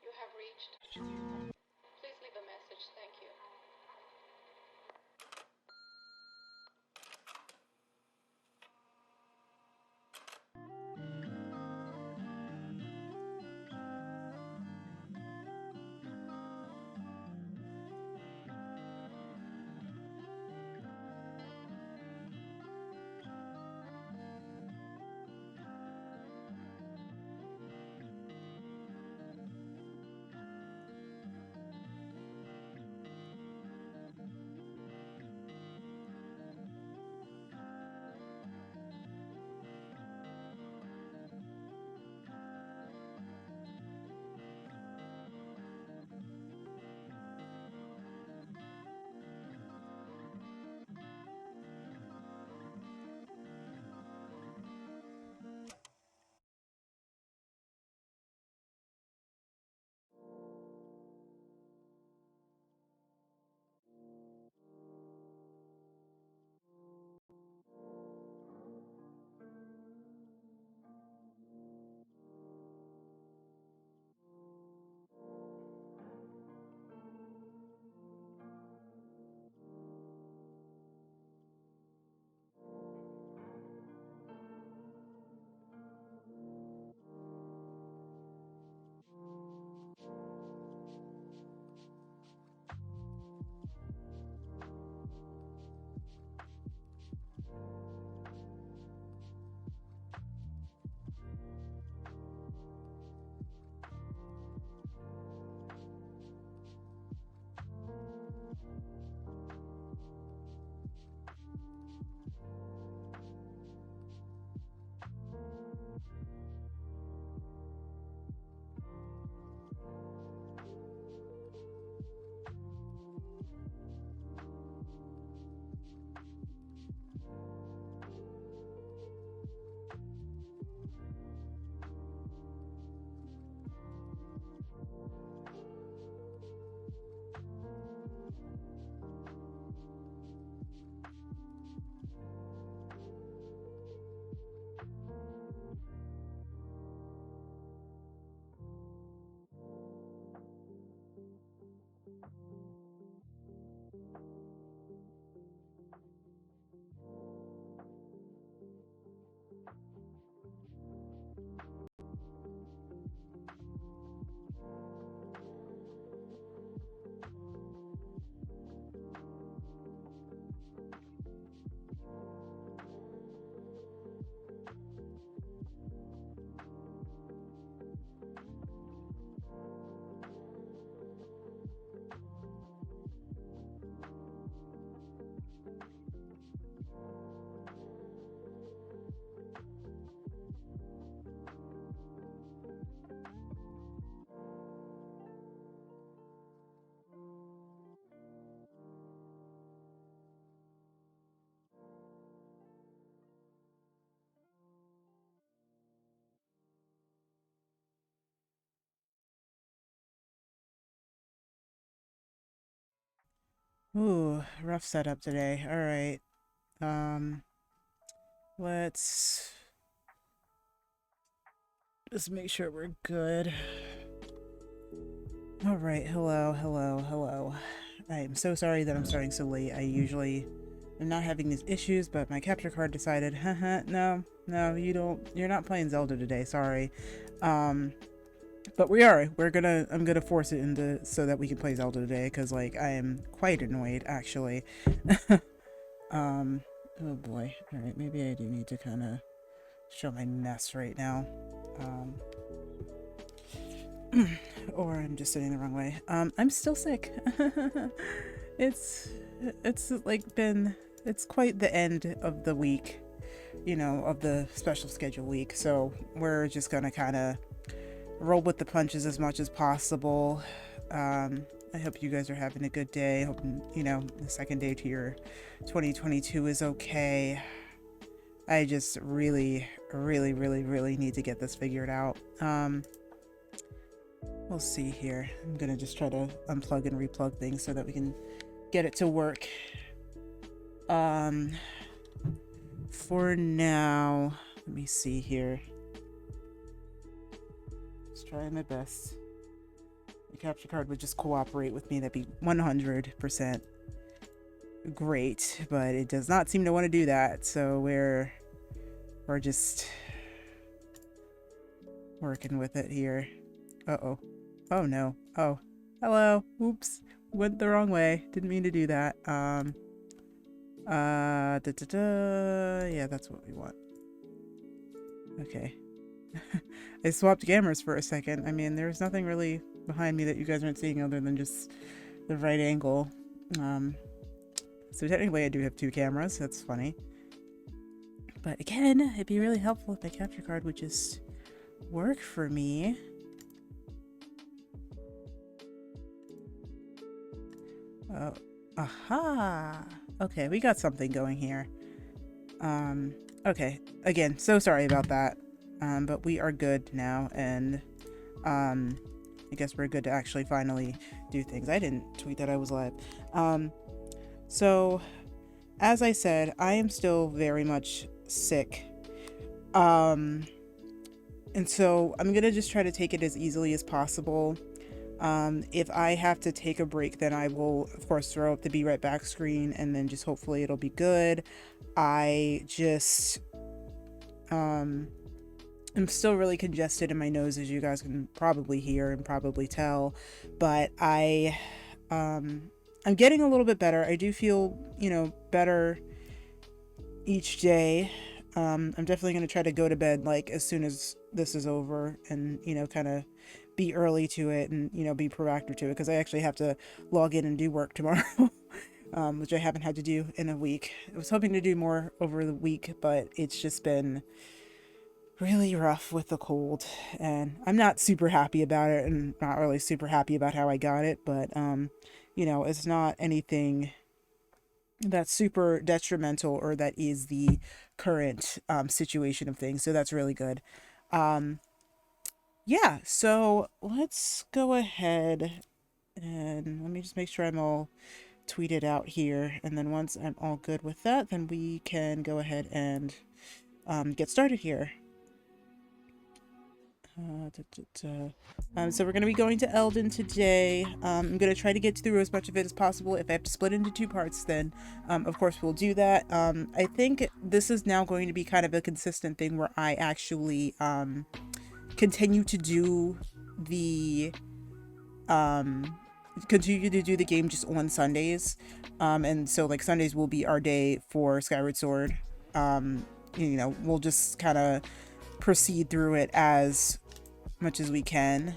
You have reached. Please leave a message. Thank you. Ooh, rough setup today. All right. Um, let's just make sure we're good. All right. Hello, hello, hello. I am so sorry that I'm starting so late. I usually am not having these issues, but my capture card decided, haha, no, you're not playing Zelda today. Sorry. But I'm gonna force it into so that we can play Zelda today because, like, I am quite annoyed, actually. Oh boy. All right, maybe I do need to kind of show my mess right now. Or I'm just sitting the wrong way. I'm still sick. it's it's quite the end of the week, of the special schedule week. So we're just gonna kind of roll with the punches as much as possible. I hope you guys are having a good day. Hope, the second day to your 2022 is okay. I just really, really, really, really need to get this figured out. We'll see here. I'm gonna just try to unplug and replug things so that we can get it to work. For now, let me see here. Just trying my best. The capture card would just cooperate with me. That'd be 100% great, but it does not seem to want to do that. So we're just working with it here. Uh-oh. Oh no. Oh. Hello. Oops. Went the wrong way. Didn't mean to do that. Yeah, that's what we want. Okay. I swapped cameras for a second. I mean, there's nothing really behind me that you guys aren't seeing other than just the right angle. So technically I do have two cameras. That's funny. But again, it'd be really helpful if my capture card would just work for me. Oh, aha. Okay, we got something going here. Okay. Again, so sorry about that. But we are good now, and I guess we're good to actually finally do things. I didn't tweet that I was live. So as I said, I am still very much sick. And so I'm gonna just try to take it as easily as possible. If I have to take a break, then I will of course throw up the be right back screen, and then just hopefully it'll be good. I just I'm still really congested in my nose, as you guys can probably hear and probably tell, but I'm getting a little bit better. I do feel, better each day. I'm definitely going to try to go to bed like as soon as this is over, and kind of be early to it, and be proactive to it, because I actually have to log in and do work tomorrow. Which I haven't had to do in a week. I was hoping to do more over the week, but it's just been really rough with the cold, and I'm not super happy about it, and not really super happy about how I got it, but it's not anything that's super detrimental or that is the current situation of things, so that's really good. Yeah, so let's go ahead and let me just make sure I'm all tweeted out here, and then once I'm all good with that, then we can go ahead and get started here. So we're going to be going to Eldin today. I'm going to try to get through as much of it as possible. If I have to split into two parts, then of course we'll do that. I think this is now going to be kind of a consistent thing where I actually continue to do the game just on Sundays. And so like Sundays will be our day for Skyward Sword. We'll just kind of proceed through it as much as we can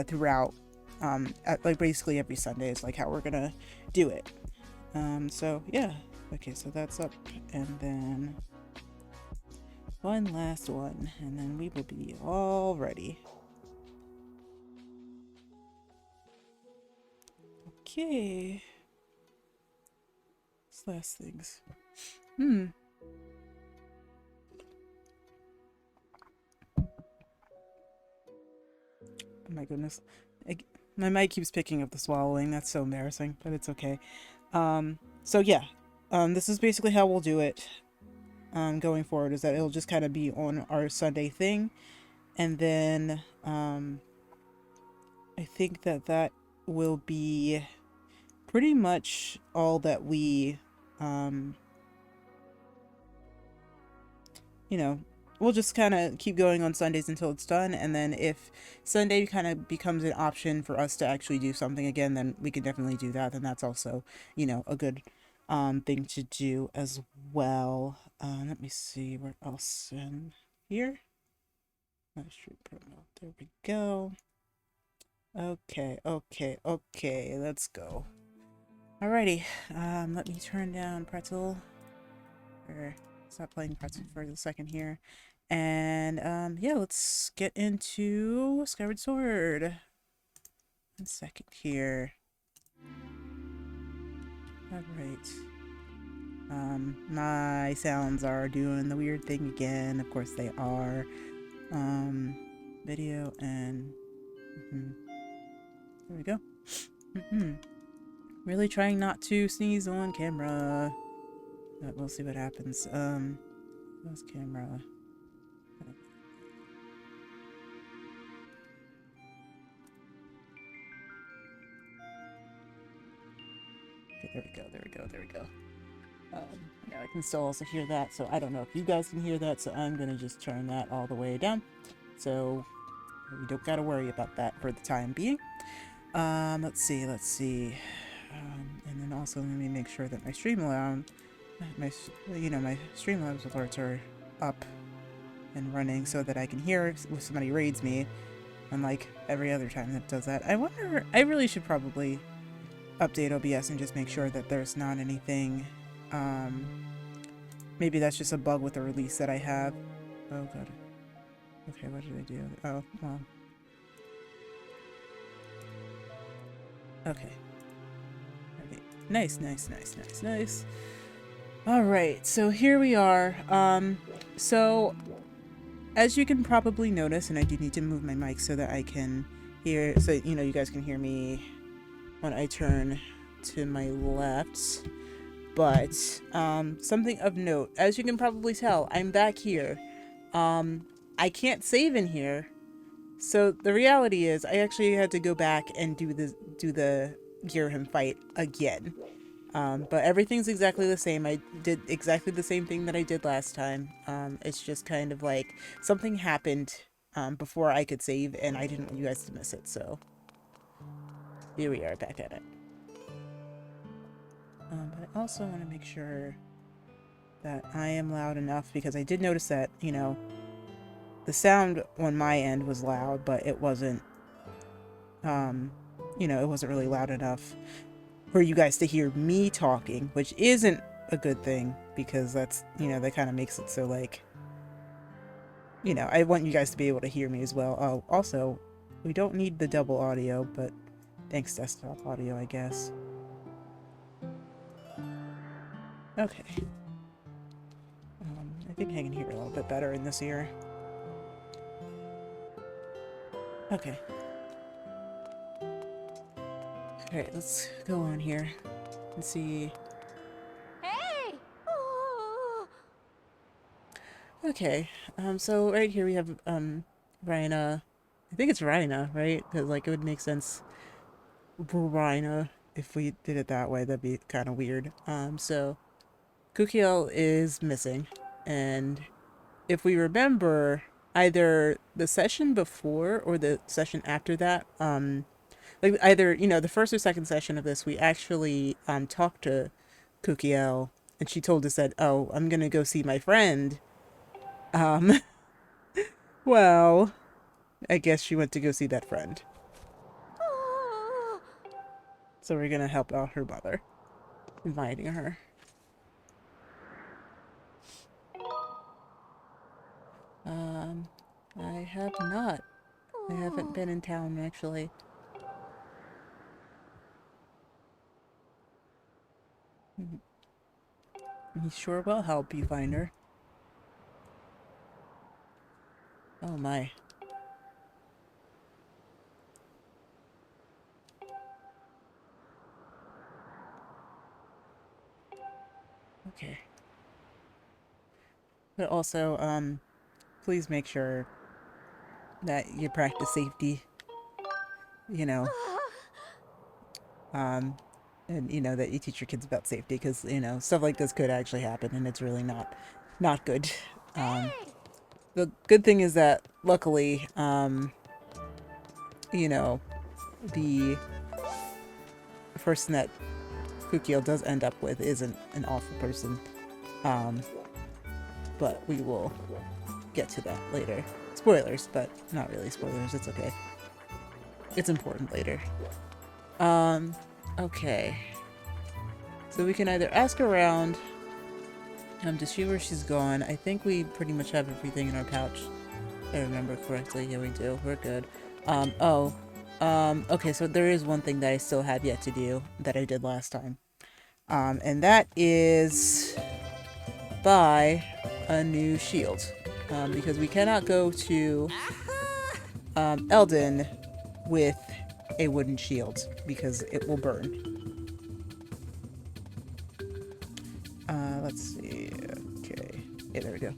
throughout like basically every Sunday is like how we're gonna do it. So yeah, okay, so that's up, and then one last one, and then we will be all ready. Okay, these last things. Oh my goodness. My mic keeps picking up the swallowing. That's so embarrassing, but it's okay. So yeah, this is basically how we'll do it going forward, is that it'll just kind of be on our Sunday thing. And then I think that will be pretty much all that we, we'll just kind of keep going on Sundays until it's done. And then if Sunday kind of becomes an option for us to actually do something again, then we can definitely do that. Then that's also, a good thing to do as well. Let me see where else in here. Street promo. There we go. Okay, let's go. Alrighty, let me turn down Pretzel, or stop playing Pretzel for a second here. And yeah, let's get into Skyward Sword. 1 second here. Alright. My sounds are doing the weird thing again. Of course they are. Video and there we go. Really trying not to sneeze on camera. But we'll see what happens. How's camera? there we go, there we go, there we go. Yeah, I can still also hear that, so I don't know if you guys can hear that, so I'm gonna just turn that all the way down. So we don't gotta worry about that for the time being. Let's see. And then also let me make sure that my Streamlabs alerts are up and running so that I can hear if somebody raids me, unlike every other time that does that. I wonder, I really should probably update OBS and just make sure that there's not anything, maybe that's just a bug with the release that I have. Oh god. Okay, what did I do? Oh, well. Okay. Alright. Nice. Alright, so here we are. So as you can probably notice, and I do need to move my mic so that I can hear, so you know you guys can hear me when I turn to my left. But something of note, as you can probably tell, I'm back here. I can't save in here. So the reality is I actually had to go back and do the Girahim fight again. But everything's exactly the same. I did exactly the same thing that I did last time. It's just kind of like something happened before I could save, and I didn't want you guys to miss it, so here we are back at it. But I also want to make sure that I am loud enough, because I did notice that, you know, the sound on my end was loud, but it wasn't, you know, it wasn't really loud enough for you guys to hear me talking, which isn't a good thing, because that's, you know, that kind of makes it so, like, you know, I want you guys to be able to hear me as well. Oh, also, we don't need the double audio, but thanks desktop audio, I guess. Okay. I think I can hear a little bit better in this ear. Okay. Alright, let's go on here and see. Hey! Oh. Okay, so right here we have, Rhina. I think it's Rhina, right? Because, like, it would make sense. Rhina, if we did it that way, that'd be kind of weird. So Kukiel is missing, and if we remember, either the session before or the session after that, like either, you know, the first or second session of this, we actually talked to Kukiel, and she told us that, oh, I'm gonna go see my friend. Well, I guess she went to go see that friend. Oh. So we're gonna help out her mother, inviting her. I have not. I haven't been in town, actually. He sure will help you find her. Oh my. Okay. But also, please make sure that you practice safety. You know, and you know that you teach your kids about safety, because you know stuff like this could actually happen, and it's really not good. The good thing is that luckily, you know, the person that Kukiel does end up with isn't an awful person. But we will get to that later. Spoilers, but not really spoilers. It's okay. It's important later. Okay. So we can either ask around to see where she's gone. I think we pretty much have everything in our pouch. If I remember correctly. Yeah, we do. We're good. Okay, so there is one thing that I still have yet to do that I did last time. And that is buy a new shield. Because we cannot go to Eldin with a wooden shield, because it will burn. Let's see. Okay. Yeah, there we go.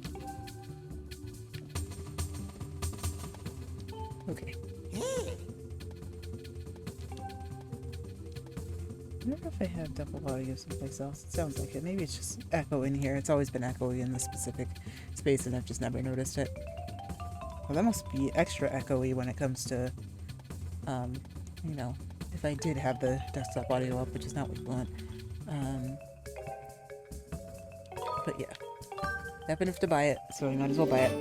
Okay. I don't know if I have double audio someplace else. It sounds like it. Maybe it's just echo in here. It's always been echoey in this specific space and I've just never noticed it. Well, that must be extra echoey when it comes to, you know, if I did have the desktop audio up, which is not what you want. But yeah. Happen enough to buy it, so we might as well buy it.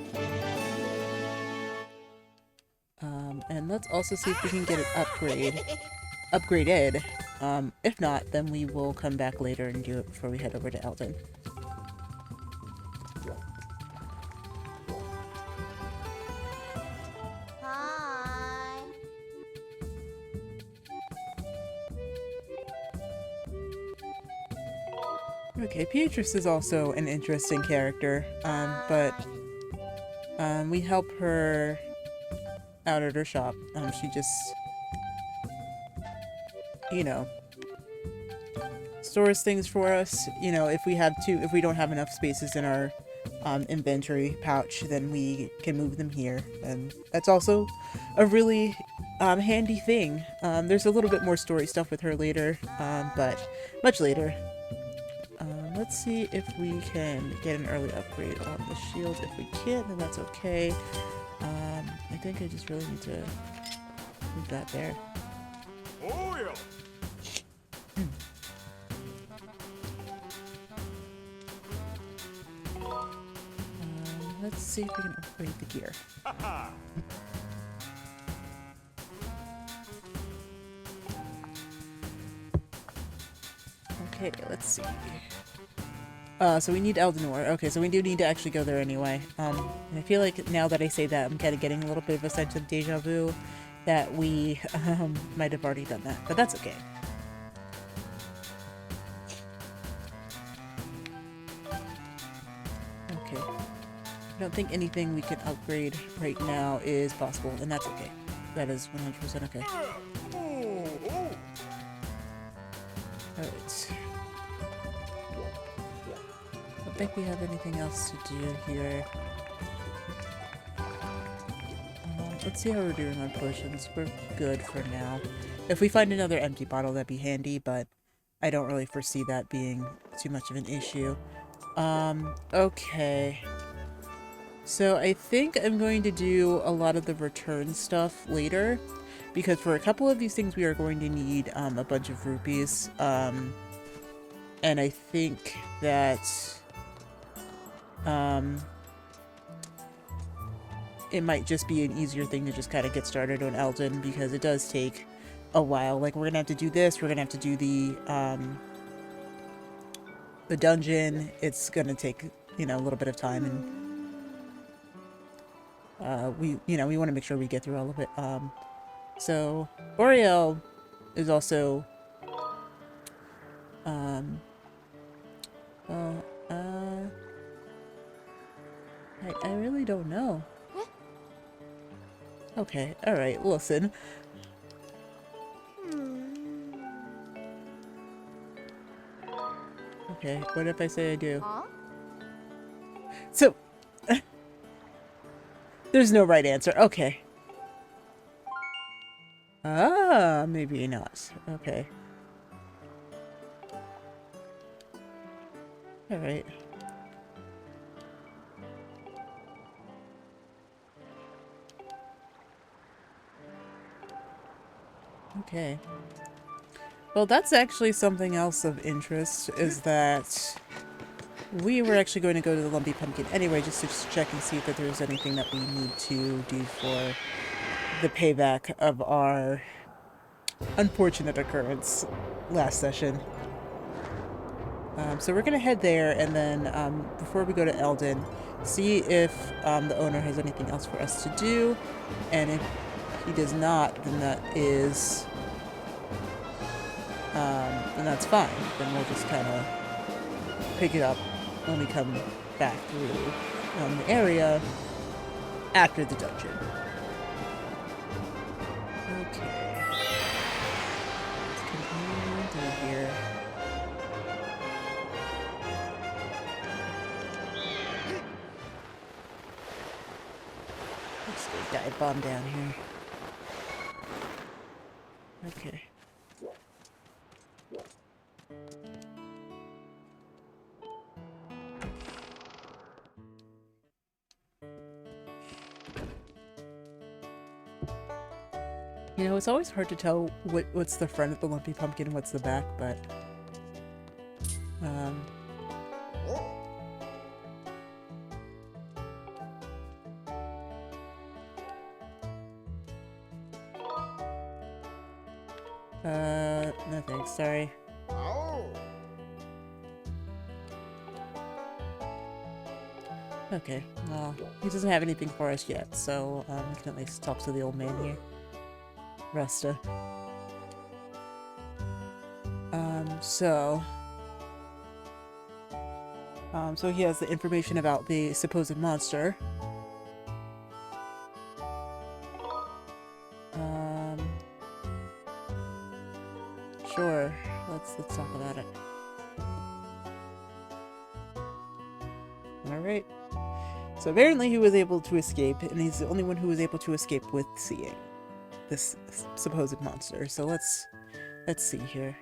And let's also see if we can get it upgraded. If not, then we will come back later and do it before we head over to Eldin. Hi. Okay, Beatrice is also an interesting character, but we help her out at her shop. She just, you know, stores things for us. You know, if we don't have enough spaces in our inventory pouch, then we can move them here, and that's also a really handy thing. There's a little bit more story stuff with her later, but much later. Let's see if we can get an early upgrade on the shield. If we can't, then that's okay. I think I just really need to move that there. Oh yeah. Let's see if we can upgrade the gear. Okay, let's see. So we need Eldinor. Okay, so we do need to actually go there anyway. And I feel like now that I say that, I'm kind of getting a little bit of a sense of deja vu that we might have already done that, but that's okay. Okay. I don't think anything we can upgrade right now is possible, and that's okay. That is 100% okay. Alright. I don't think we have anything else to do here. Let's see how we're doing on potions. We're good for now. If we find another empty bottle, that'd be handy, but I don't really foresee that being too much of an issue. Okay. So I think I'm going to do a lot of the return stuff later, because for a couple of these things we are going to need a bunch of rupees. And I think that it might just be an easier thing to just kind of get started on Eldin, because it does take a while. Like, we're gonna have to do this, we're gonna have to do the dungeon. It's gonna take, you know, a little bit of time, and we want to make sure we get through all of it. So Oriel is also I really don't know. Okay, alright, listen. Okay, what if I say I do? Huh? So, there's no right answer. Okay. Ah, maybe not. Okay. Alright. Okay. Well, that's actually something else of interest, is that we were actually going to go to the Lumpy Pumpkin anyway, just to check and see if that there's anything that we need to do for the payback of our unfortunate occurrence last session. So we're going to head there, and then before we go to Eldin, see if the owner has anything else for us to do, and if he does not, then that's fine. Then we'll just kind of pick it up when we come back through the area after the dungeon. Okay. Let's continue through here. Let's go dive bomb down here. Okay. You know, it's always hard to tell what's the front of the lumpy pumpkin and what's the back, but no thanks, sorry. Okay, well, he doesn't have anything for us yet, so we can at least talk to the old man here. Resta. So he has the information about the supposed monster. Sure, let's talk about it. Alright. So apparently he was able to escape, and he's the only one who was able to escape with seeing this supposed monster. So let's see here.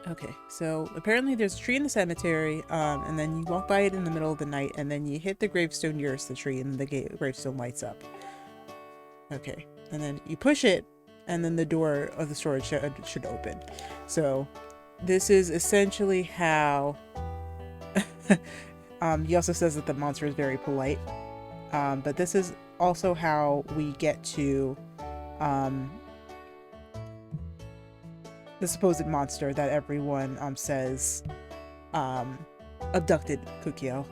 Okay, so apparently there's a tree in the cemetery, and then you walk by it in the middle of the night, and then you hit the gravestone nearest the tree, and the gravestone lights up. Okay, and then you push it, and then the door of the storage should open. So this is essentially how he also says that the monster is very polite, but this is also how we get to the supposed monster that everyone says abducted Kukio.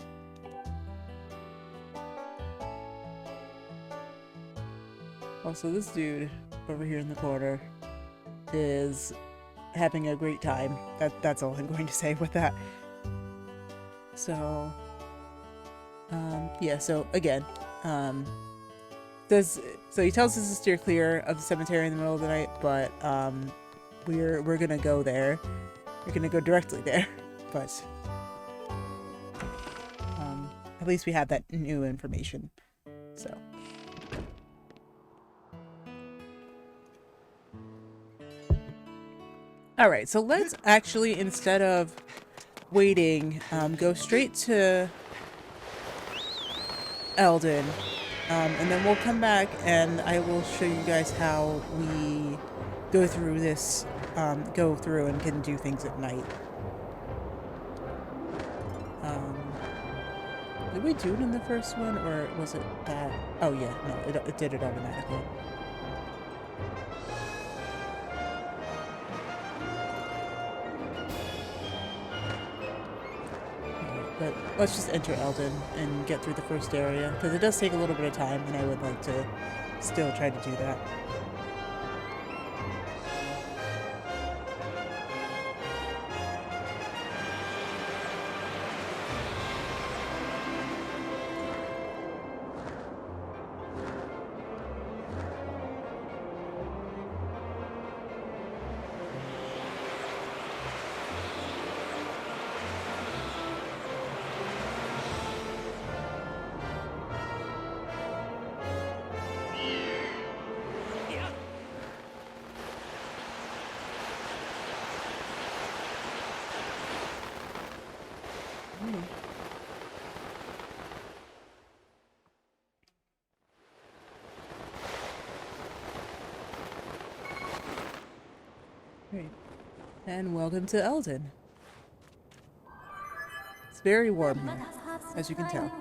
Also, this dude over here in the corner is having a great time. That's all I'm going to say with that. So yeah, so again, so he tells us to steer clear of the cemetery in the middle of the night, but we're gonna go there. We're gonna go directly there, but at least we have that new information. So alright, so let's actually, instead of waiting, go straight to Eldin, and then we'll come back and I will show you guys how we go through this, go through and can do things at night. Did we do it in the first one, or was it that? Oh yeah, no, it did it automatically. But let's just enter Eldin and get through the first area, because it does take a little bit of time, and I would like to still try to do that. Great. And welcome to Eldin. It's very warm here, as you can tell.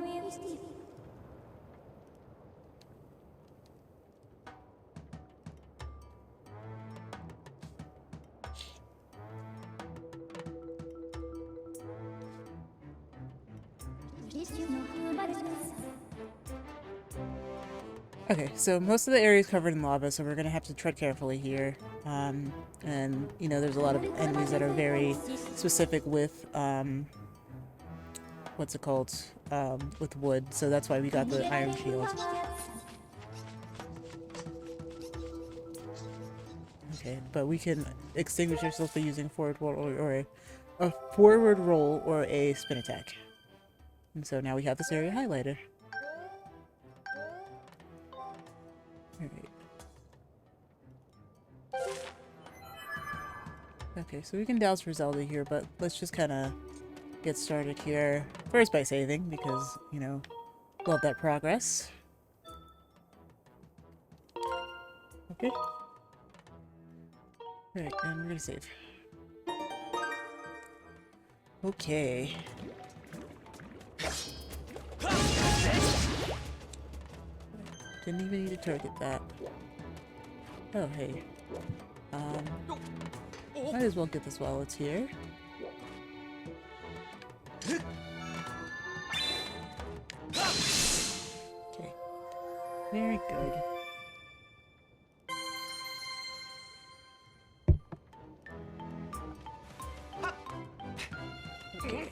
Okay, so most of the area is covered in lava, so we're gonna have to tread carefully here. And, you know, there's a lot of enemies that are very specific with, what's it called? With wood, so that's why we got the iron shield. Okay, but we can extinguish ourselves by using forward roll or a forward roll or a spin attack. And so now we have this area highlighted. Alright. Okay, so we can douse for Zelda here, but let's just kind of get started here. First by saving, because, you know, love that progress. Okay. Alright, and we're gonna save. Okay. Didn't even need to target that. Oh, hey. Might as well get this while it's here. Okay. Very good. Okay.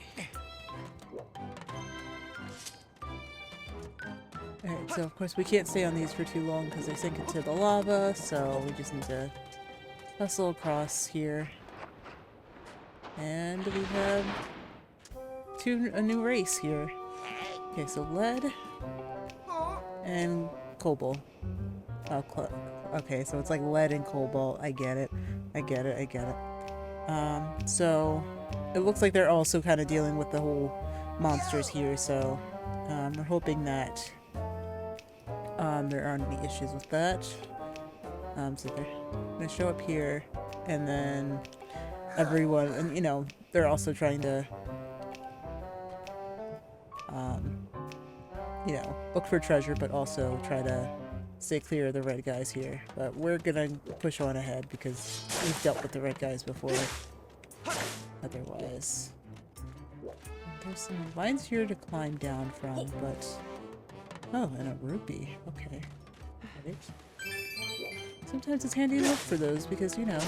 Alright, so of course we can't stay on these for too long because they sink into the lava, so we just need to hustle across here. And we have a new race here. Okay, so lead and cobalt. Oh, okay, so it's like lead and cobalt. I get it. I get it. I get it. So it looks like they're also kind of dealing with the whole monsters here, so we're hoping that there aren't any issues with that. So they're gonna show up here, and then everyone, and you know, they're also trying to you know, look for treasure, but also try to stay clear of the red guys here. But we're gonna push on ahead because we've dealt with the red guys before. Otherwise, there's some vines here to climb down from, but oh, and a rupee. Okay. Right. Sometimes it's handy enough for those because, you know,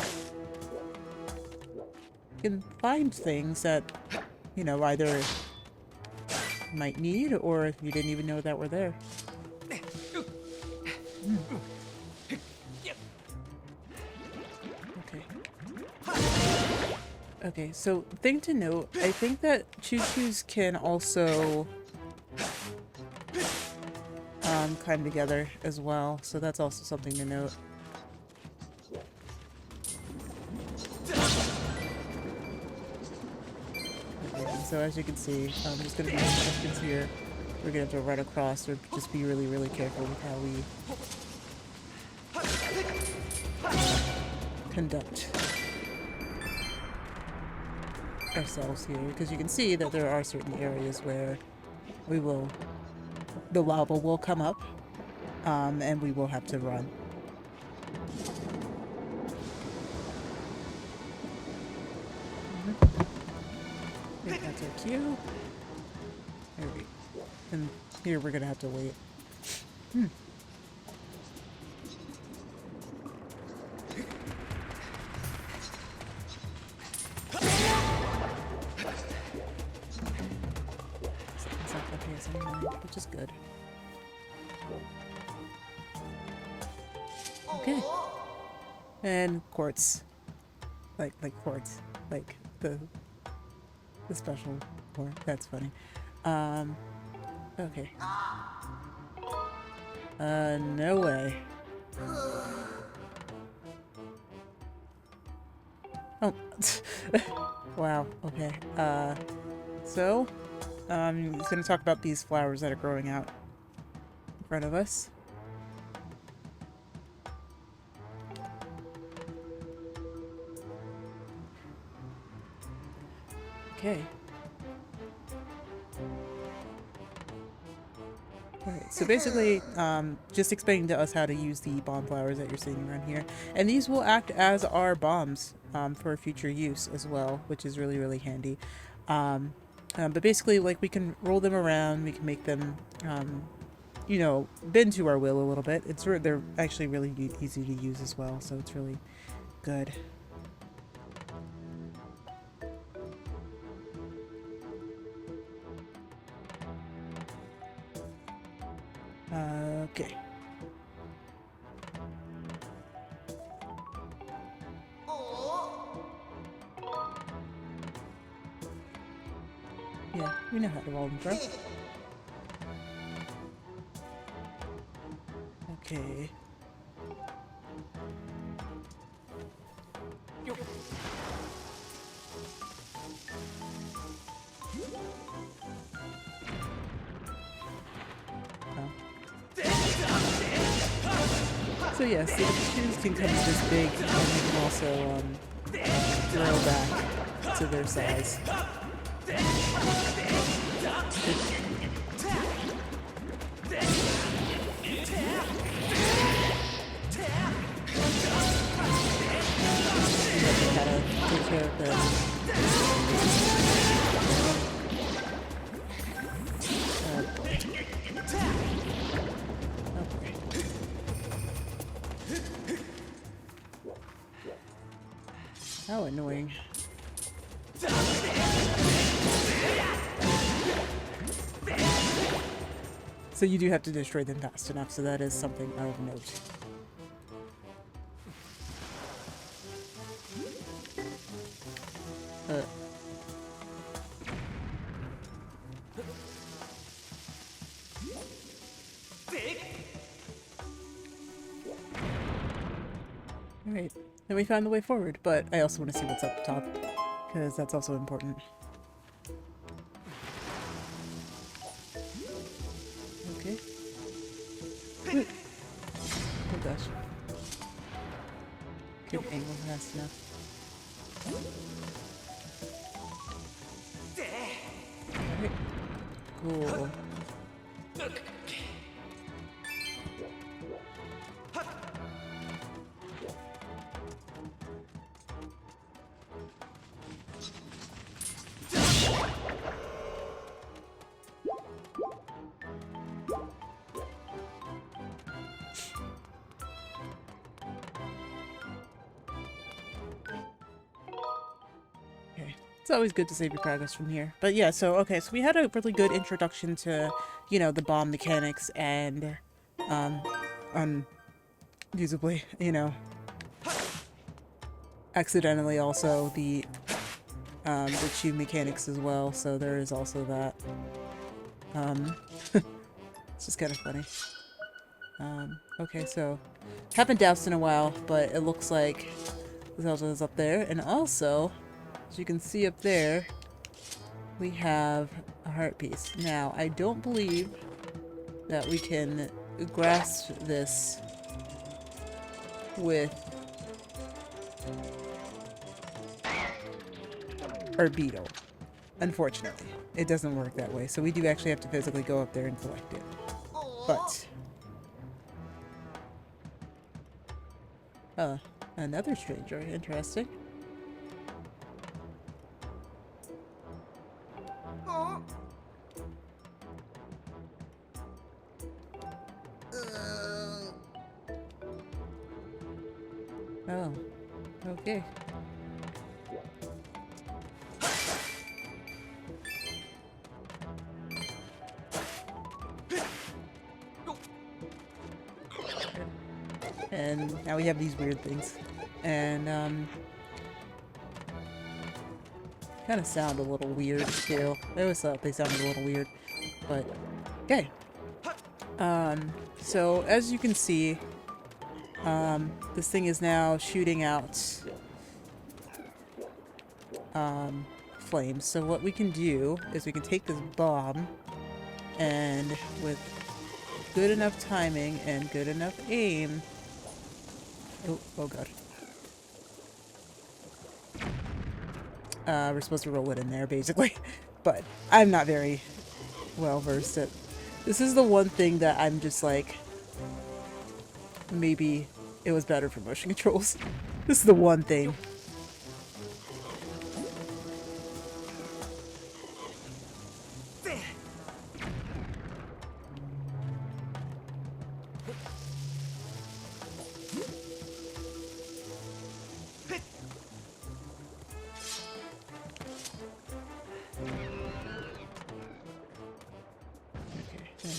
you can find things that, you know, either might need or you didn't even know that were there. Okay. Okay, so thing to note, I think that choo-choos can also climb together as well, so that's also something to note. Okay, so as you can see, there's going to be some questions here. We're going to have to run across, so just be really, really careful with how we conduct ourselves here, because you can see that there are certain areas where the lava will come up, and we will have to run. Okay, that's our cue. There we go. And here we're gonna have to wait. Which is good. Okay. And quartz. Like quartz. Like the special quartz. That's funny. Okay. No way. Oh. Wow. Okay. So he's going to talk about these flowers that are growing out in front of us. Okay. Alright, so basically, just explaining to us how to use the bomb flowers that you're seeing around here. And these will act as our bombs for future use as well, which is really, really handy. But basically, like, we can roll them around, we can make them, you know, bend to our will a little bit. They're actually really easy to use as well, so it's really good. Okay. Yeah, we know how to roll them, bro. Okay. So yes, the shoes can come this big, and they can also grow back to their size. Gotta take care of this. How annoying. So you do have to destroy them fast enough, so that is something of note. Alright, then we found the way forward, but I also want to see what's up top, because that's also important. Okay. Oh gosh. Good angle fast enough. Alright. Cool. It's always good to save your progress from here. But yeah, so, okay, so we had a really good introduction to, you know, the bomb mechanics and, unusably, you know, accidentally also the tube mechanics as well, so there is also that. It's just kind of funny. Okay, so, haven't doused in a while, but it looks like Zelda's up there, and also, as you can see up there, we have a heart piece. Now, I don't believe that we can grasp this with our beetle. Unfortunately, it doesn't work that way, so we do actually have to physically go up there and collect it. But another stranger, interesting. Oh, okay. And now we have these weird things. And, kind of sound a little weird, too. I always thought they sounded a little weird. But, okay. So, as you can see, this thing is now shooting out, flames. So what we can do is we can take this bomb, and with good enough timing and good enough aim... Oh god. We're supposed to roll it in there, basically. But I'm not very well versed at... This is the one thing that I'm just like... Maybe it was better for motion controls. This is the one thing.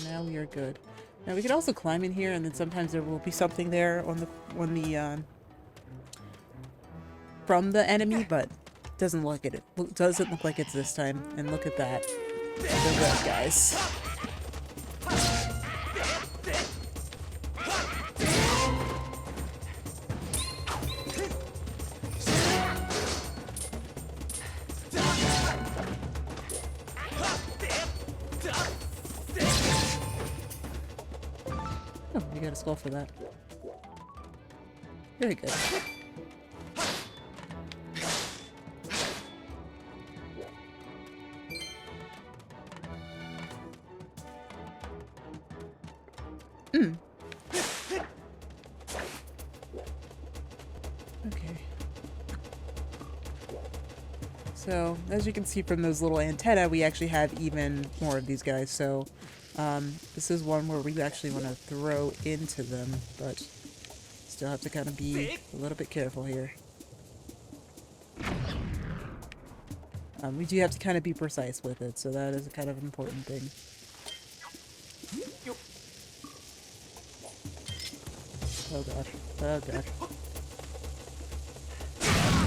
Now we are good. Now we could also climb in here, and then sometimes there will be something there on the from the enemy, but it doesn't look like it. It doesn't look like it's this time. And look at that, the red guys. You got a skull for that. Very good. Okay. So, as you can see from those little antennae, we actually have even more of these guys. So, this is one where we actually want to throw into them, but still have to kind of be a little bit careful here. We do have to kind of be precise with it, so that is a kind of important thing. Oh god. Oh god.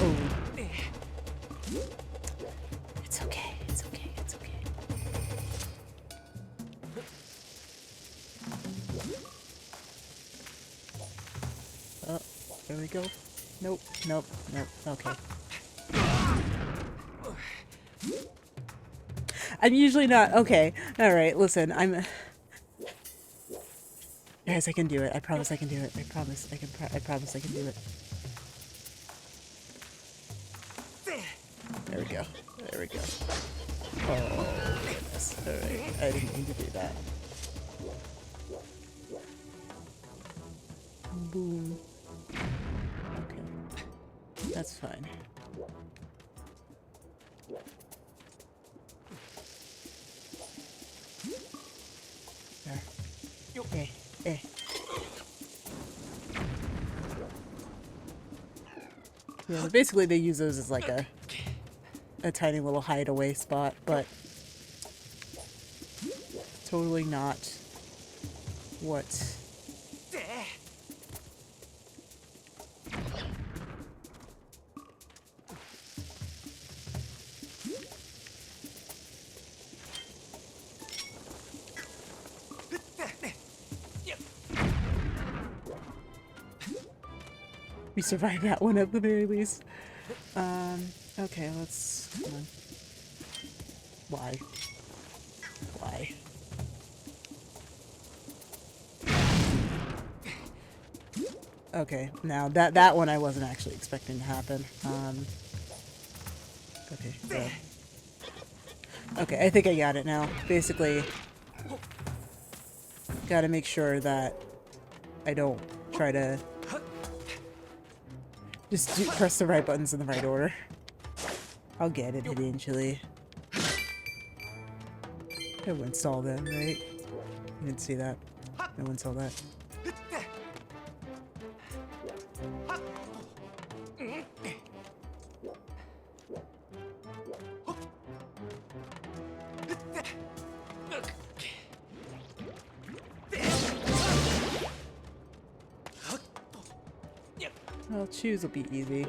Oh. It's okay. It's okay. It's okay. Oh, there we go. Nope. Nope. Nope. Okay. I'm usually not. Okay. Alright, listen. Guys, I can do it. I promise I can do it. I promise I can. I promise I can do it. There we go. There we go. Oh, goodness. Alright. I didn't mean to do that. Boom. Okay. That's fine. There. Yeah, basically they use those as like a tiny little hideaway spot, but totally not what we survived that one at the very least. Okay, let's come on. Why? Why? Okay, now that one I wasn't actually expecting to happen. Okay, so. Okay, I think I got it now. Basically, gotta make sure that I don't try to just press the right buttons in the right order. I'll get it eventually. No one saw them, right? You didn't see that. No one saw that. Well, choose will be easy.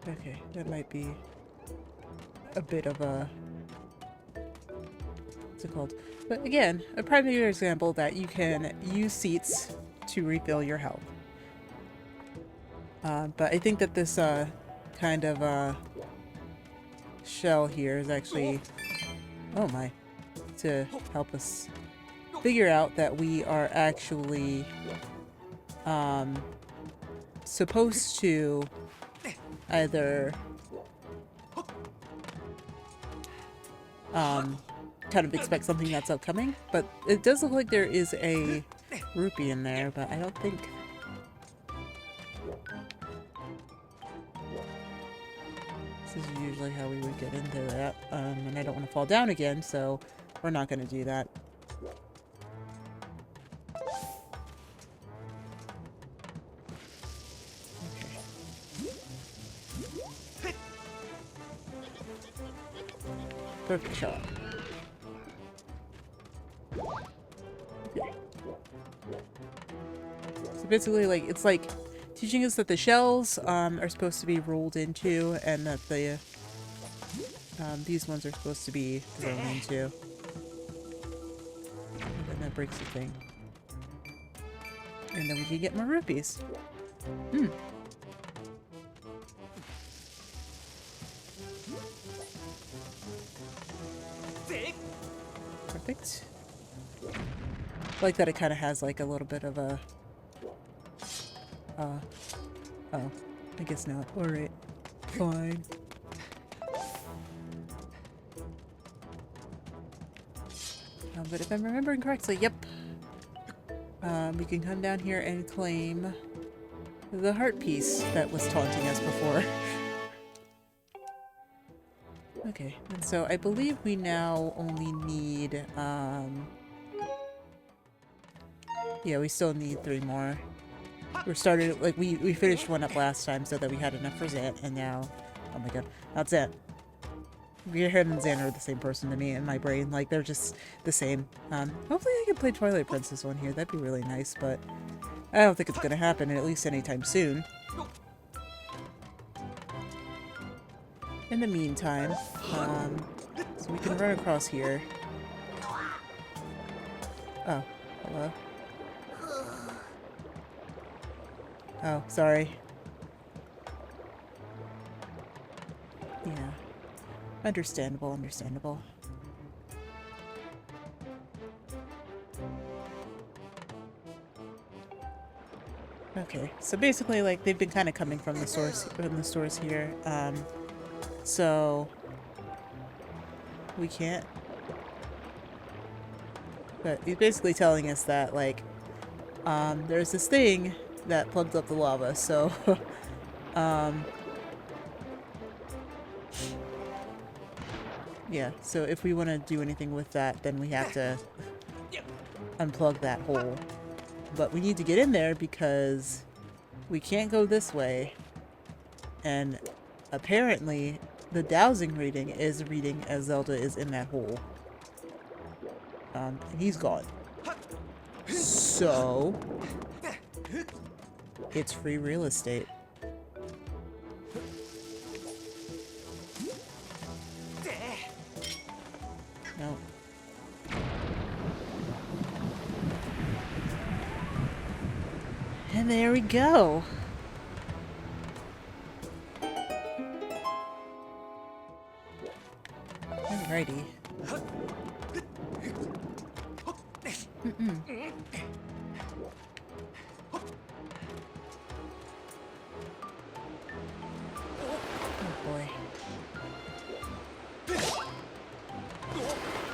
Okay, that might be a bit of a... what's it called? But again, a primary example that you can use seats to refill your health. But I think that this kind of shell here is actually... oh my. To help us figure out that we are actually supposed to either kind of expect something that's upcoming, but it does look like there is a rupee in there, but I don't think this is usually how we would get into that, and I don't want to fall down again, so we're not going to do that. Perfect shot. Okay. So basically, like, it's like teaching us that the shells are supposed to be rolled into, and that the these ones are supposed to be thrown into. And then that breaks the thing. And then we can get more rupees. Perfect. I like that it kind of has like a little bit of a... oh, I guess not. Alright, fine. But if I'm remembering correctly, yep. We can come down here and claim the heart piece that was taunting us before. Okay, and so I believe we now only need, yeah, we still need 3 more. We started, like, we finished one up last time so that we had enough for Zant, and now, oh my god, not Zant. Gearhead and Zant are the same person to me in my brain, like, they're just the same. Hopefully I can play Twilight Princess one here, that'd be really nice, but I don't think it's gonna happen, at least anytime soon. In the meantime, so we can run across here. Oh, hello. Oh, sorry. Yeah. Understandable, understandable. Okay, so basically, like, they've been kind of coming from the source here, so we can't. But he's basically telling us that, like, there's this thing that plugs up the lava, so, yeah, so if we want to do anything with that, then we have to unplug that hole. But we need to get in there because we can't go this way, and apparently the dowsing reading is reading as Zelda is in that hole. And he's gone. So it's free real estate. No. And there we go. Alrighty. Oh boy.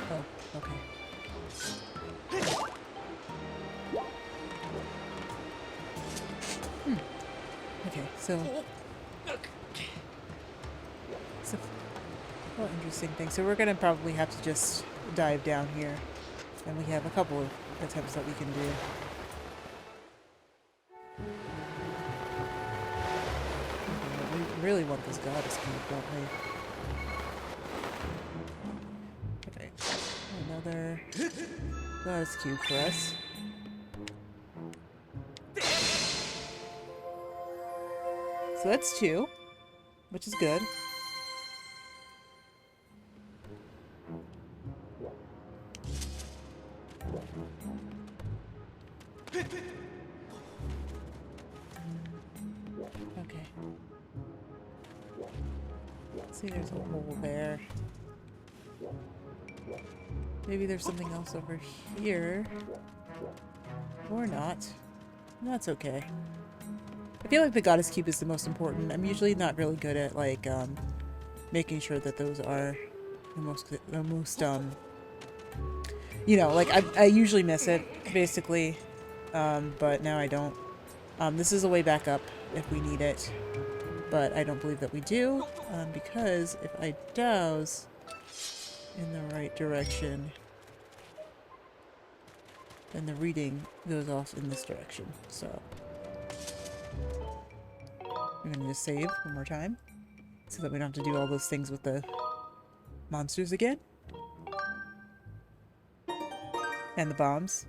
Oh, okay. Okay, so well, interesting thing. So we're gonna probably have to just dive down here, and we have a couple of attempts that we can do. We really want this goddess cube, don't we? Okay, another goddess cube for us. So that's 2, which is good. Okay. See, there's a hole there. Maybe there's something else over here. Or not. That's okay. I feel like the goddess cube is the most important. I'm usually not really good at, like, making sure that those are the most, you know, like, I usually miss it, basically, but now I don't. This is a way back up if we need it, but I don't believe that we do, because if I douse in the right direction, then the reading goes off in this direction, so I'm gonna just save one more time so that we don't have to do all those things with the monsters again. And the bombs.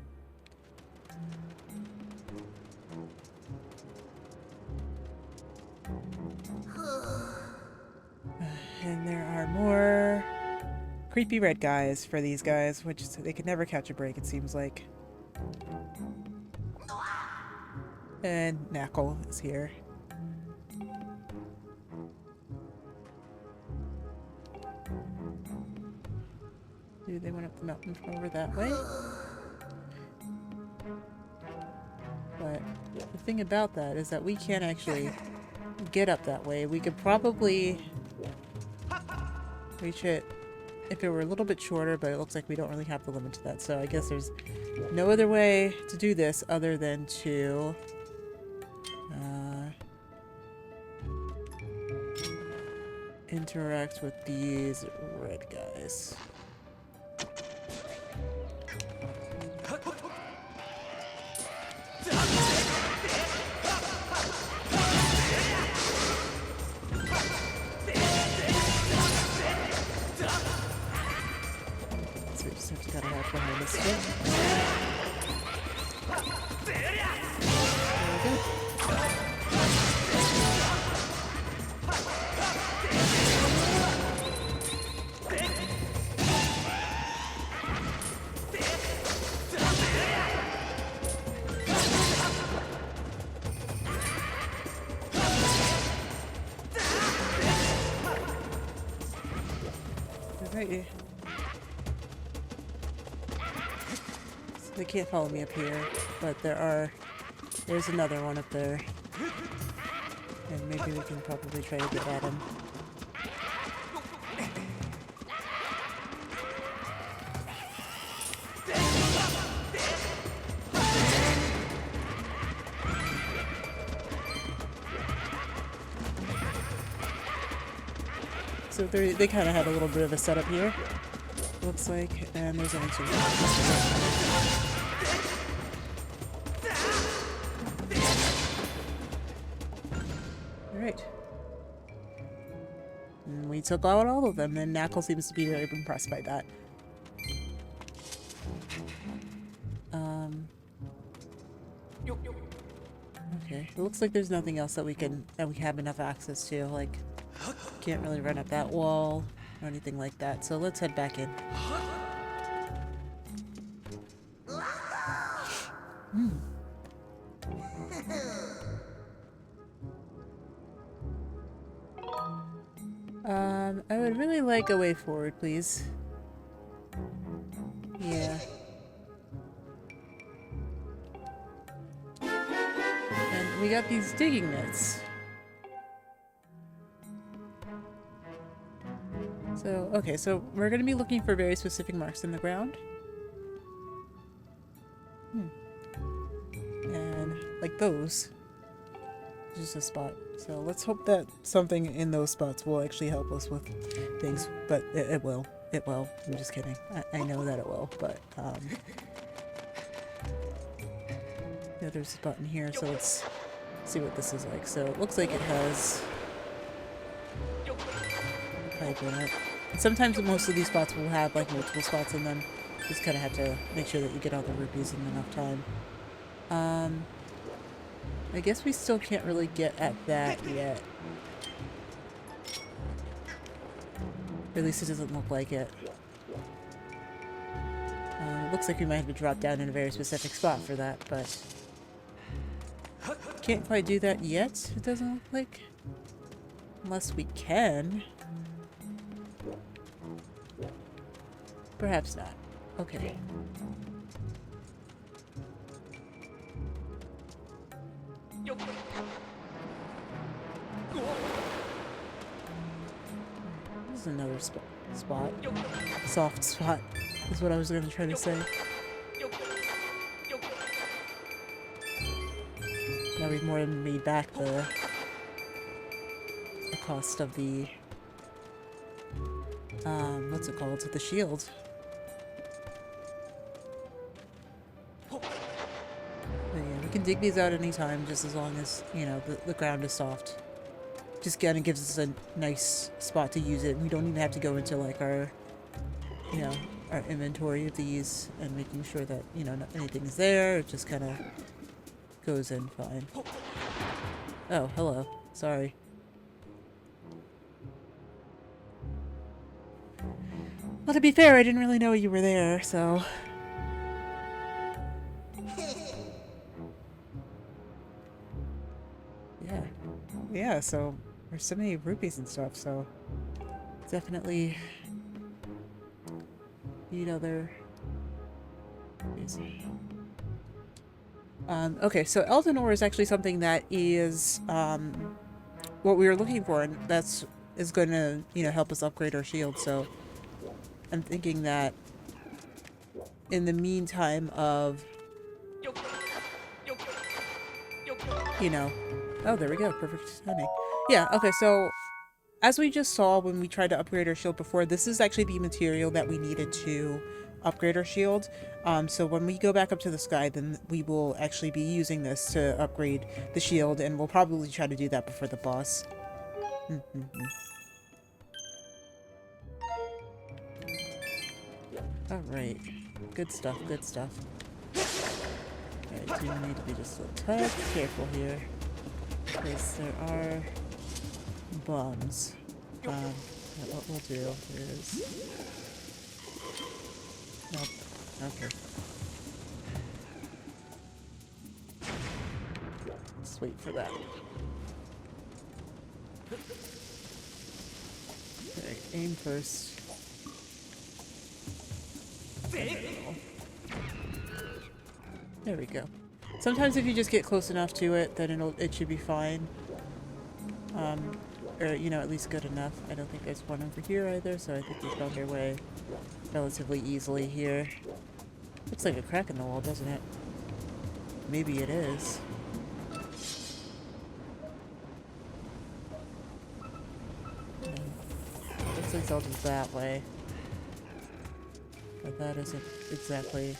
And there are more creepy red guys for these guys, which they can never catch a break, it seems like. And Knuckle is here. Maybe they went up the mountain from over that way. But the thing about that is that we can't actually get up that way. We could probably reach it if it were a little bit shorter, but it looks like we don't really have the limit to that. So I guess there's no other way to do this other than to interact with these red guys. So we just have to kind of hide behind this thing. There we go. Alrighty. So they can't follow me up here, but there's another one up there. And maybe we can probably try to get at him. So they kind of had a little bit of a setup here, looks like, and there's only two. Alright. And we took out all of them, and Knuckle seems to be very impressed by that. Okay, it looks like there's nothing else that we have enough access to, like, can't really run up that wall or anything like that, so let's head back in. I would really like a way forward, please. Yeah. And we got these digging nets. So, okay, so we're going to be looking for very specific marks in the ground. And, like those. Just a spot. So let's hope that something in those spots will actually help us with things. But it will. It will. I'm just kidding. I know that it will, but, yeah, there's a button here, so let's see what this is like. So it looks like it has pipe in it. And sometimes most of these spots will have like multiple spots in them. Just kind of have to make sure that you get all the rupees in enough time. I guess we still can't really get at that yet. Or at least it doesn't look like it. It looks like we might have to drop down in a very specific spot for that, but can't quite do that yet, it doesn't look like. Unless we can. Perhaps not. Okay. This is another spot. Soft spot is what I was going to try to say. Now we've more than made back the cost of the what's it called? The shield. But yeah, we can dig these out anytime, just as long as, you know, the ground is soft. Just kind of gives us a nice spot to use it. We don't even have to go into like our, you know, our inventory of these and making sure that, you know, anything's there. It just kind of goes in fine. Oh, hello. Sorry. Well, to be fair, I didn't really know you were there, so... Yeah. Yeah, so there's so many rupees and stuff, so... Definitely Need other... okay, so Eldin ore is actually something that is what we were looking for, and that's is going to, you know, help us upgrade our shield. So I'm thinking that in the meantime of, you know, oh, there we go, perfect timing. Yeah, okay, so as we just saw when we tried to upgrade our shield before, this is actually the material that we needed to upgrade our shield. So when we go back up to the sky, then we will actually be using this to upgrade the shield, and we'll probably try to do that before the boss. Alright. Good stuff, good stuff. Alright, so you need to be just a little touch careful here. Because there are bombs. What we'll do is... Nope. Okay. Let's wait for that. Okay, aim first. There we go. Sometimes if you just get close enough to it, then it should be fine. Or, you know, at least good enough. I don't think there's one over here either, so I think we found our way relatively easily here. Looks like a crack in the wall, doesn't it? Maybe it is. Looks like Zelda's that way. But that isn't exactly...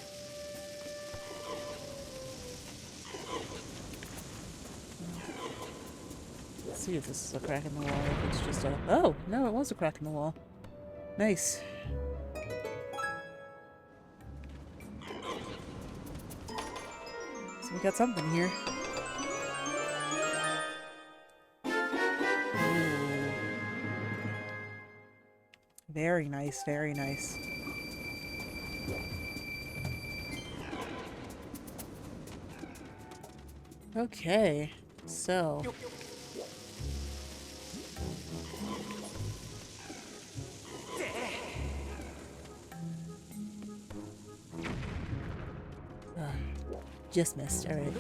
Let's see if this is a crack in the wall, if it's just a... Oh! No, it was a crack in the wall. Nice. So we got something here. Ooh. Very nice, very nice. Okay, so... Just missed, alright.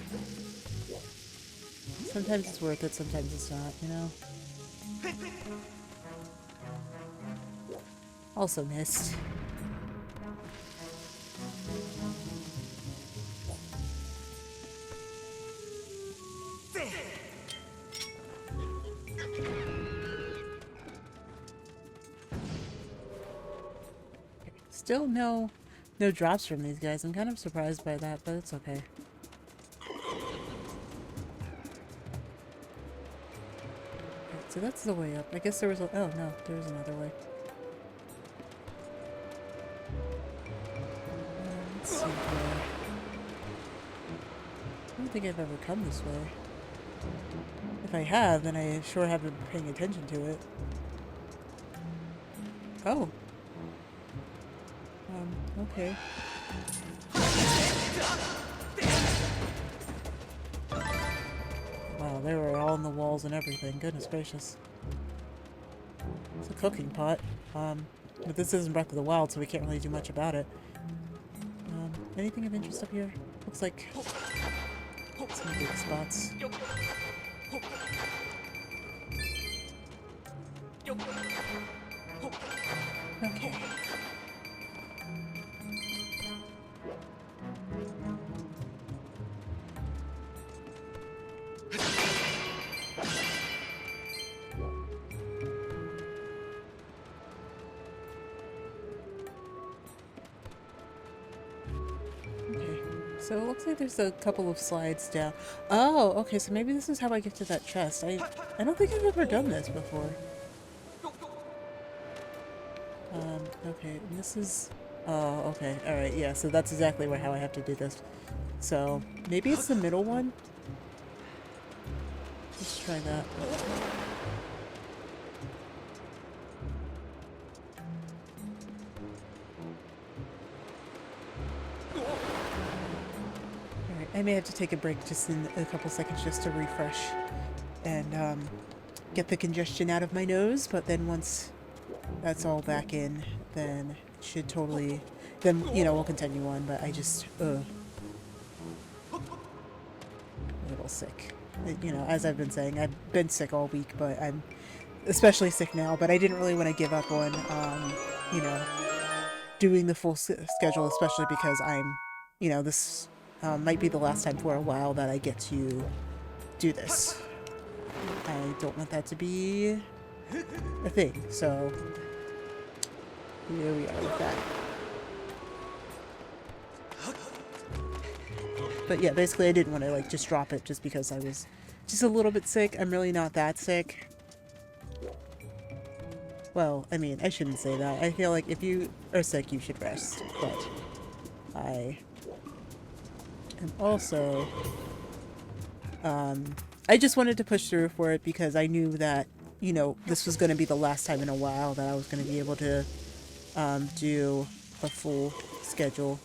Sometimes it's worth it, sometimes it's not, you know? Also missed. Still no drops from these guys. I'm kind of surprised by that, but it's okay. So that's the way up. I guess there was a... Oh, no. There was another way. Let's see here. I don't think I've ever come this way. If I have, then I sure haven't been paying attention to it. Oh. Okay. Wow, they were all in the walls and everything. Goodness gracious. It's a cooking pot. But this isn't Breath of the Wild, so we can't really do much about it. Anything of interest up here? Looks like some big spots. Okay. So it looks like there's a couple of slides down. Oh, okay, so maybe this is how I get to that chest. I don't think I've ever done this before. Okay, and this is... Oh, okay, alright, yeah, so that's exactly how I have to do this. So, maybe it's the middle one? Let's try that. I may have to take a break just in a couple seconds just to refresh and get the congestion out of my nose, but then once that's all back in, then it should totally then, you know, we'll continue on, but I just, a little sick. You know, as I've been saying, I've been sick all week, but I'm especially sick now, but I didn't really want to give up on, you know, doing the full schedule, especially because I'm, you know, this might be the last time for a while that I get to do this. I don't want that to be a thing, so here we are with that. But yeah, basically I didn't want to like just drop it just because I was just a little bit sick. I'm really not that sick. Well, I mean, I shouldn't say that. I feel like if you are sick, you should rest. But I am also, I just wanted to push through for it because I knew that, you know, this was going to be the last time in a while that I was going to be able to do a full schedule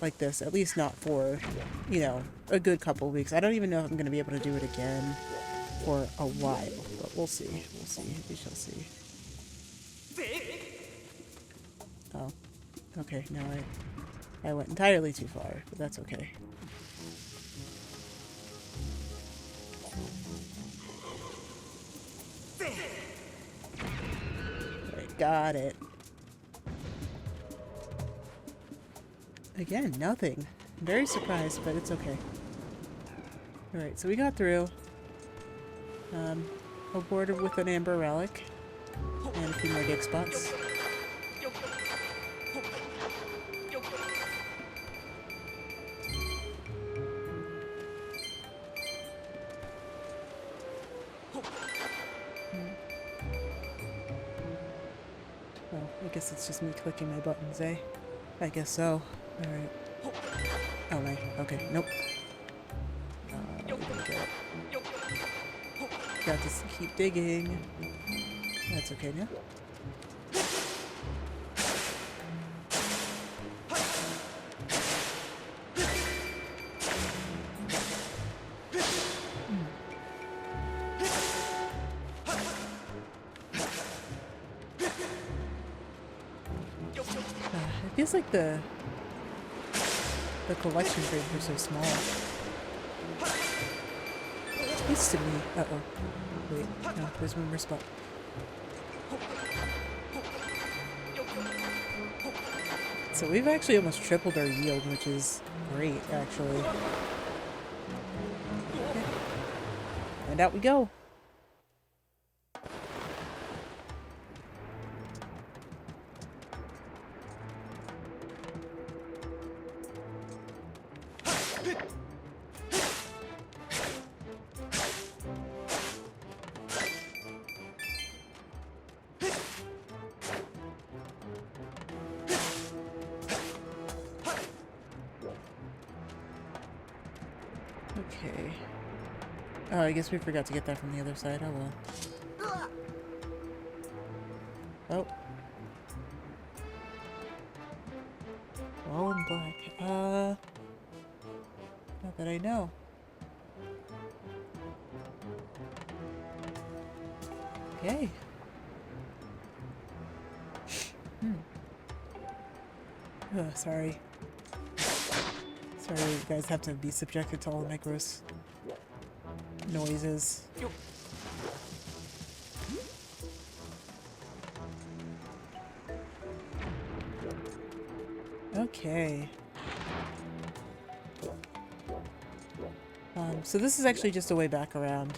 like this. At least not for, you know, a good couple of weeks. I don't even know if I'm going to be able to do it again for a while, but we'll see. We'll see. We shall see. Oh, okay. No, I went entirely too far, but that's okay. Alright, got it. Again, nothing. I'm very surprised, but it's okay. Alright, so we got through. Awarded with an amber relic. And a few more dig spots. Well, I guess it's just me clicking my buttons, eh? I guess so. Alright. Oh, my. Okay, nope. We didn't get it. Got to keep digging. That's okay now. It feels like the collection crates are so small. It used to be. Uh-oh. Wait, no, there's one more spot. So we've actually almost tripled our yield, which is great, actually. Okay. And out we go. Okay. Oh, I guess we forgot to get that from the other side. Oh well. Oh. All in black. Not that I know. Okay. Oh, sorry. Sorry, you guys have to be subjected to all the gross noises. Okay. So this is actually just a way back around.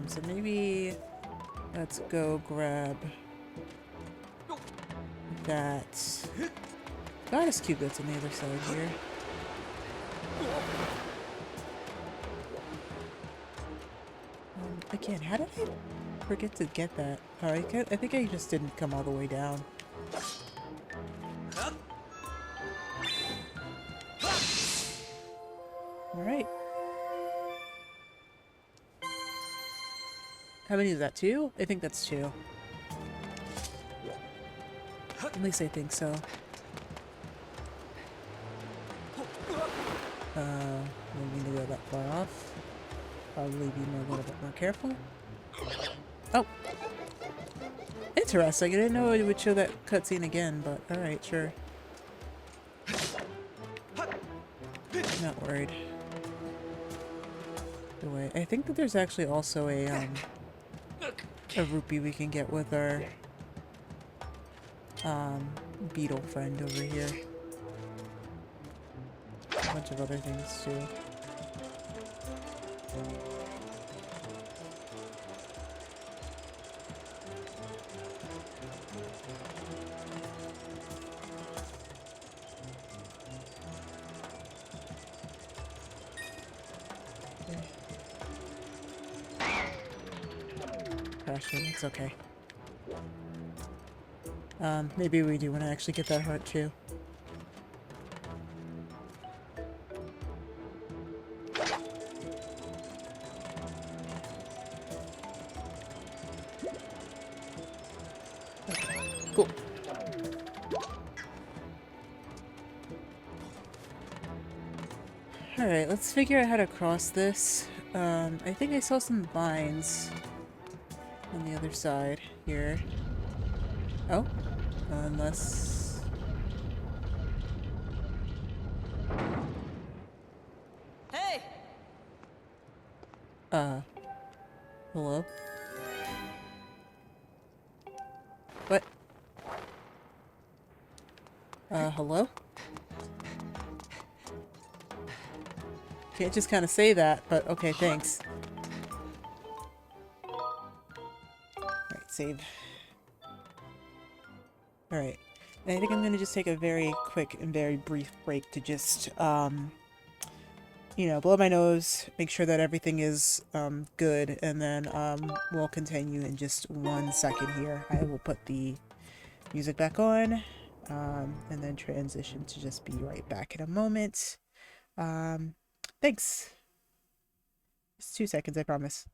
So maybe let's go grab that goddess cube that's on the other side here. Again, how did I forget to get that? Oh, I think I just didn't come all the way down. Alright. How many is that? 2? I think that's 2. At least I think so. Don't need to go that far off. Probably be a little bit more careful. Oh! Interesting, I didn't know it would show that cutscene again, but alright, sure. worried. Anyway, I think that there's actually also a rupee we can get with our beetle friend over here. A bunch of other things too. Crashing, it's okay. Maybe we do want to actually get that heart too. Cool. Alright, let's figure out how to cross this. I think I saw some vines on the other side here. Oh, unless... Hey! Hello? What? Hello? Can't just kind of say that, but okay, thanks. Alright, save. Alright. And I think I'm gonna just take a very quick and very brief break to just, you know, blow my nose, make sure that everything is, good, and then, we'll continue in just 1 second here. I will put the music back on, and then transition to just be right back in a moment. Thanks. Just 2 seconds, I promise.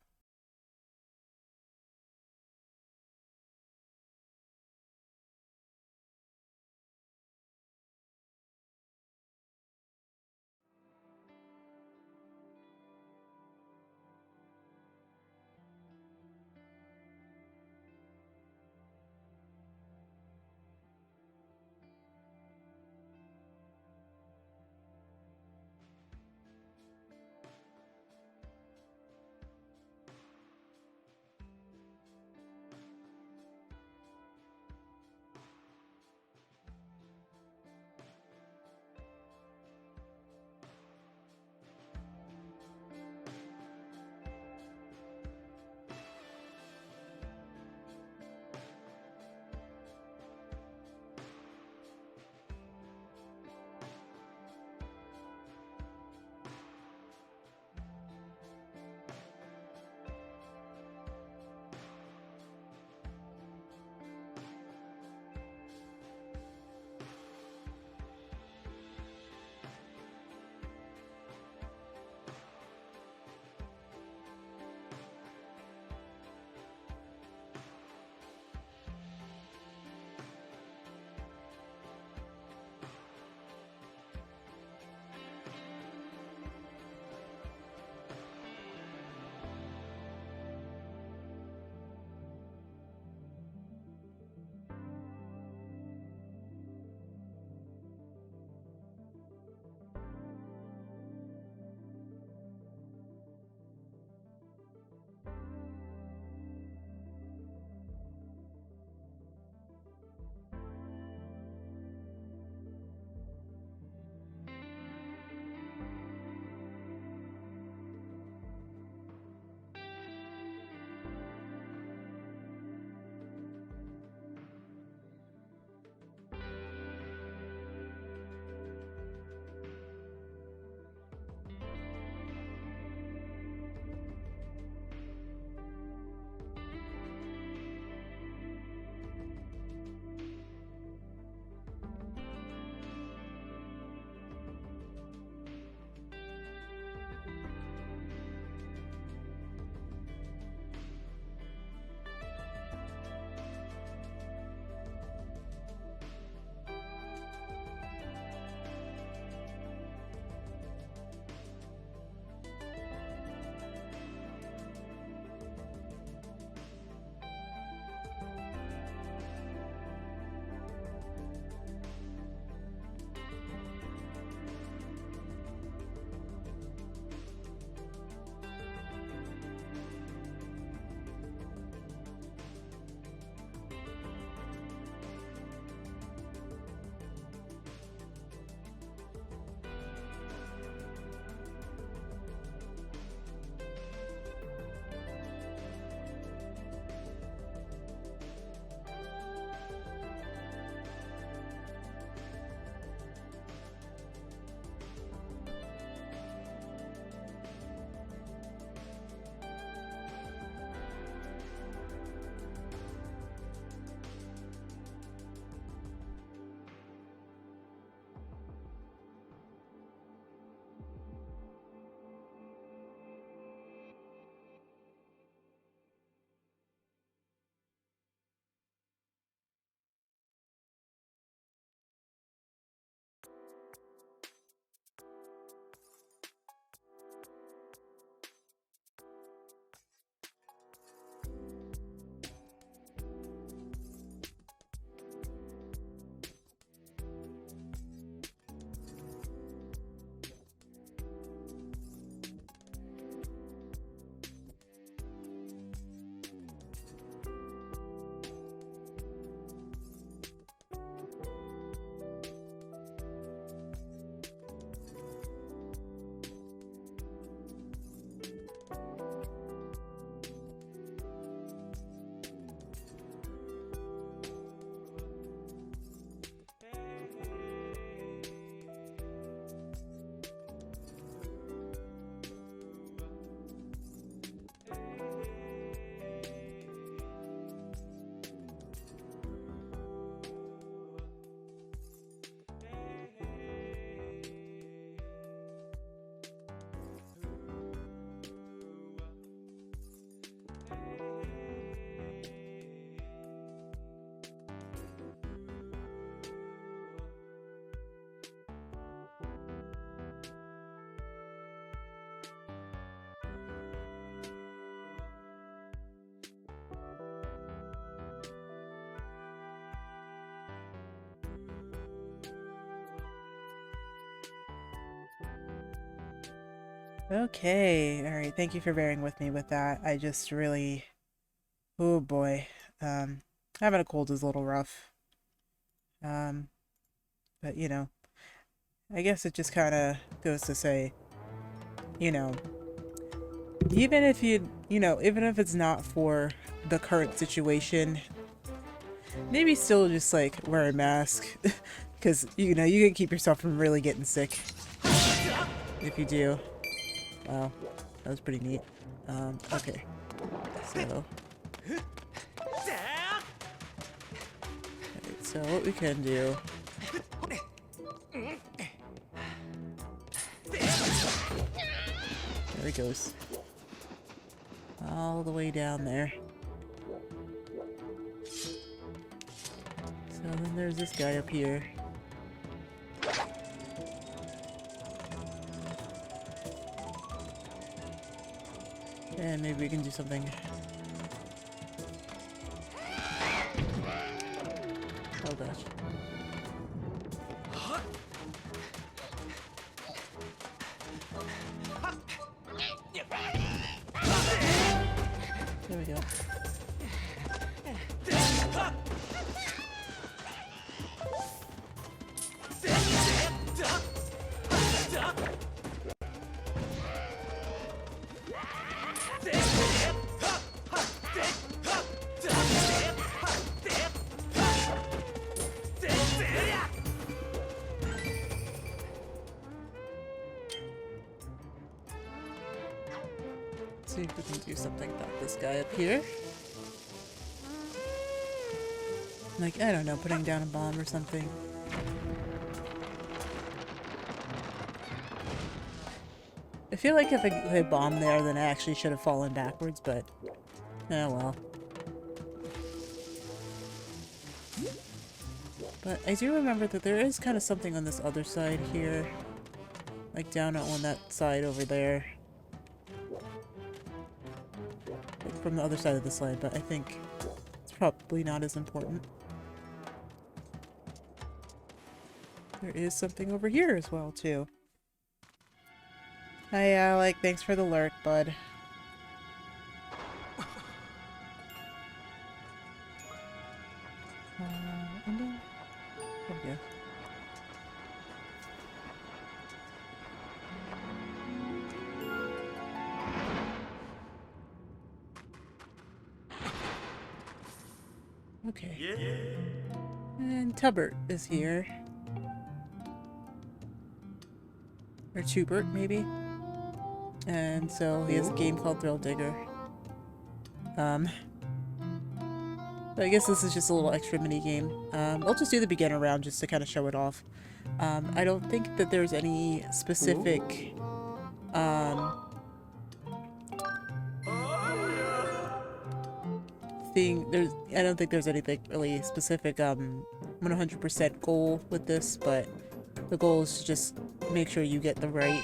Okay, alright, thank you for bearing with me with that. I just really... Oh boy. Having a cold is a little rough. But you know, I guess it just kind of goes to say, you know, even if even if it's not for the current situation, maybe still just like wear a mask, because you can keep yourself from really getting sick if you do. Wow, that was pretty neat. Okay, so. Alright, so what we can do. There he goes. All the way down there. So then there's this guy up here. And maybe we can do something. Oh gosh. There we go. See if we can do something about this guy up here. Like, I don't know, putting down a bomb or something. I feel like if I had bombed there, then I actually should have fallen backwards, but... oh well. But I do remember that there is kind of something on this other side here. Like down on that side over there. Like from the other side of the slide, but I think it's probably not as important. There is something over here as well, too. Hi, Alec. Thanks for the lurk, bud. And then... there we go. Okay. And Tubbert is here. Or Tubert, maybe? And so he has a game called Thrill Digger. But I guess this is just a little extra mini game. I'll just do the beginner round just to kind of show it off. I don't think that there's any specific I don't think there's anything really specific 100% goal with this, but the goal is to just make sure you get the right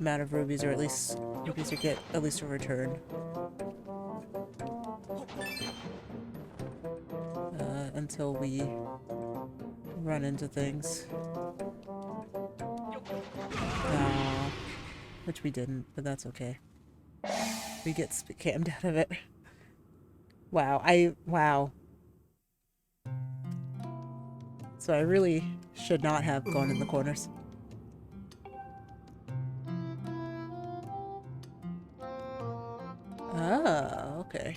amount of rubies, or at least rubies, or get at least a return. Until we run into things. Which we didn't, but that's okay. We get scammed out of it. Wow, wow. So I really should not have gone in the corners. Ah, okay.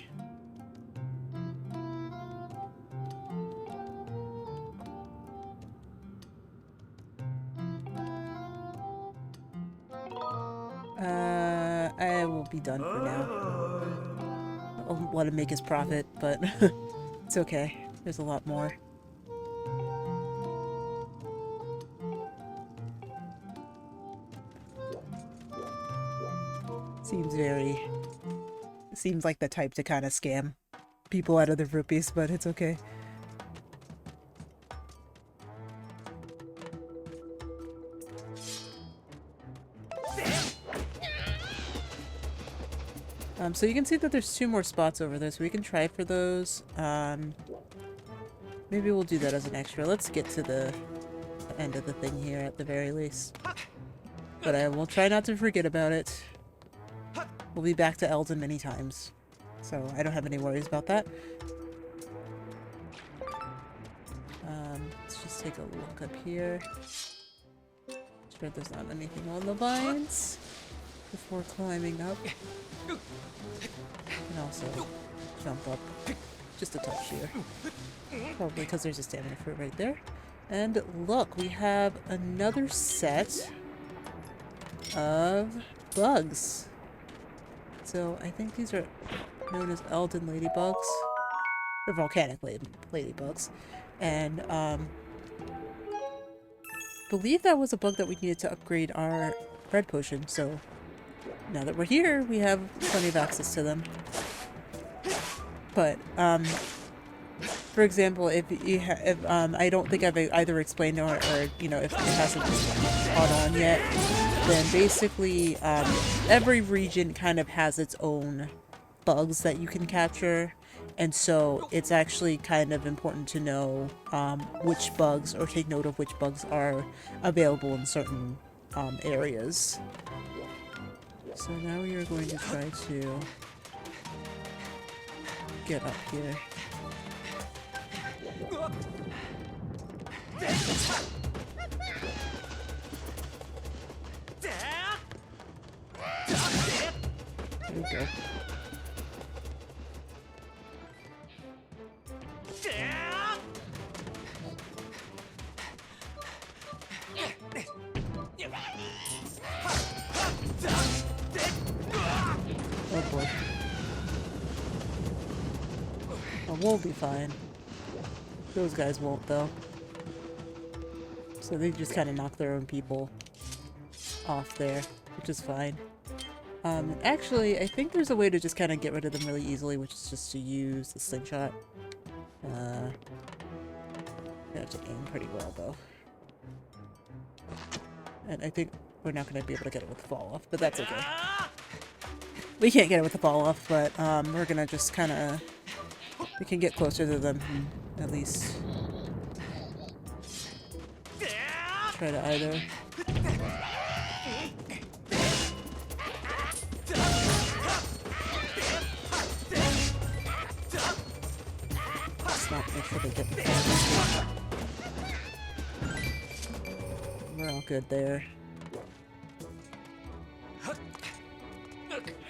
I will be done for now. I'll let him make his profit, but it's okay. There's a lot more. Seems like the type to kind of scam people out of their rupees, but it's okay. So you can see that there's 2 more spots over there, so we can try for those. Maybe we'll do that as an extra. Let's get to the end of the thing here at the very least. but I will try not to forget about it. We'll be back to Eldin many times, so I don't have any worries about that. Let's just take a look up here. Sure there's not anything on the vines before climbing up. And also jump up just a touch here. Probably because there's a stamina fruit right there. And look, we have another set of bugs. So I think these are known as Eldin ladybugs. Or volcanic ladybugs. And believe that was a bug that we needed to upgrade our bread potion, so now that we're here, we have plenty of access to them. But, for example, if I don't think I've either explained or you know, if it hasn't caught on yet, then basically, every region kind of has its own bugs that you can capture, and so it's actually kind of important to know, which bugs, or take note of which bugs are available in certain, areas. So now we are going to try to get up here. There we go. Oh boy. Oh, we'll be fine. Those guys won't, though. So they just kind of knock their own people off there, which is fine. Actually, I think there's a way to just kind of get rid of them really easily, which is just to use the slingshot. You have to aim pretty well, though. And I think we're not going to be able to get it with the fall off, but that's okay. We can't get it with the fall off, but we're going to just kind of... We can get closer to them, at least. Try to either... Not make sure they get the fall. We're all good there.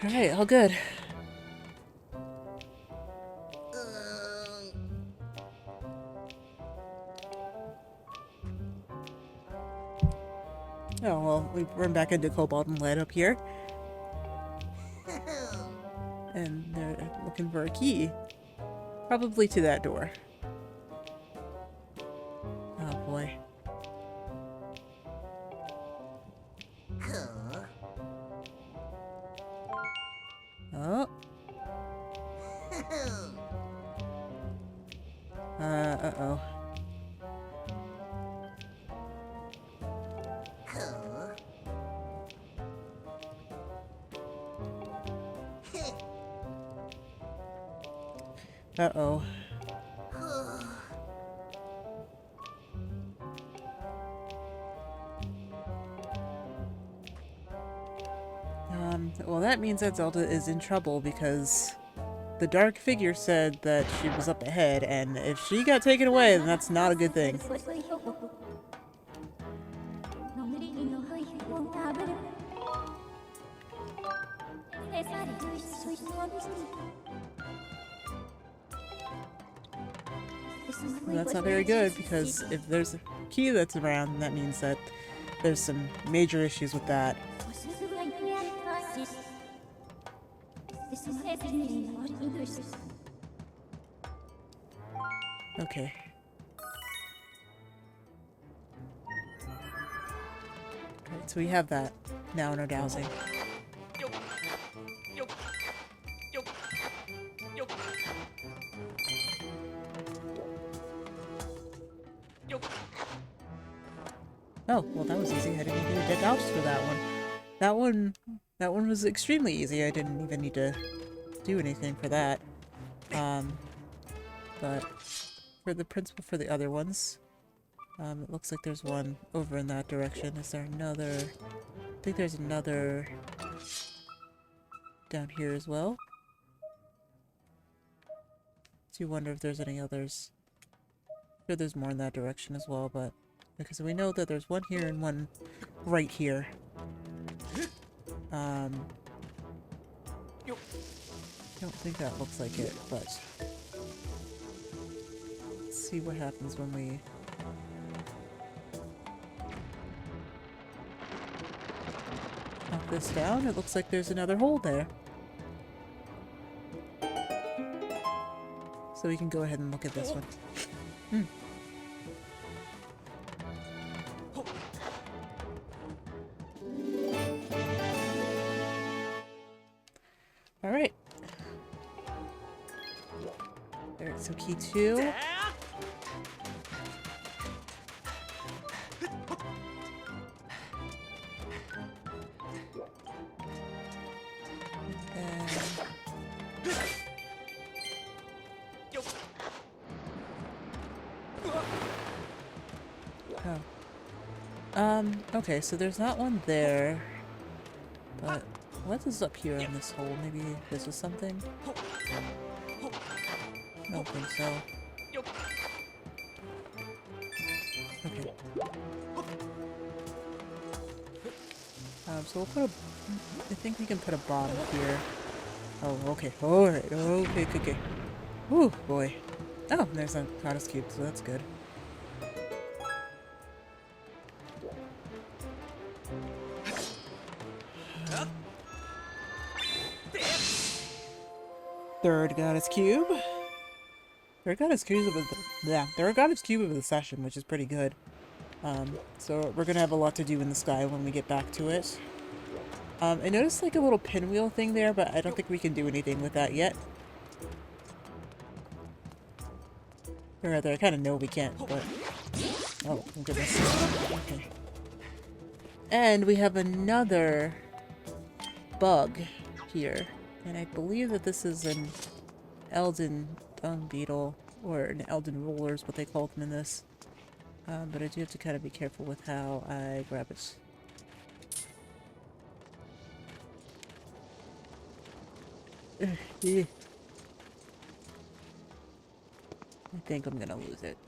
Alright, all good. Oh, well, we run back into Cobalt and Lead up here. And they're looking for a key. Probably to that door. Oh boy. Oh. Uh-oh. Uh-oh. Well, that means that Zelda is in trouble because the dark figure said that she was up ahead, and if she got taken away, then that's not a good thing. Well, that's not very good, because if there's a key that's around, that means that there's some major issues with that. Okay. Alright, so we have that now in our dowsing. Oh, well that was easy. I didn't even need to douse for that one. That one was extremely easy. I didn't even need to do anything for that. But for the principle for the other ones, It looks like there's one over in that direction. Is there another? I think there's another down here as well. Do you wonder if there's any others? I'm sure there's more in that direction as well, but because we know that there's one here and one right here. I don't think that looks like it, but let's see what happens when we knock this down. It looks like there's another hole there. So we can go ahead and look at this one. Alright. Alright, so key 2. Okay, so there's not one there, but what is up here in this hole? Maybe this is something? I don't think so. Okay. So we'll put a... I think we can put a bomb here. Oh, okay. Alright, okay. Ooh, boy. Oh, there's a goddess cube, so that's good. Third goddess cube. Third goddess cube of the third goddess cube of the session, which is pretty good. So we're gonna have a lot to do in the sky when we get back to it. I noticed like a little pinwheel thing there, but I don't think we can do anything with that yet. Or rather, I kind of know we can't, but oh goodness. Okay. And we have another bug here. And I believe that this is an Eldin dung beetle, or an Eldin roller is what they call them in this. But I do have to kind of be careful with how I grab it. I think I'm gonna lose it.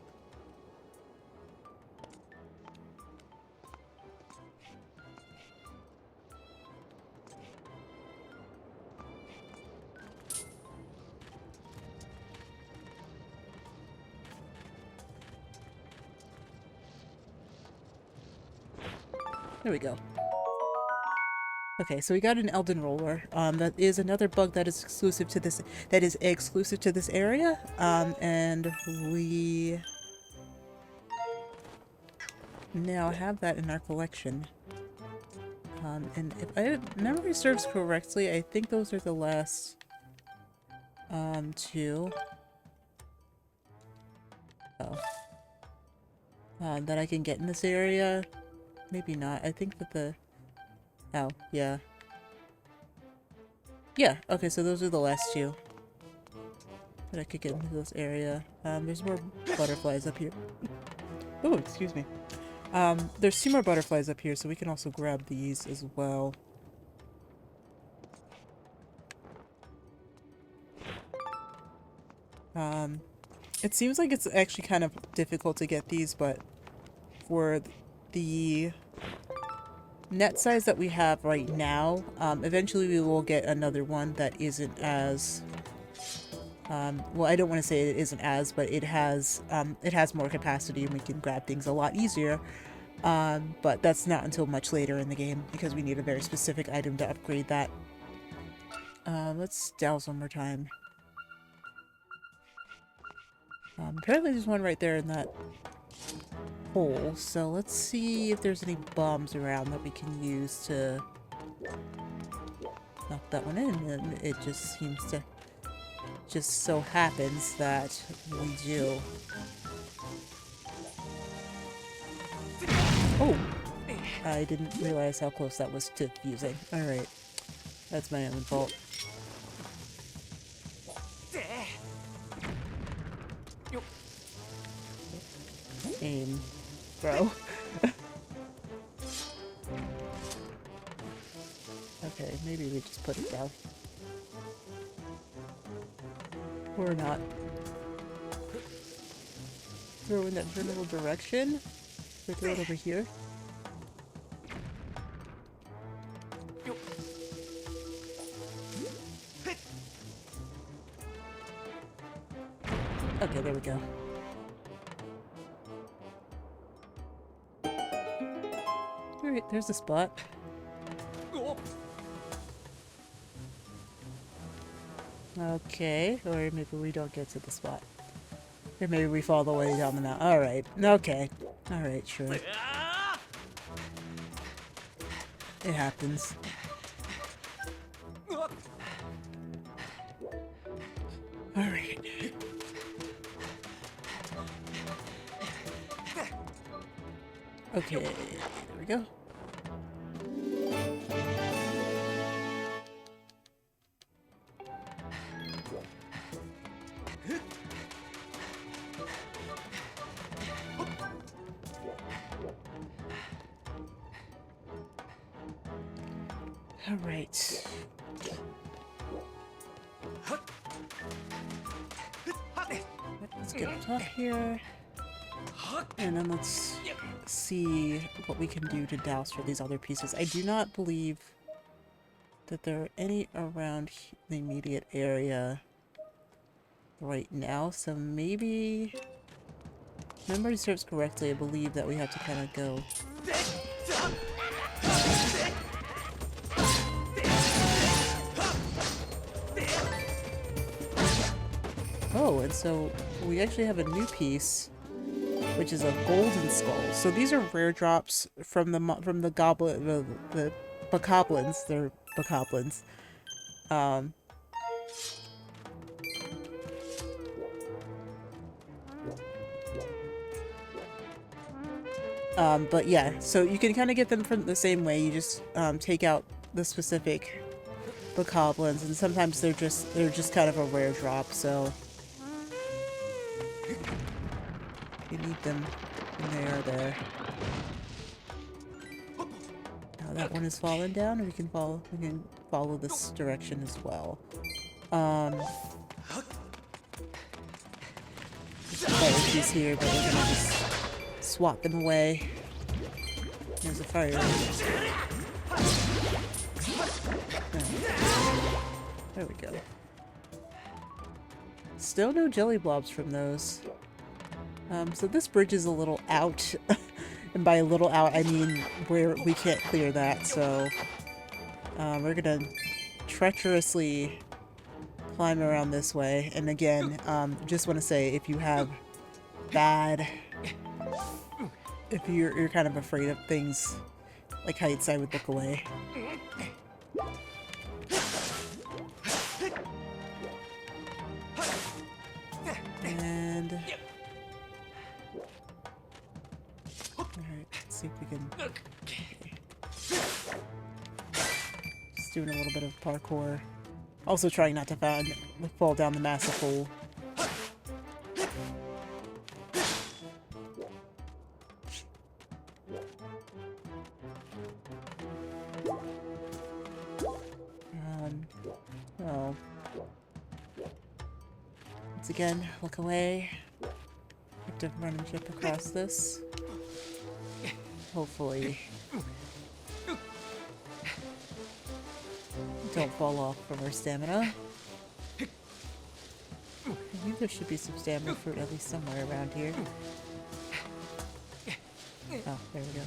There we go. Okay, so we got an Eldin roller. That is another bug that is exclusive to this. That is exclusive to this area. And we now have that in our collection. And if memory serves correctly, I think those are the last two. Oh. That I can get in this area. Maybe not. I think that the... Oh, yeah. Yeah, okay, so those are the last two that I could get into this area. There's more butterflies up here. Oh, excuse me. There's 2 more butterflies up here, so we can also grab these as well. It seems like it's actually kind of difficult to get these, but for the net size that we have right now, eventually we will get another one that isn't as well, I don't want to say it isn't as, but it has more capacity and we can grab things a lot easier, but that's not until much later in the game because we need a very specific item to upgrade that. Let's douse one more time. Apparently there's one right there in that hole, so let's see if there's any bombs around that we can use to knock that one in, and it just seems to just so happens that we do. Oh! I didn't realize how close that was to fusing. Alright. That's my own fault. Aim. throw. Okay, maybe we just put it down. Or not. Throw in that general direction. Or throw it over here. Okay, there we go. Alright, there's the spot. Okay, or maybe we don't get to the spot. Or maybe we fall the way down the mountain. Alright, okay. Alright, sure. It happens. Alright. Okay, there we go. All right. Let's get up top here. And then let's see what we can do to douse for these other pieces. I do not believe that there are any around the immediate area right now, so maybe... If memory serves correctly, I believe that we have to kind of go... Oh, and so we actually have a new piece, which is a golden skull. So these are rare drops from the goblin, the bokoblins. They're bokoblins. But yeah, so you can kind of get them from the same way. You just take out the specific bokoblins, and sometimes they're just kind of a rare drop. So you need them when they are there. Now that one is fallen down, and we can follow this direction as well. Fire piece here, but we're gonna just swat them away. There's a fire. Oh. There we go. Still no jelly blobs from those. So this bridge is a little out. And by a little out, I mean we can't clear that, so we're gonna treacherously climb around this way. And again, just want to say, if you have if you're kind of afraid of things like heights, I would look away. And alright, let's see if we can... Okay. Just doing a little bit of parkour. Also trying not to fall down the massive hole. Well, once again, look away. Have to run and jump across this. Hopefully don't fall off from our stamina. I think there should be some stamina fruit at least somewhere around here. Oh, there we go.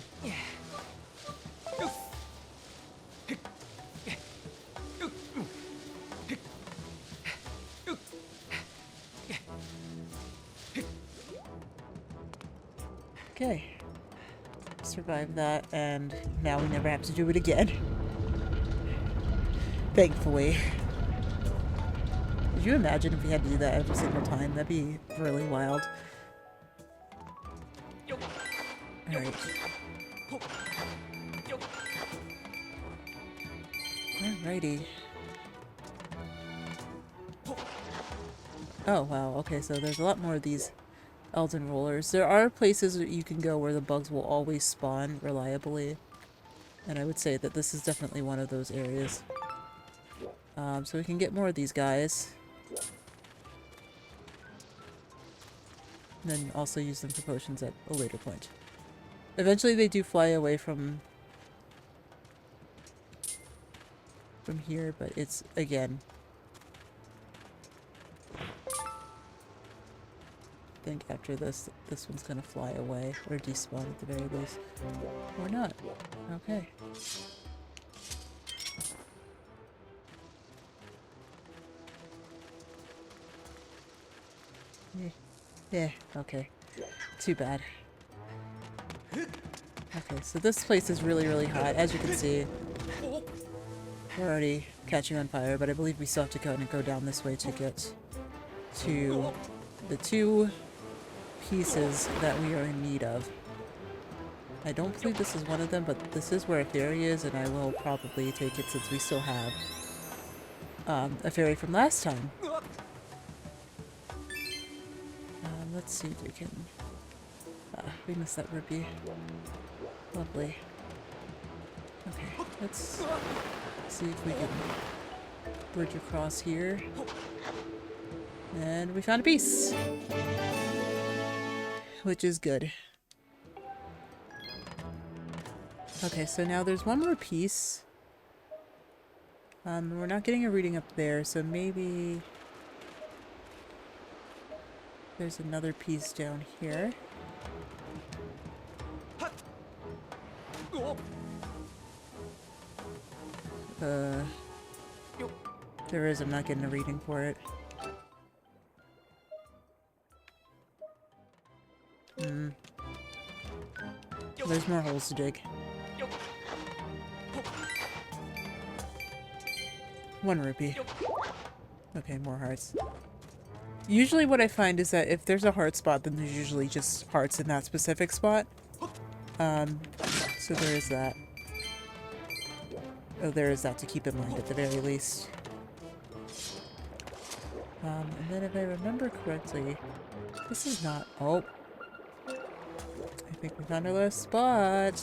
Okay. Survived that, and now we never have to do it again. Thankfully. Could you imagine if we had to do that every single time? That'd be really wild. Alright. Alrighty. Oh, wow. Okay, so there's a lot more of these Eldin rollers. There are places that you can go where the bugs will always spawn reliably. And I would say that this is definitely one of those areas. So we can get more of these guys. And then also use them for potions at a later point. Eventually they do fly away from here, but it's, again, I think after this one's gonna fly away, or despawn at the very least. Or not. Okay. Yeah, okay. Too bad. Okay, so this place is really, really hot. As you can see, we're already catching on fire, but I believe we still have to go down this way to get to the 2 pieces that we are in need of. I don't believe this is one of them, but this is where a fairy is, and I will probably take it since we still have a fairy from last time. Let's see if we can... we missed that rupee. Lovely. Okay, let's see if we can bridge across here. And we found a piece! Which is good. Okay, so now there's one more piece. We're not getting a reading up there, so maybe... there's another piece down here. There is, I'm not getting a reading for it. There's more holes to dig. 1 rupee. Okay, more hearts. Usually what I find is that if there's a heart spot, then there's usually just hearts in that specific spot. So there is that. Oh, there is that to keep in mind at the very least. And then if I remember correctly, this is not... oh. I think we found our last spot.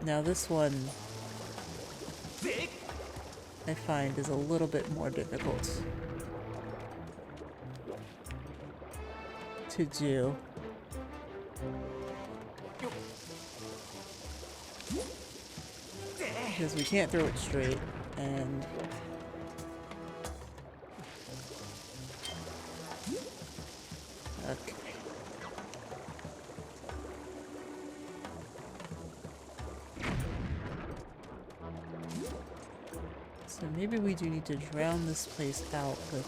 Now this one I find is a little bit more difficult to do. Because we can't throw it straight, and okay. So maybe we do need to drown this place out with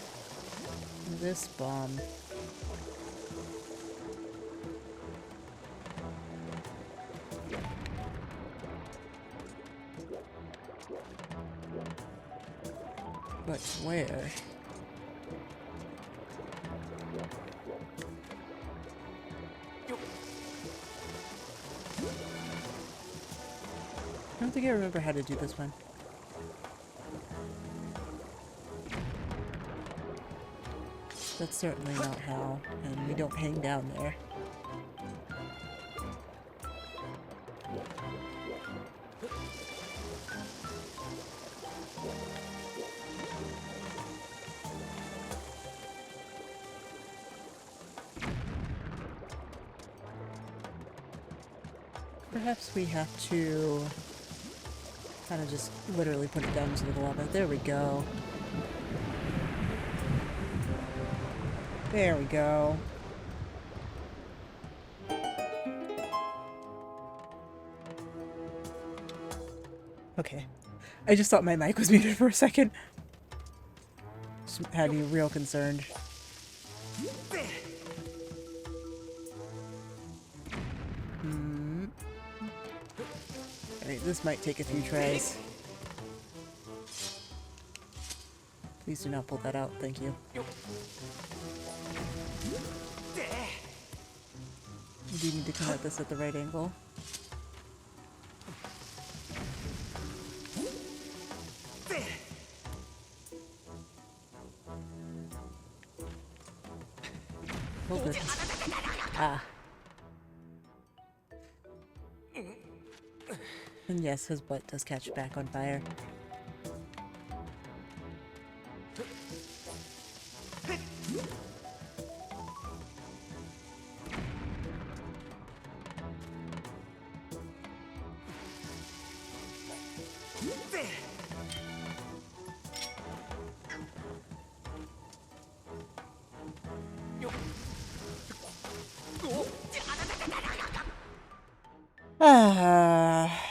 this bomb. But where? I don't think I remember how to do this one. That's certainly not how, and we don't hang down there. Perhaps we have to kind of just literally put it down into the lava. There we go. There we go. Okay. I just thought my mic was muted for a second. Just had me real concerned. Alright, this might take a few tries. Please do not pull that out, thank you. We do need to come at this at the right angle. Oh goodness. Ah. And yes, his butt does catch back on fire. Ah.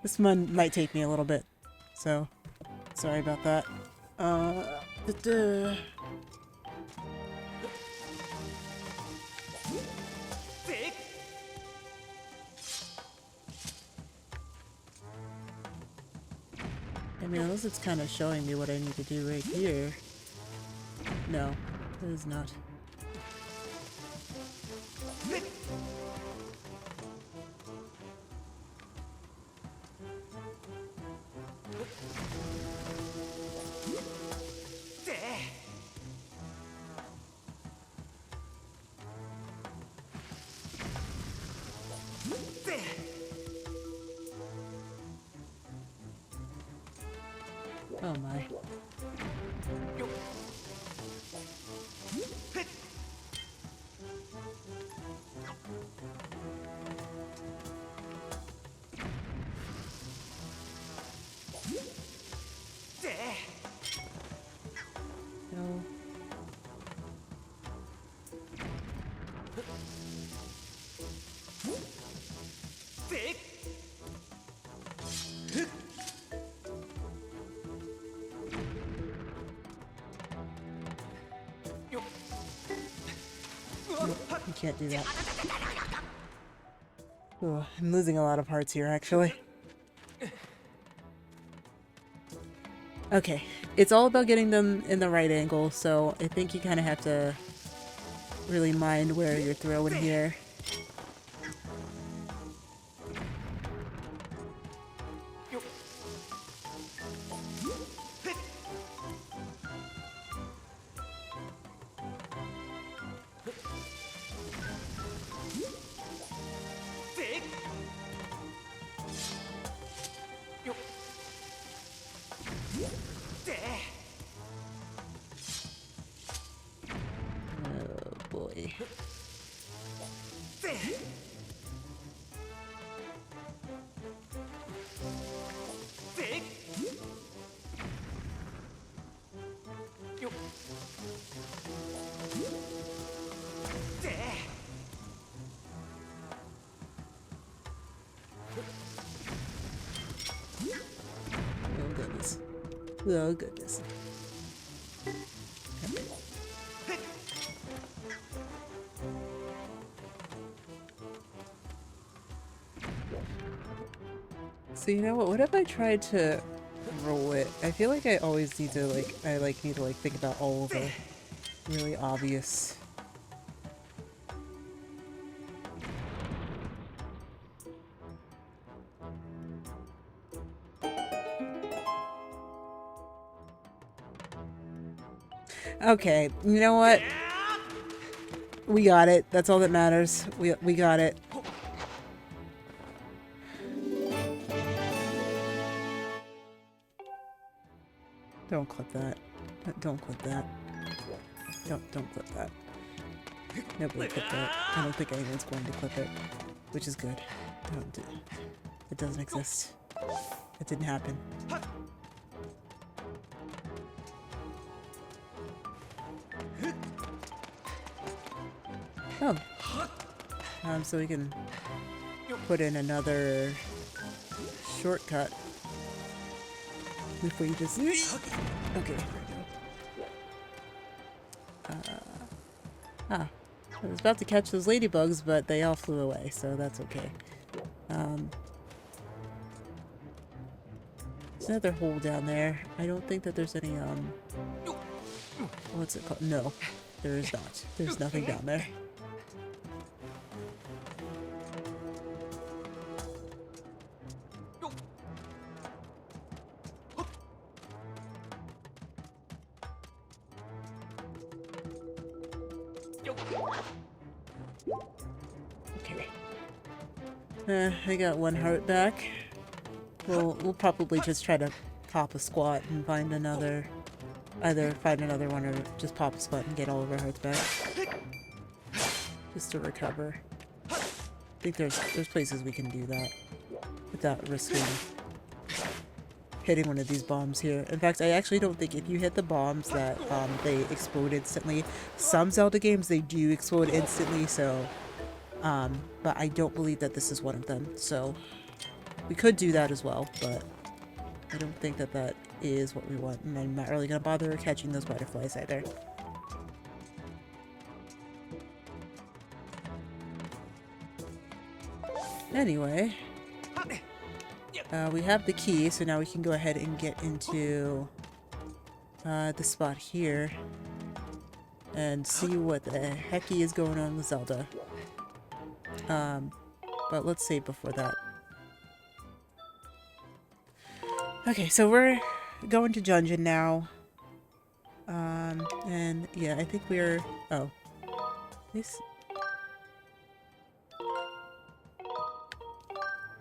This one might take me a little bit, so sorry about that. Duh. I mean, unless it's kind of showing me what I need to do right here. No, it is not. Oh my. No. You can't do that. Ooh, I'm losing a lot of hearts here, actually. Okay, it's all about getting them in the right angle, so I think you kind of have to really mind where you're throwing here. Oh boy. Oh goodness. Oh goodness. So you know what if I tried to roll it? I feel like I always need to need to think about all of the really obvious. Okay, you know what? We got it. That's all that matters. We got it. Don't clip that. Don't clip that. Don't clip that. Nobody clipped that. I don't think anyone's going to clip it, which is good. It doesn't exist. It didn't happen. Oh. So we can put in another shortcut. If we just... Okay, there we go. I was about to catch those ladybugs, but they all flew away, so that's okay. There's another hole down there. I don't think that there's any, what's it called? No, there is not. There's nothing down there. I got 1 heart back. We'll probably just try to pop a squat and find another... Either find another one or just pop a squat and get all of our hearts back. Just to recover. I think there's places we can do that without risking hitting one of these bombs here. In fact, I actually don't think if you hit the bombs that they explode instantly. Some Zelda games, they do explode instantly, so... but I don't believe that this is one of them, so... We could do that as well, but I don't think that that is what we want, and I'm not really gonna bother catching those butterflies either. Anyway, we have the key, so now we can go ahead and get into the spot here and see what the hecky is going on with Zelda. But let's save before that. Okay, so we're going to dungeon now. And yeah, I think we're... Oh. This...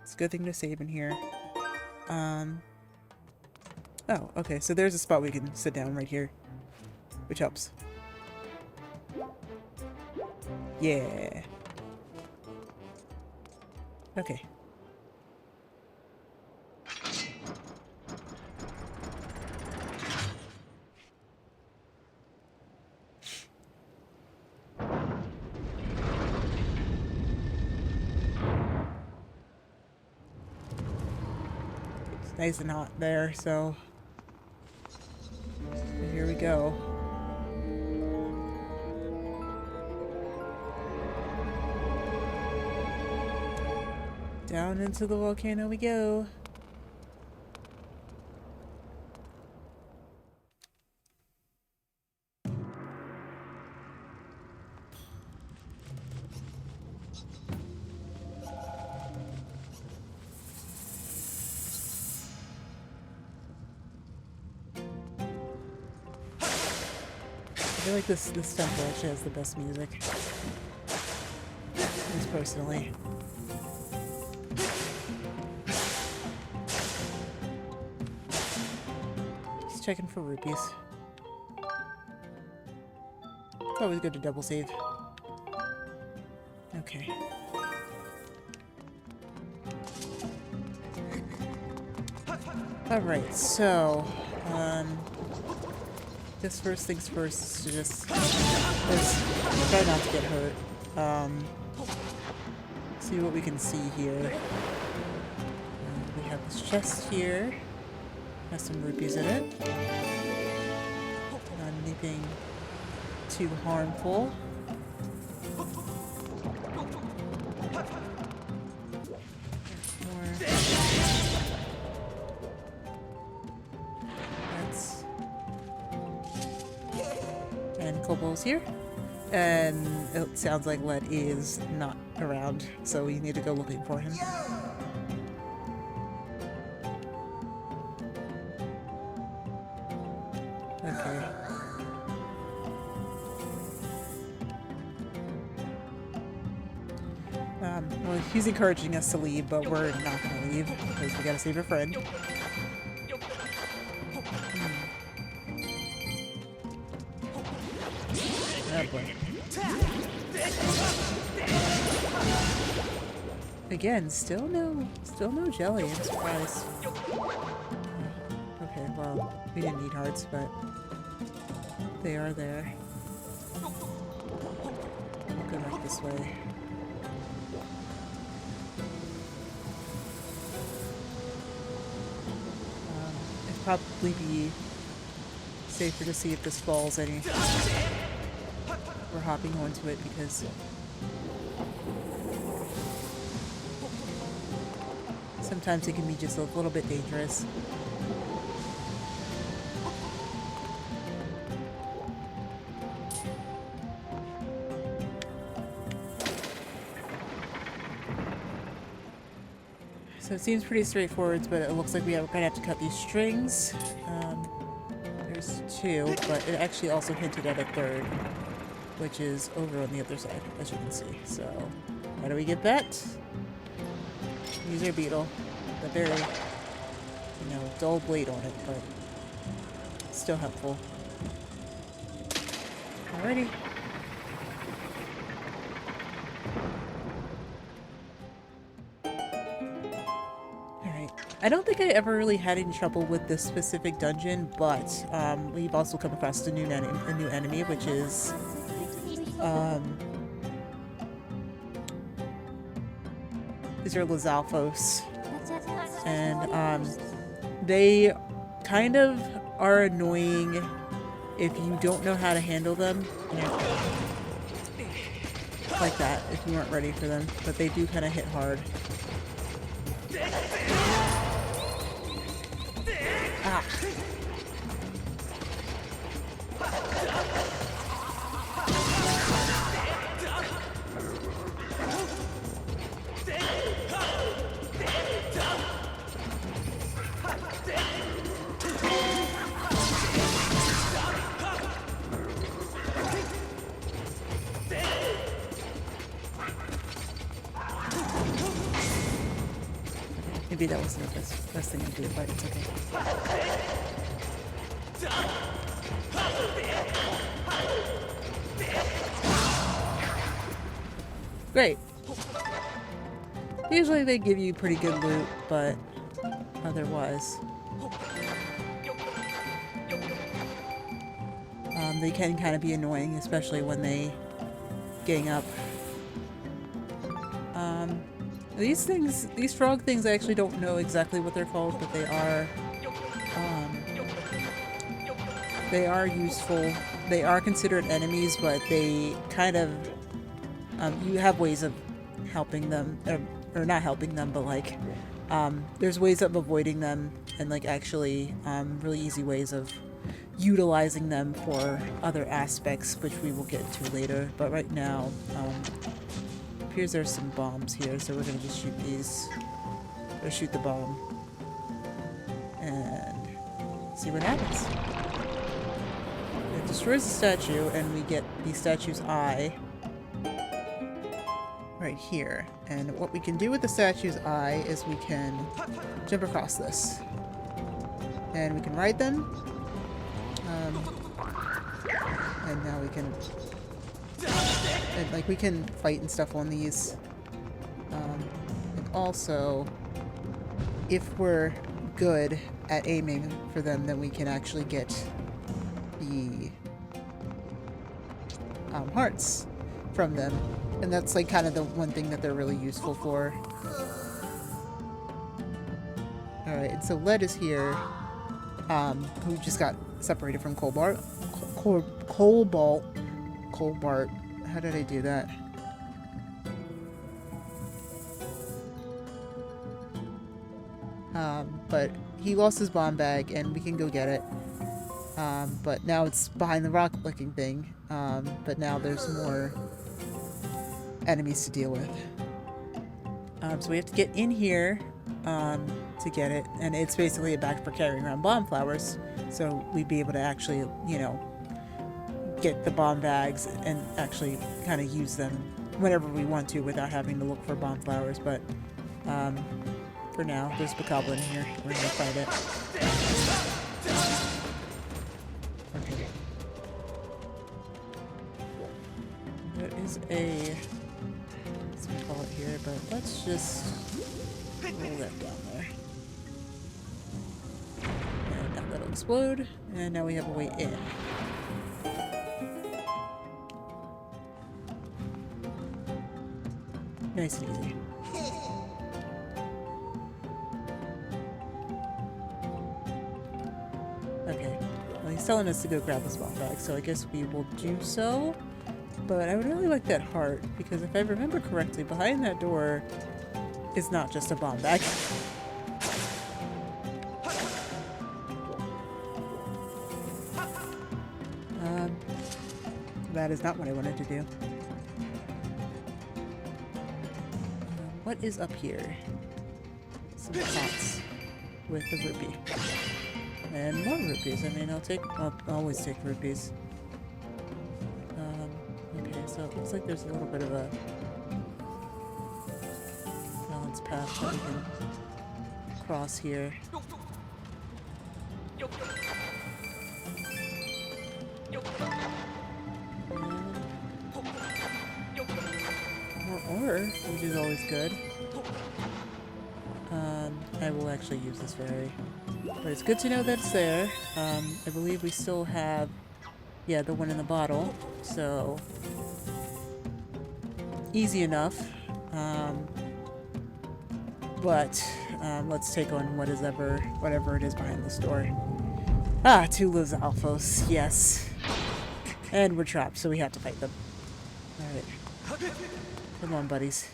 It's a good thing to save in here. Oh, okay, so there's a spot we can sit down right here. Which helps. Yeah. Okay. Nice and hot there, so here we go. Down into the volcano we go. I feel like this temple actually has the best music. Just personally. Just checking for rupees. It's always good to double save. Okay. Alright, so just first things first is to just try not to get hurt. See what we can see here. We have this chest here. Has some rupees in it. Not anything too harmful. Kobolds here, and it sounds like Led is not around, so we need to go looking for him. Okay. Well, he's encouraging us to leave, but we're not gonna leave because we gotta save a friend. Oh boy. Again, still no jelly. I'm surprised. Okay, well, we didn't need hearts, but they are there. We'll go back this way. It'd probably be safer to see if this falls any. We're hopping onto it because sometimes it can be just a little bit dangerous. So it seems pretty straightforward, but it looks like we're gonna have to cut these strings. There's 2, but it actually also hinted at a 3rd. Which is over on the other side, as you can see. So, how do we get that? Use your beetle. The very, you know, dull blade on it, but still helpful. Alrighty. Alright. I don't think I ever really had any trouble with this specific dungeon, but we've also come across a new enemy, which is these are Lizalfos. And they kind of are annoying if you don't know how to handle them. Like that, if you weren't ready for them. But they do kind of hit hard. Ah. Maybe that wasn't the best thing to do, but it's okay. Great. Usually they give you pretty good loot, but otherwise. They can kind of be annoying, especially when they gang up. These frog things, I actually don't know exactly what they're called, but they are useful. They are considered enemies, but they kind of, you have ways of helping them, or not helping them, but like, there's ways of avoiding them, and like actually, really easy ways of utilizing them for other aspects, which we will get to later. But right now, appears there's some bombs here, so we're gonna just shoot these, or shoot the bomb, and see what happens. It destroys the statue, and we get the statue's eye right here. And what we can do with the statue's eye is we can jump across this, and we can ride them, and now we can. And, like, we can fight and stuff on these. And also, if we're good at aiming for them, then we can actually get the hearts from them. And that's, like, kind of the one thing that they're really useful for. Alright, so Lead is here, who just got separated from Cobalt. Cobalt. How did I do that? But he lost his bomb bag, and we can go get it. But now it's behind the rock-looking thing. But now there's more enemies to deal with. So we have to get in here to get it, and it's basically a bag for carrying around bomb flowers. So we'd be able to actually, you know, get the bomb bags and actually kind of use them whenever we want to without having to look for bomb flowers. But for now, there's a goblin here. We're gonna fight it. Okay. There is a, let's call it here, but let's just roll that down there. And now that'll explode, and now we have a way in. Nice and easy. Okay. Well, he's telling us to go grab the bomb bag, so I guess we will do so. But I would really like that heart, because if I remember correctly, behind that door is not just a bomb bag. That is not what I wanted to do. What is up here? Some pots with a rupee. And more rupees. I mean, I'll always take rupees. Okay, so it looks like there's a little bit of a entrance path that we can cross here. More ore, which is always good. I will actually use this fairy. But it's good to know that it's there. I believe we still have, yeah, the one in the bottle. So, easy enough. But let's take on whatever it is behind this door. Ah, two Los Alphos, yes. And we're trapped, so we have to fight them. Alright. Come on, buddies.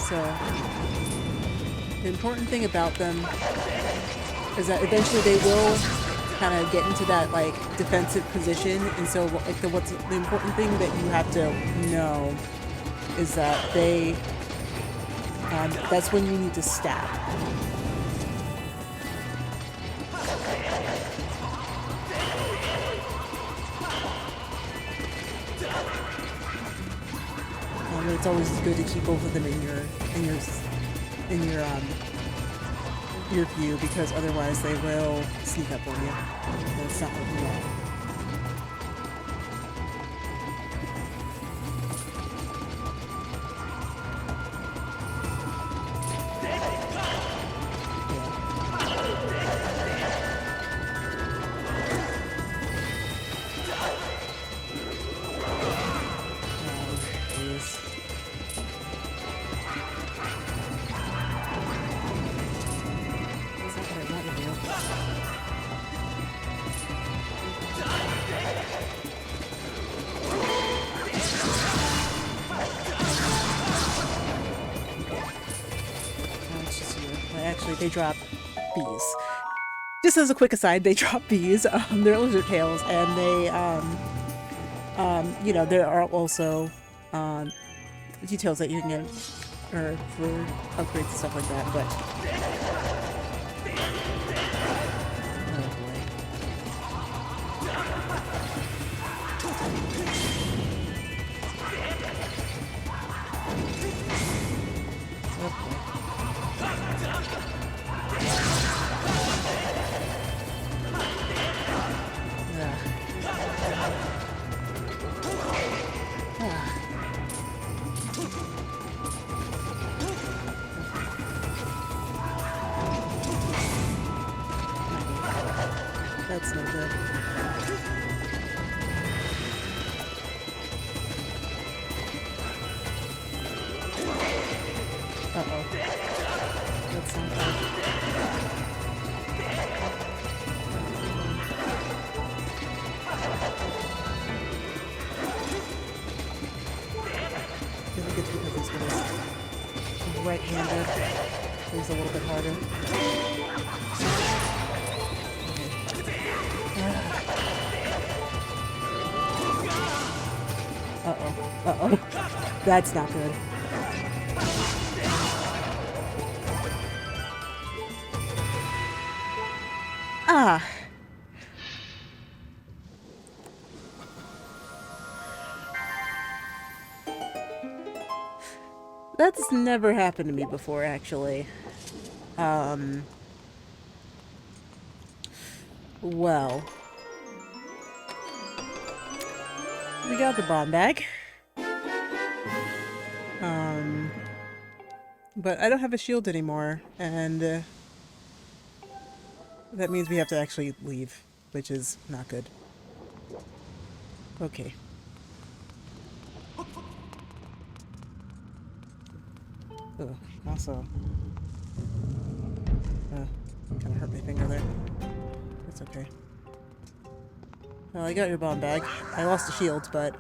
So, the important thing about them is that eventually they will kind of get into that like defensive position, and so like the important thing that you have to know is that they that's when you need to stab. It's always good to keep both of them in your view, because otherwise they will sneak up on you. And it's not what you want. Actually, they drop bees. Just as a quick aside, they drop bees. They're lizard tails, and they, you know, there are also details that you can get or for upgrades and stuff like that. But oh boy. Okay. That's no good. Uh-oh. That's not good. I think it's because he's right-handed. So he's a little bit harder. Uh-oh. Uh-oh. That's not good. Ah. That's never happened to me before, actually. Well. We got the bomb bag. But I don't have a shield anymore, and that means we have to actually leave, which is not good. Okay. Ugh, also, kind of hurt my finger there. It's okay. Well, I got your bomb bag. I lost the shield, but...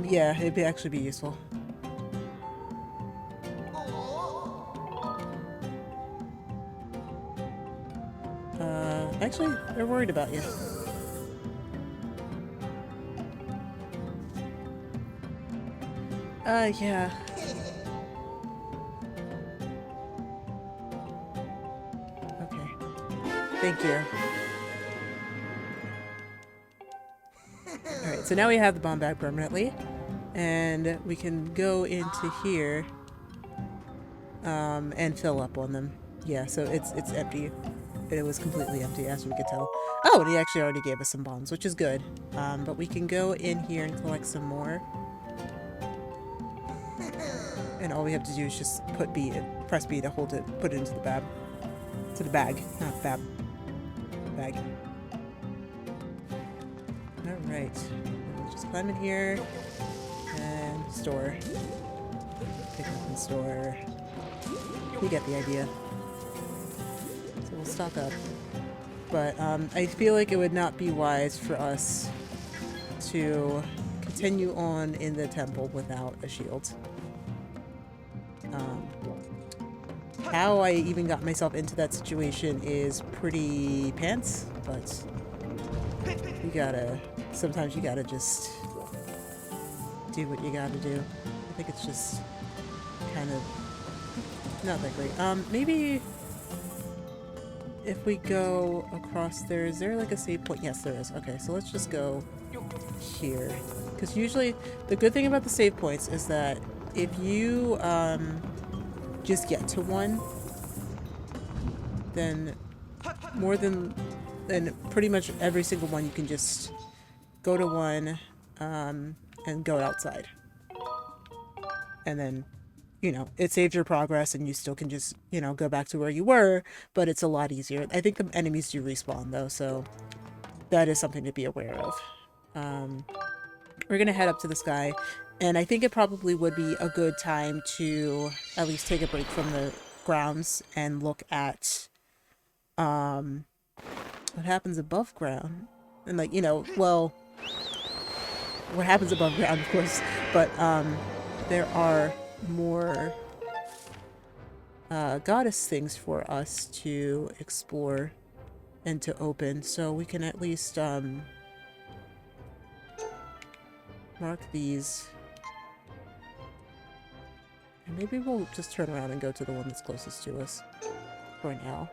yeah, it'd actually be useful. Actually, they're worried about you. Yeah. Okay. Thank you. Alright, so now we have the bomb bag permanently. And we can go into here and fill up on them. Yeah, so it's empty. It was completely empty, as we could tell. Oh, and he actually already gave us some bombs, which is good. But we can go in here and collect some more. And all we have to do is just put B, press B to hold it, put it into the bag. To the bag, not bag. Bag. Alright. We'll just climb in here. And store. Pick up and store. You get the idea. So we'll stock up. But I feel like it would not be wise for us to continue on in the temple without a shield. How I even got myself into that situation is pretty pants, but you gotta, sometimes you gotta just do what you gotta do. I think it's just kind of not that great. Maybe if we go across there, is there like a save point? Yes, there is. Okay, so let's just go here. Because usually, the good thing about the save points is that if you just get to one, then then pretty much every single one you can just go to one and go outside. And then, you know, it saves your progress and you still can just, you know, go back to where you were, but it's a lot easier. I think the enemies do respawn though, so that is something to be aware of. We're gonna head up to the sky, and I think it probably would be a good time to at least take a break from the grounds and look at what happens above ground. And like, you know, well, what happens above ground, of course, but there are more goddess things for us to explore and to open, so we can at least mark these. And maybe we'll just turn around and go to the one that's closest to us for now.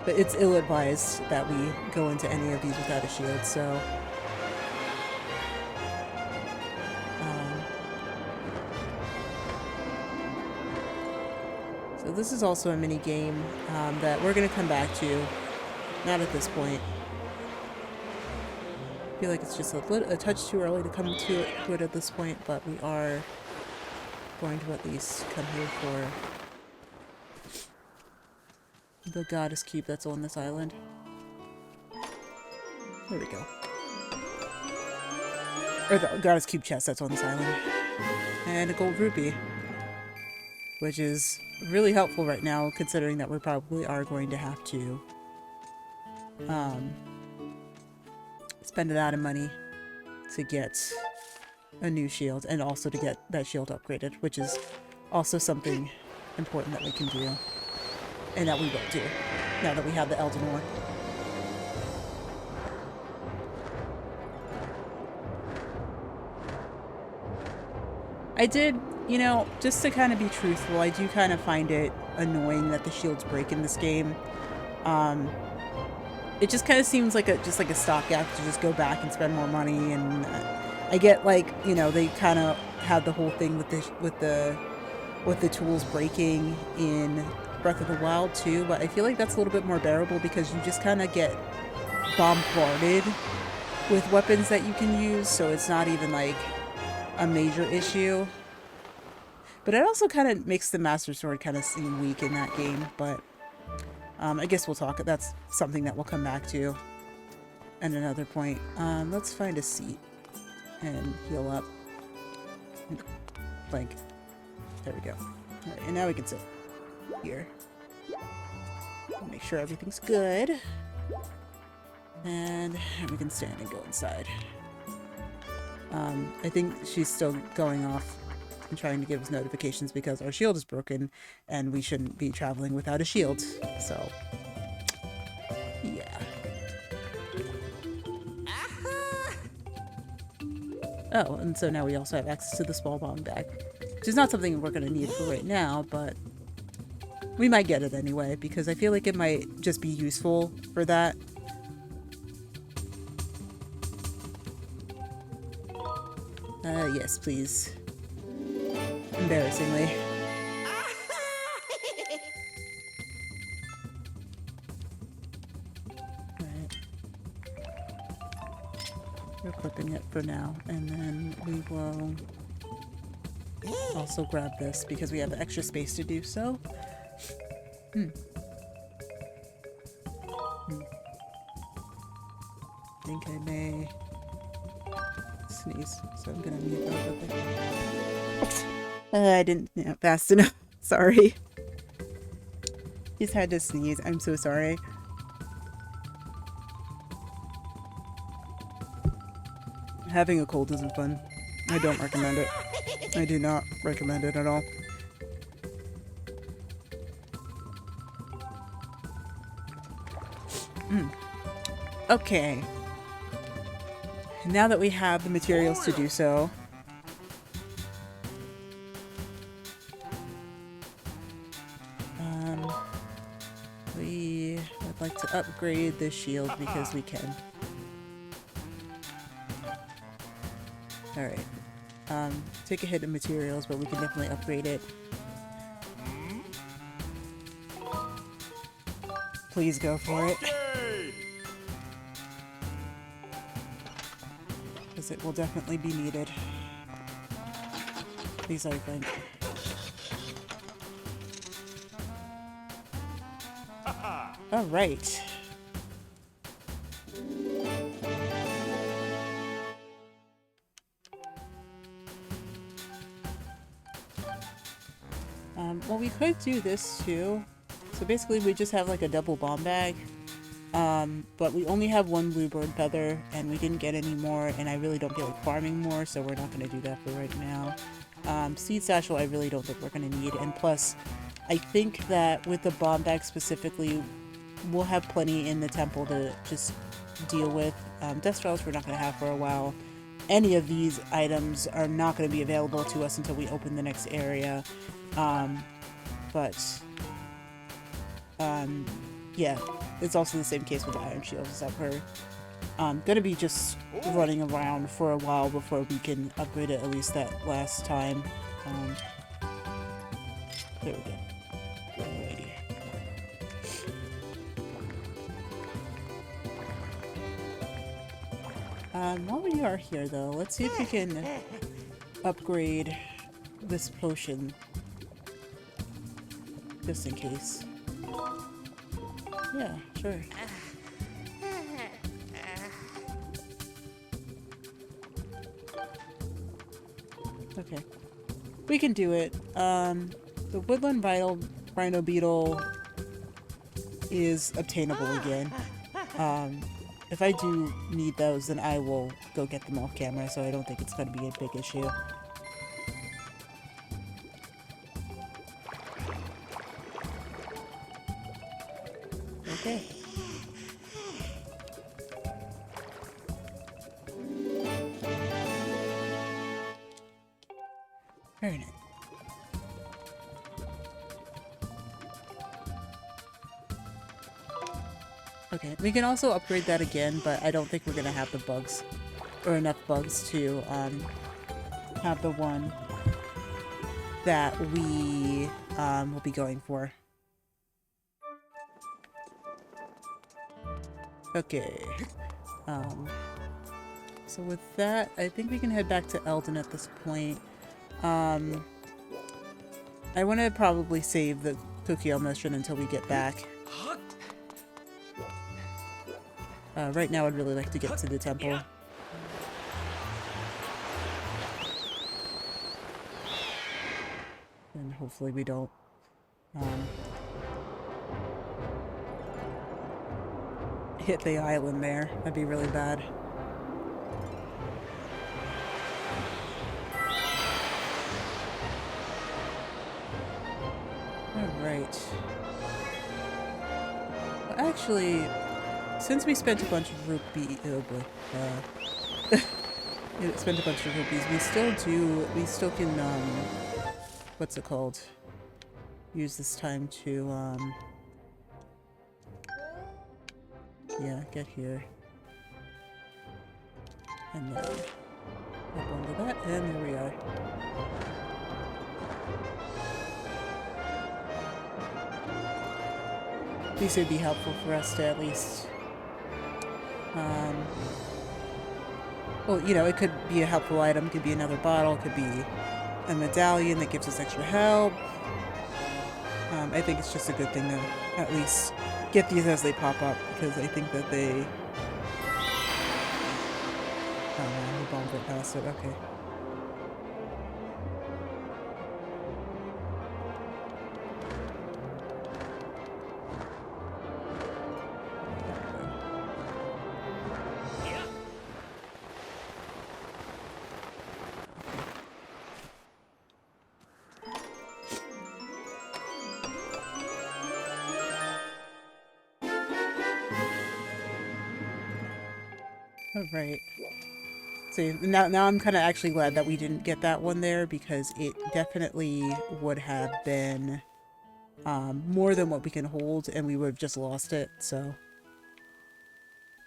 But it's ill-advised that we go into any of these without a shield, so... So this is also a mini-game that we're going to come back to. Not at this point. I feel like it's just a touch too early to come to it at this point, but we are going to at least come here for the goddess cube that's on this island. There we go. Or the goddess cube chest that's on this island. And a gold rupee. Which is really helpful right now, considering that we probably are going to have to spend a lot of money to get a new shield, and also to get that shield upgraded, which is also something important that we can do. And that we will do, now that we have the Eldin ore. I did, you know, just to kind of be truthful, I do kind of find it annoying that the shields break in this game. It just kind of seems like just like a stopgap to just go back and spend more money, and I get, like, you know, they kind of had the whole thing with the tools breaking in Breath of the Wild too, but I feel like that's a little bit more bearable because you just kind of get bombarded with weapons that you can use, so it's not even like a major issue. But it also kind of makes the Master Sword kind of seem weak in that game, but I guess we'll talk. That's something that we'll come back to at another point. Let's find a seat and heal up. Blank. There we go. All right, and now we can sit here. Make sure everything's good. And we can stand and go inside. I think she's still going off and trying to give us notifications because our shield is broken and we shouldn't be traveling without a shield. So Oh, and so now we also have access to the small bomb bag, which is not something we're going to need for right now, but we might get it anyway, because I feel like it might just be useful for that. Yes, please. Embarrassingly. Right. We're clipping it for now, and then we will also grab this because we have extra space to do so. I think I may sneeze, so I'm gonna mute that a bit. I didn't fast enough. Sorry. Just had to sneeze. I'm so sorry. Having a cold isn't fun. I don't recommend it. I do not recommend it at all. Okay. Now that we have the materials to do so, we would like to upgrade this shield because we can. Alright. Take a hit of materials, but we can definitely upgrade it. Please go for it. Because it will definitely be needed. At least I think. Alright. Well, we could do this too. So basically we just have like a double bomb bag. But we only have one bluebird feather and we didn't get any more, and I really don't feel like farming more, so we're not going to do that for right now. Seed satchel I really don't think we're going to need, and plus I think that with the bomb bag specifically we'll have plenty in the temple to just deal with. Death trials we're not going to have for a while. Any of these items are not going to be available to us until we open the next area. Yeah, it's also the same case with the iron shields, that we're gonna be just running around for a while before we can upgrade it, at least that last time. There we go. Alrighty. While we are here though, let's see if we can upgrade this potion. Just in case. Yeah, sure. Okay. We can do it. The woodland rhino beetle is obtainable again. If I do need those, then I will go get them off camera, so I don't think it's going to be a big issue. Okay. Very nice. Okay, we can also upgrade that again, but I don't think we're gonna have the bugs, or enough bugs to have the one that we will be going for. Okay. So with that, I think we can head back to Eldin at this point. I want to probably save the Tokyo mission until we get back. Right now I'd really like to get to the temple. And hopefully we don't hit the island there. That'd be really bad. Alright. Well, actually, since we spent a bunch of rupee... Oh boy. spent a bunch of rupees. We still can, what's it called? Use this time to, yeah, get here. And then hop onto that, and there we are. These would be helpful for us to at least, well, you know, it could be a helpful item, it could be another bottle, it could be a medallion that gives us extra help. I think it's just a good thing to at least get these as they pop up, because I think that they... Oh man, we bombed right past it, okay. Alright. See, now I'm kind of actually glad that we didn't get that one there, because it definitely would have been more than what we can hold, and we would have just lost it, so...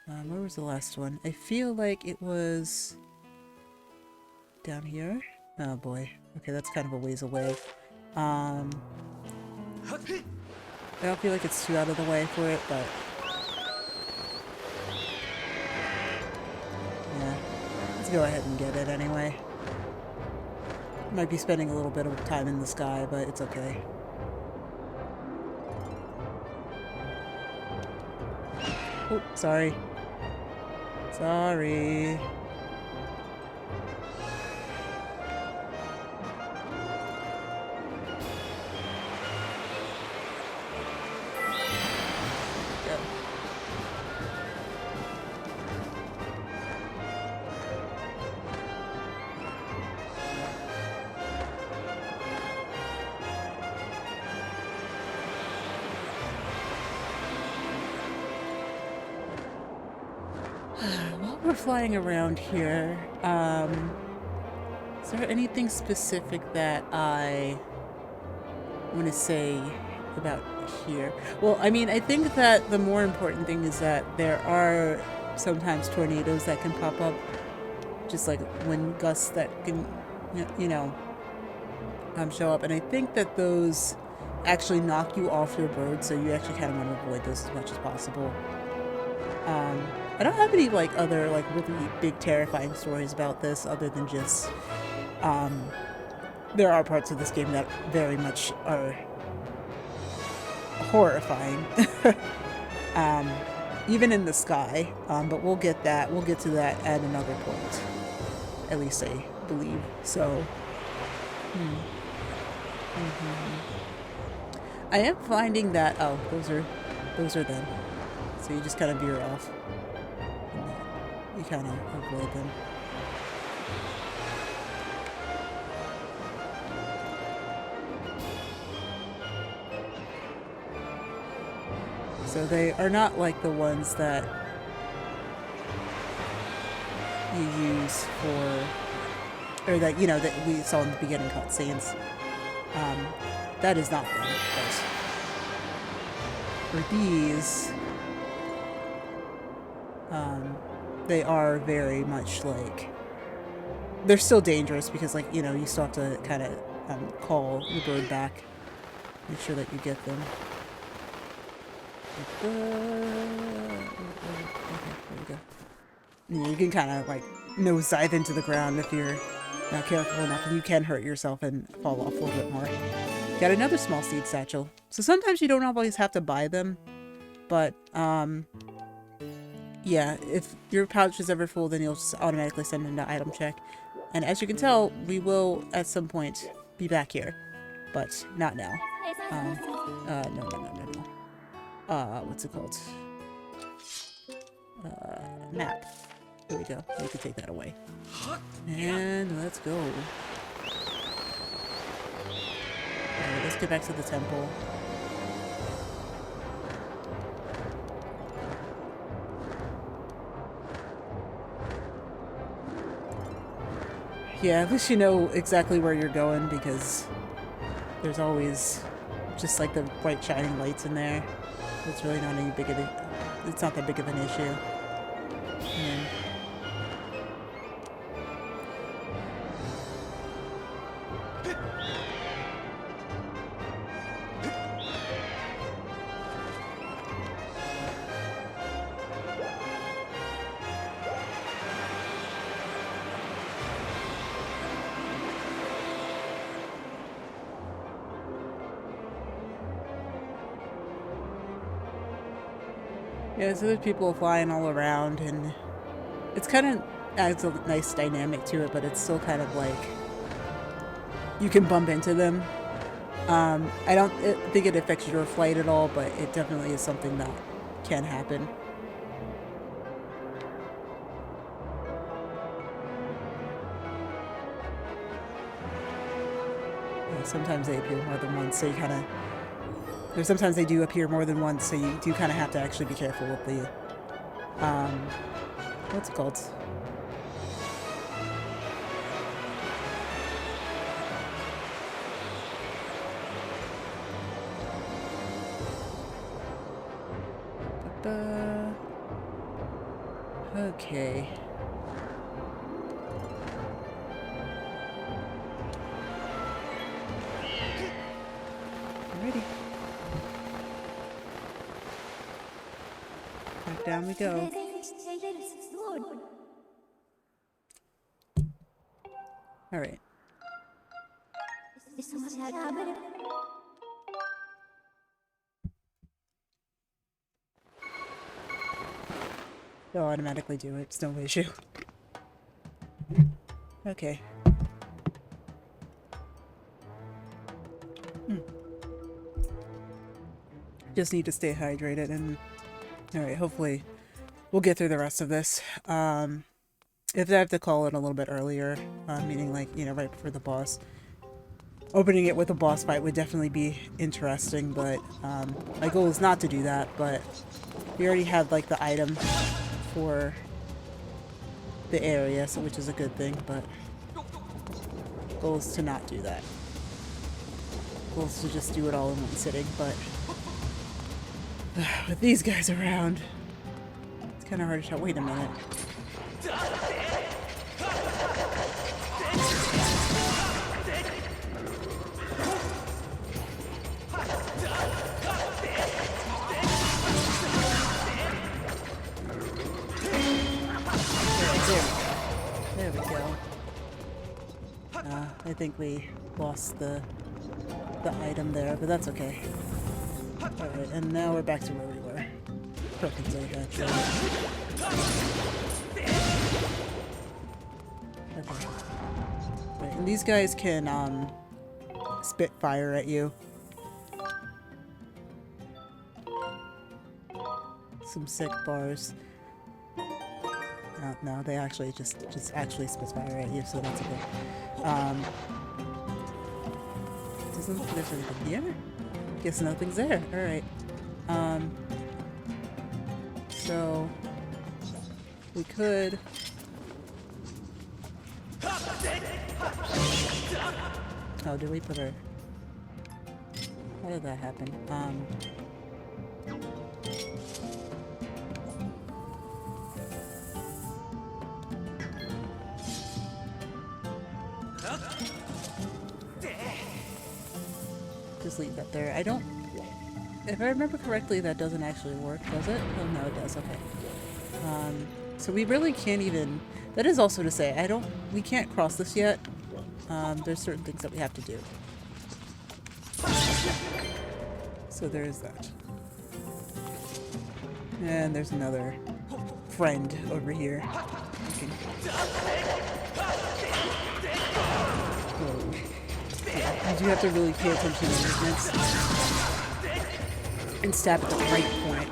where was the last one? I feel like it was... down here? Oh boy. Okay, that's kind of a ways away. I don't feel like it's too out of the way for it, but... yeah. Let's go ahead and get it anyway. Might be spending a little bit of time in the sky, but it's okay. Oh, sorry. Sorry. Go. While we're flying around here, is there anything specific that I want to say about here? Well, I mean, I think that the more important thing is that there are sometimes tornadoes that can pop up, just like wind gusts that can, you know, show up. And I think that those actually knock you off your bird, so you actually kind of want to avoid those as much as possible. I don't have any, like, other, like, really big terrifying stories about this, other than just, there are parts of this game that very much are horrifying. Even in the sky, but we'll get to that at another point. At least I believe, so... I am finding that, oh, those are them. So you just kind of veer off. And you kind of avoid them. So they are not like the ones that you use for, or that, you know, that we saw in the beginning cutscenes. That is not them, but for these, they are very much like, they're still dangerous because, like, you know, you still have to kind of call the bird back, make sure that you get them. Okay, there we go. Yeah, you can kind of like nosedive into the ground if you're not careful enough, and you can hurt yourself and fall off a little bit more. Got another small seed satchel. So sometimes you don't always have to buy them, but yeah, if your pouch is ever full, then you'll just automatically send in the item check. And as you can tell, we will at some point be back here, but not now. No. What's it called? Map. There we go. You can take that away. And let's go. Alright, let's get back to the temple. Yeah, at least you know exactly where you're going, because there's always just like the bright shining lights in there. It's really not any big of a, it's not that big of an issue. And yeah, so there's people flying all around, and it's kind of adds a nice dynamic to it, but it's still kind of like you can bump into them. I don't think it affects your flight at all, but it definitely is something that can happen. Sometimes they appear more than once, so you kind of... Or sometimes they do appear more than once, so you do kind of have to actually be careful with the... what's it called? Okay. Ready. Back down we go. All right. They'll automatically do it. It's no issue. Okay. Just need to stay hydrated, and alright, hopefully we'll get through the rest of this. If I have to call it a little bit earlier, meaning like, you know, right before the boss, opening it with a boss fight would definitely be interesting, but my goal is not to do that, but we already have like the item for the area, so which is a good thing, but goal is to not do that. Goal is to just do it all in one sitting, but with these guys around, it's kind of hard to tell. Wait a minute. There we go. I think we lost the item there, but that's okay. Alright, and now we're back to where we were. Tokens like actually. Okay. Right, and these guys can spit fire at you. Some sick bars. No, they actually just actually spit fire at you, so that's okay. Doesn't look like there's anything here. Guess nothing's there. Alright. So we could oh, did we put her? How did that happen? Just leave that there. I don't... If I remember correctly, that doesn't actually work, does it? Oh, no, it does. Okay. So we really can't even... That is also to say, we can't cross this yet. There's certain things that we have to do. So there is that. And there's another friend over here. Okay. Whoa. Yeah, you do have to really pay attention to movements and stab at the right point.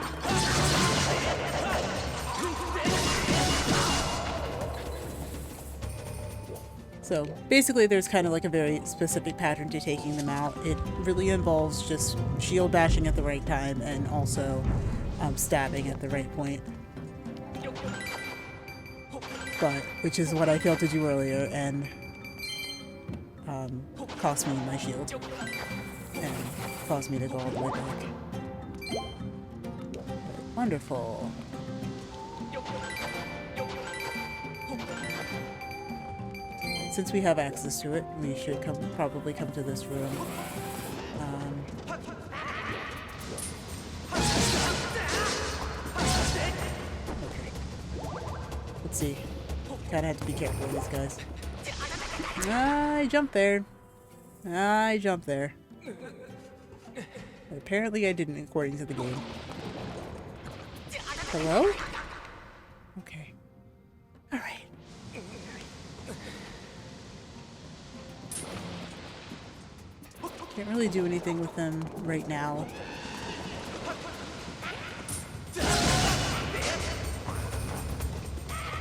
So basically there's kind of like a very specific pattern to taking them out. It really involves just shield bashing at the right time and also stabbing at the right point. But, which is what I failed to do earlier, and cost me my shield and caused me to go all the way back. Wonderful. Since we have access to it, we should probably come to this room. Okay. Let's see. Kinda have to be careful with these guys. I jumped there. I jumped there. But apparently I didn't, according to the game. Hello? Okay. Alright. Can't really do anything with them right now.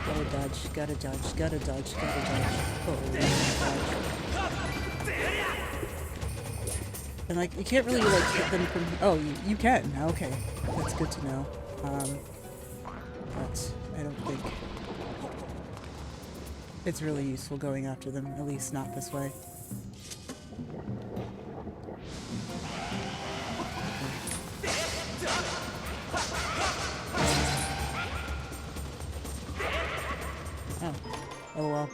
Gotta dodge, gotta dodge, gotta dodge, gotta dodge. Oh, dodge. And like, you can't really like hit them from. Oh, you can. Okay, that's good to know. But I don't think it's really useful going after them. At least not this way. Oh well.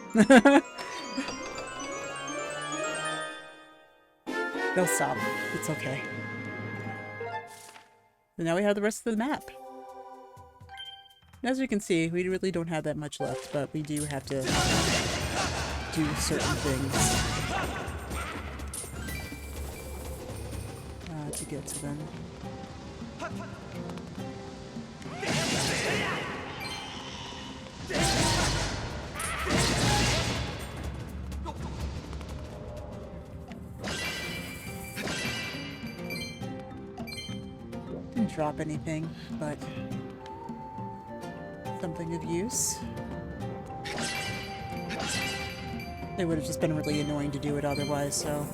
They'll stop. It's okay. And now we have the rest of the map. As you can see, we really don't have that much left, but we do have to do certain things to get to them. Didn't drop anything, but something of use. It would have just been really annoying to do it otherwise, so.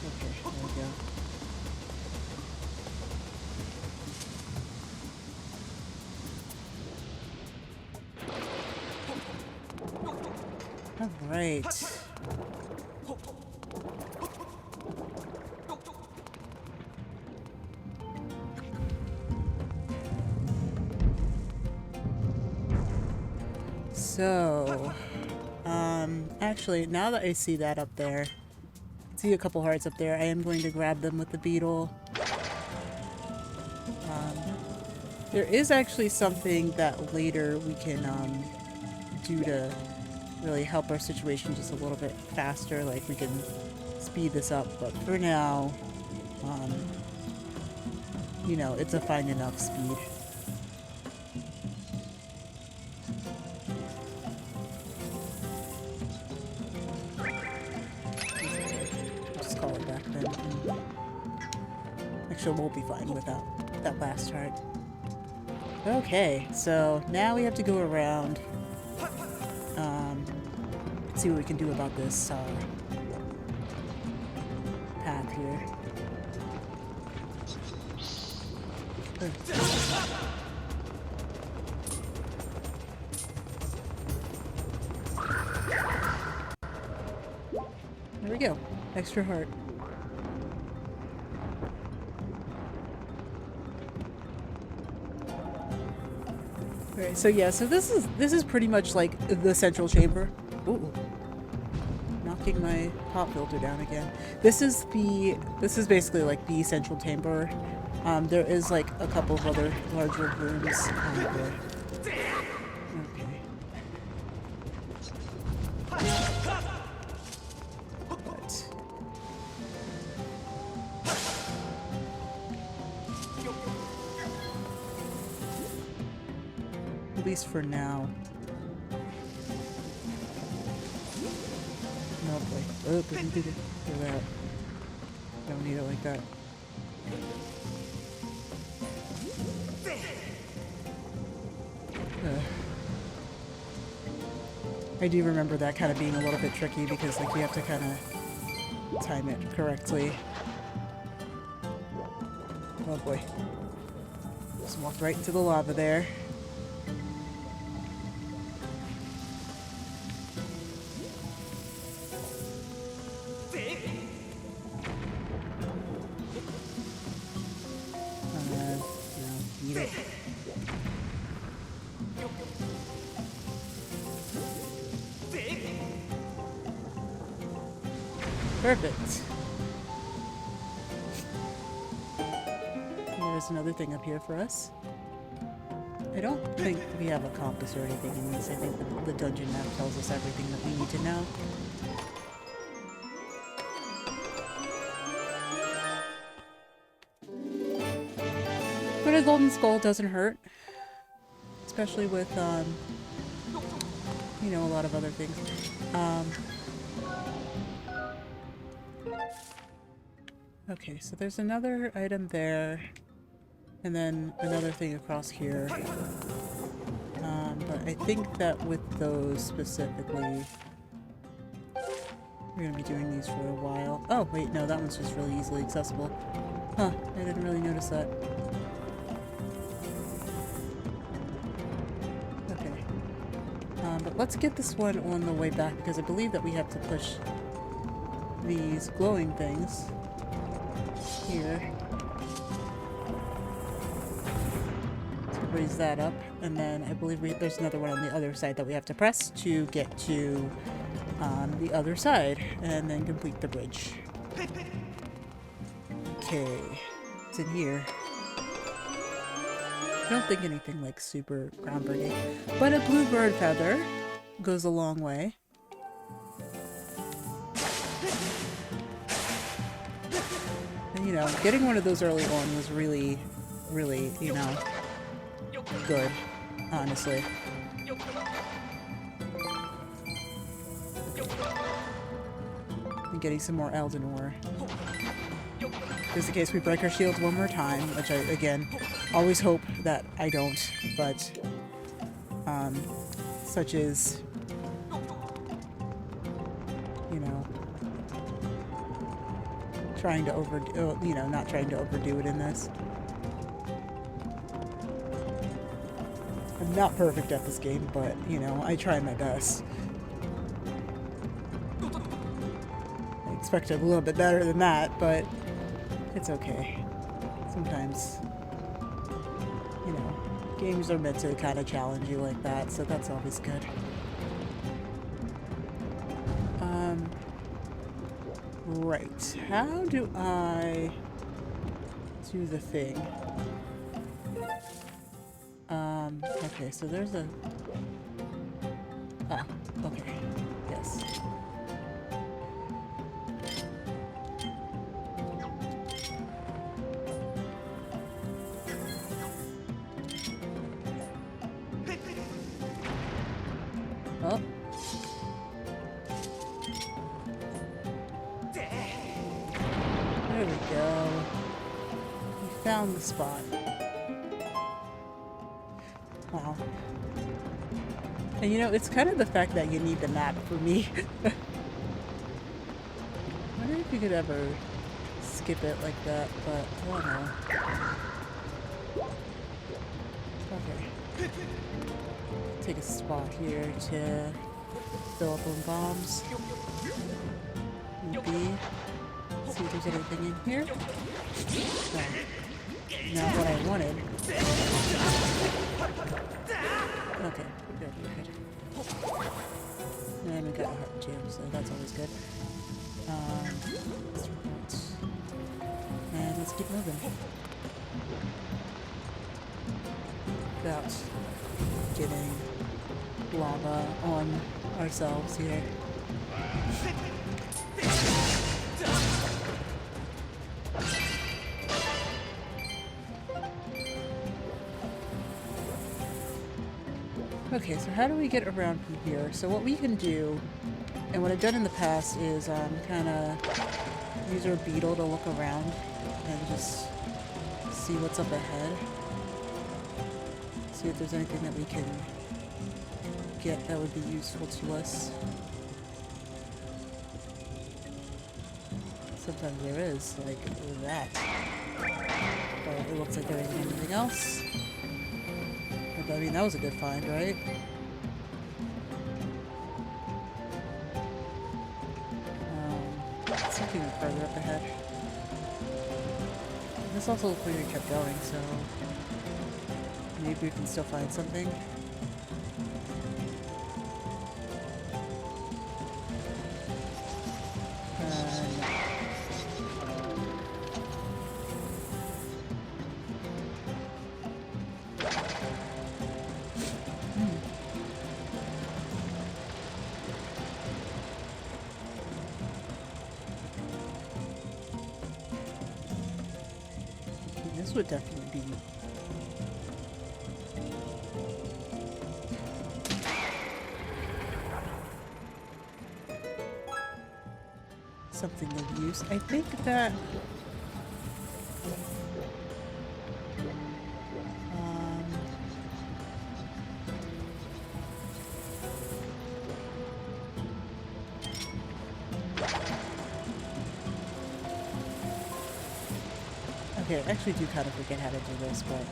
Okay, there we go. All right. So, actually, now that I see that up there, see a couple hearts up there, I am going to grab them with the beetle. There is actually something that later we can do to really help our situation just a little bit faster, like we can speed this up, but for now, you know, it's a fine enough speed. Just call it back then. Actually, we'll be fine without that last heart. Okay, so now we have to go around, see what we can do about this path here. There we go. Extra heart. Alright, so yeah, so this is pretty much like the central chamber. Ooh. Knocking my pop filter down again. This is basically like the central chamber. There is like a couple of other larger rooms there. Okay. But at least for now. No boy. Oh, didn't do that. Don't need it like that. I do remember that kind of being a little bit tricky because like you have to kind of time it correctly. Oh boy. Just walked right into the lava there. Perfect. And there's another thing up here for us. I don't think we have a compass or anything in this. I think the dungeon map tells us everything that we need to know. But a golden skull doesn't hurt. Especially with, you know, a lot of other things. Okay, so there's another item there. And then another thing across here. But I think that with those specifically, we're gonna be doing these for a while. Oh, wait, no, that one's just really easily accessible. Huh, I didn't really notice that. Okay. But let's get this one on the way back, because I believe that we have to push these glowing things here. Raise that up, and then I believe there's another one on the other side that we have to press to get to the other side, and then complete the bridge. Okay, it's in here. I don't think anything like super groundbreaking, but a bluebird feather goes a long way. And, you know, getting one of those early on was really, really, you know, good, honestly. And getting some more Eldin ore. Just in case we break our shields one more time, which I, again, always hope that I don't, but, such as, you know, trying to overdo, you know, not trying to overdo it in this. I'm not perfect at this game, but, you know, I try my best. I expected a little bit better than that, but it's okay. Sometimes, you know, games are meant to kind of challenge you like that, so that's always good. Right. How do I do the thing? Okay, so there's a... Ah, okay. Yes. Oh. There we go. We found the spot. Wow. And you know, it's kind of the fact that you need the map for me. I wonder if you could ever skip it like that, but I don't know. Okay. Take a spot here to fill up on bombs. Maybe. See if there's anything in here. No. Not what I wanted. Okay, we're good, we're good. And we got a heart too, so that's always good. And let's keep moving. Without getting lava on ourselves here. Okay, so how do we get around from here? So what we can do, and what I've done in the past, is kind of use our beetle to look around and just see what's up ahead. See if there's anything that we can get that would be useful to us. Sometimes there is, like that. But it looks like there isn't anything else. I mean, that was a good find, right? Something further up ahead. This also looked like we kept going, so maybe we can still find something. No. This would definitely be something of use. I think that okay, I actually do kind of forget how to do this, but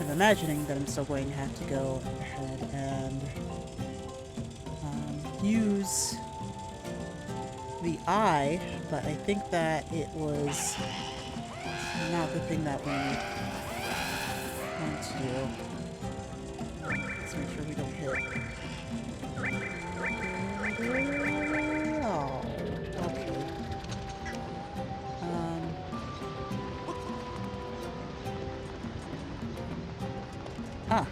I'm imagining that I'm still going to have to go ahead and use the eye, but I think that it was not the thing that we want to do. Let's make sure we don't hit. Oh, okay. Ah.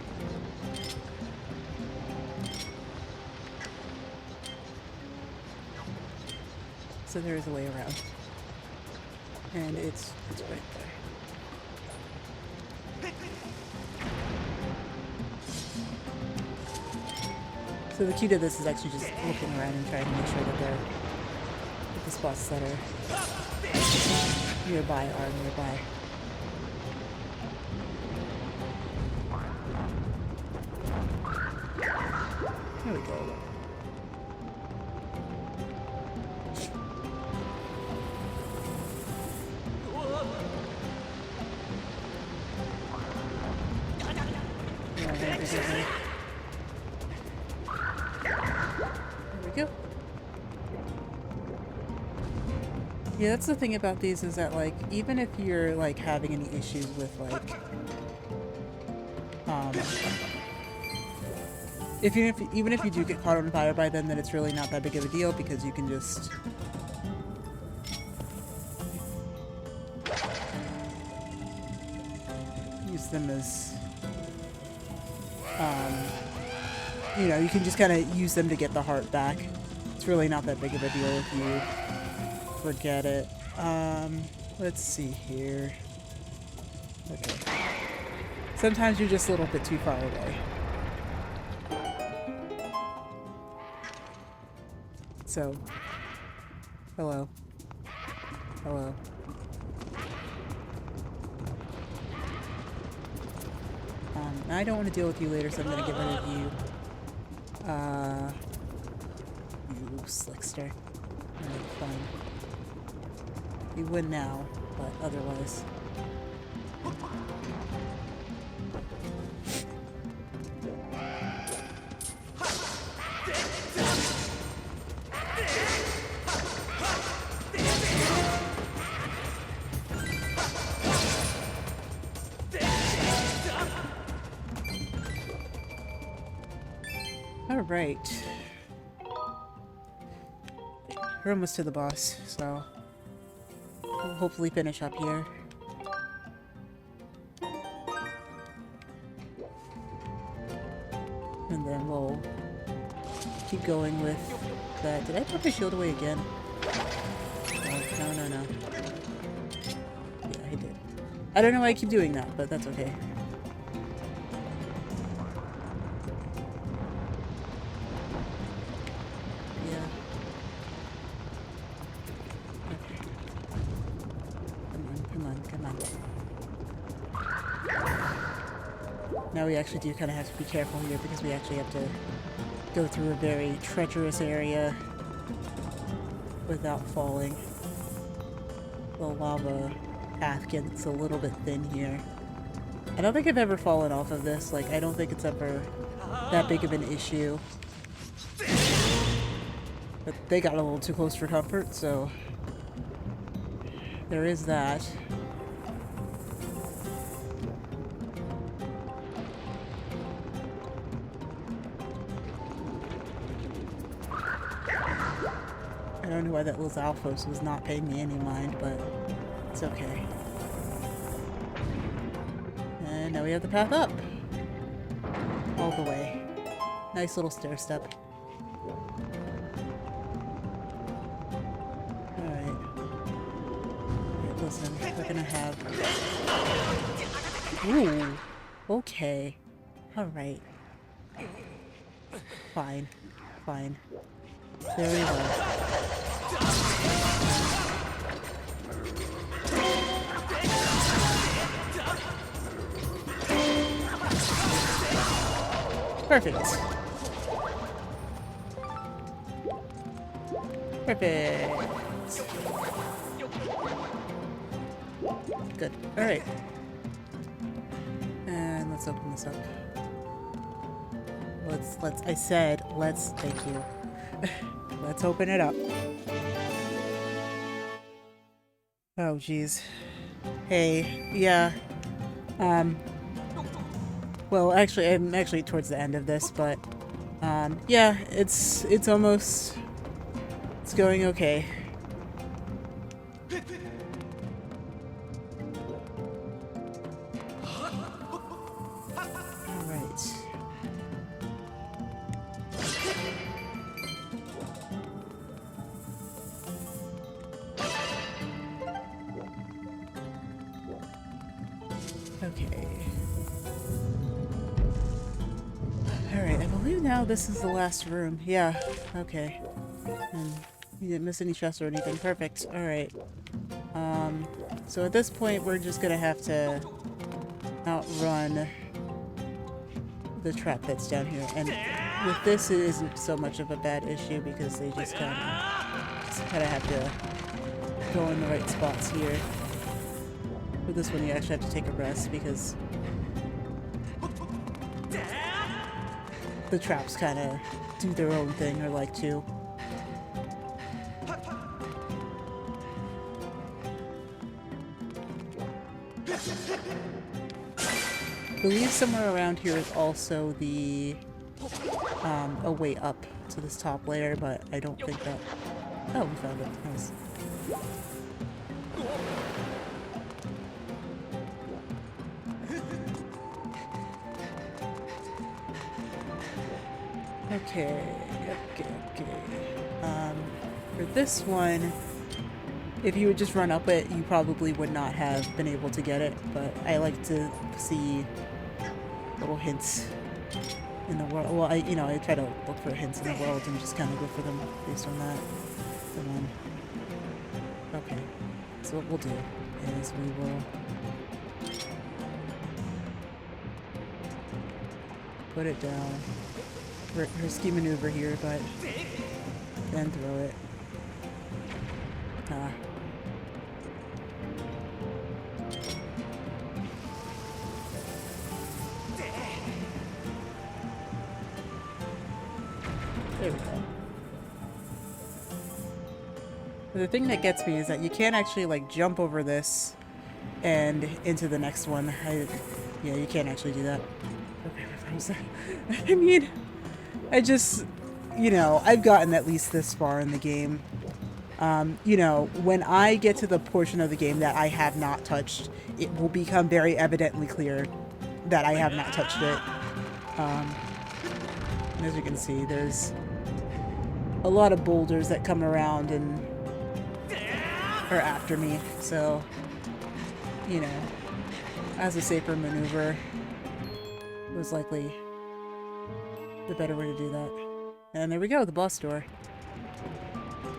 So there is a way around. And it's right there. So the key to this is actually just looking around and trying to make sure that the spots that are nearby are nearby. Here we go. Yeah, that's the thing about these is that, like, even if you're, like, having any issues with, like, even if you do get caught on fire by them, then it's really not that big of a deal because you can just use them as, you know, you can just kind of use them to get the heart back. It's really not that big of a deal if you forget it. Let's see here. Okay. Sometimes you're just a little bit too far away. So, hello. Hello. I don't want to deal with you later, so I'm going to get rid of you. You slickster. Alright, fine. You win now, but otherwise. Alright. We're almost to the boss, so we'll hopefully finish up here. And then we'll keep going with that. Did I put my shield away again? Oh, no. Yeah, I did. I don't know why I keep doing that, but that's okay. Now we actually do kind of have to be careful here because we actually have to go through a very treacherous area without falling. The lava path gets a little bit thin here. I don't think I've ever fallen off of this. Like, I don't think it's ever that big of an issue. But they got a little too close for comfort, so there is that. I don't know why that little Alphos was not paying me any mind, but it's okay. And now we have the path up. All the way. Nice little stair step. Alright. Listen, we're gonna have... Ooh. Okay. Alright. Fine. Fine. Very well. Perfect. Perfect. Good. Alright. And let's open this up. I said, thank you. Let's open it up. Oh, jeez. Hey, yeah. Well, actually, I'm actually towards the end of this, but, yeah, it's almost, it's going okay. Alright. Okay. Alright, I believe now this is the last room. Yeah, okay. And you didn't miss any chests or anything. Perfect. Alright. So at this point, we're just gonna have to outrun the trap that's down here. And with this, it isn't so much of a bad issue because they just kind of have to go in the right spots here. For this one, you actually have to take a rest because the traps kind of do their own thing, or like to. I believe somewhere around here is also the a way up to this top layer, but I don't think that. Oh, we found it. Nice. Okay. For this one, if you would just run up it, you probably would not have been able to get it, but I like to see little hints in the world. Well, I try to look for hints in the world and just kind of go for them based on that. And then, okay. So what we'll do is we will put it down. Risky maneuver here, but then throw it. Ah. There we go. The thing that gets me is that you can't actually like jump over this and into the next one. Yeah, you can't actually do that. Okay, I mean, I just, I've gotten at least this far in the game. When I get to the portion of the game that I have not touched, it will become very evidently clear that I have not touched it. As you can see, there's a lot of boulders that come around and are after me, so, as a safer maneuver was likely the better way to do that. And there we go, the boss door.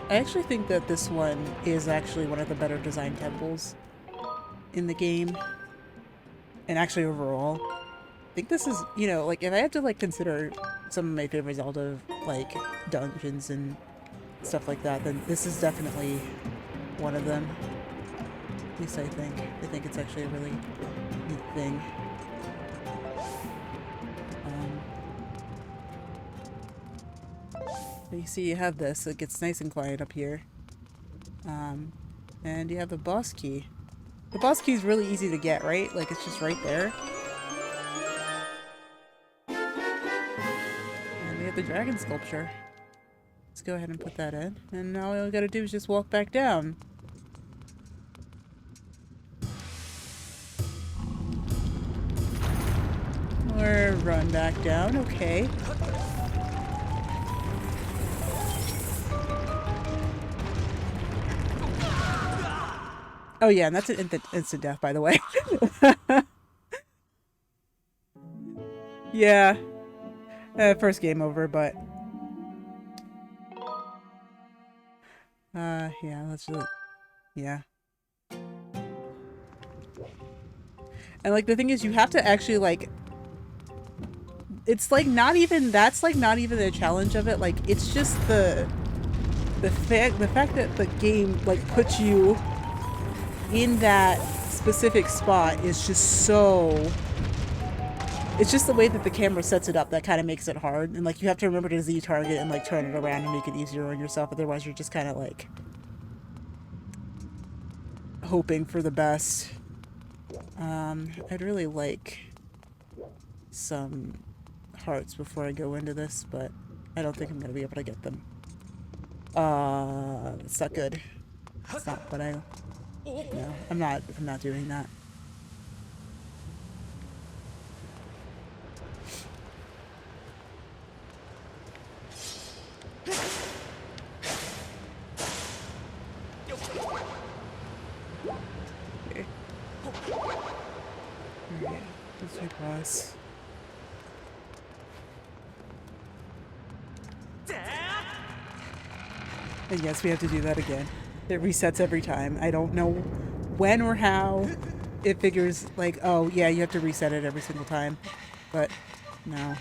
I actually think that this one is actually one of the better designed temples in the game. And actually overall. I think this is, like if I had to like consider some of my favorite Zelda like dungeons and stuff like that, then this is definitely one of them. At least I think. I think it's actually a really neat thing. You see you have this, it gets nice and quiet up here. And you have the boss key. The boss key is really easy to get, right? Like, it's just right there. And we have the dragon sculpture. Let's go ahead and put that in. And now all we gotta do is just walk back down. Or run back down, okay. Oh yeah, and that's an instant death, by the way. Yeah. First game over, but yeah, let's just, yeah. And like the thing is, you have to actually like, it's like not even, that's like not even the challenge of it. Like it's just the fact that the game like puts you in that specific spot is just so, it's just the way that the camera sets it up that kind of makes it hard. And like you have to remember to Z target and like turn it around and make it easier on yourself, otherwise you're just kind of like hoping for the best. I'd really like some hearts before I go into this, but I don't think I'm gonna be able to get them. It's not good. It's not what I, no, I'm not doing that. Okay. Alright, let's do pause. And yes, we have to do that again. It resets every time. I don't know when or how it figures like, oh yeah, you have to reset it every single time. But no.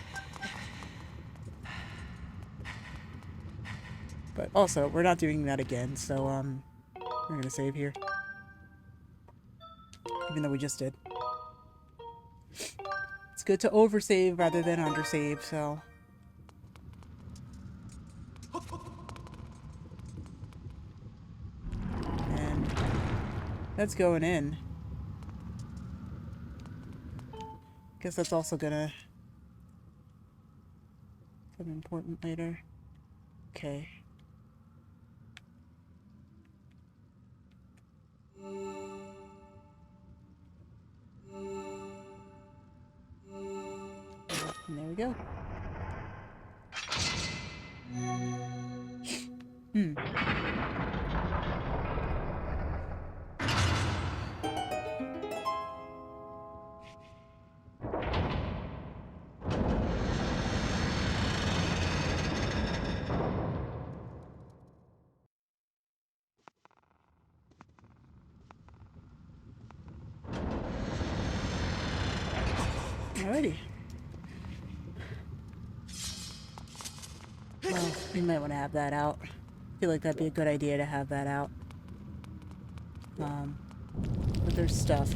But also, we're not doing that again, so we're gonna save here. Even though we just did. It's good to oversave rather than undersave, so. And that's going in. Guess that's also gonna come important later. Okay. And there we go. Alrighty. Well, we might want to have that out. I feel like that'd be a good idea to have that out. But there's stuff.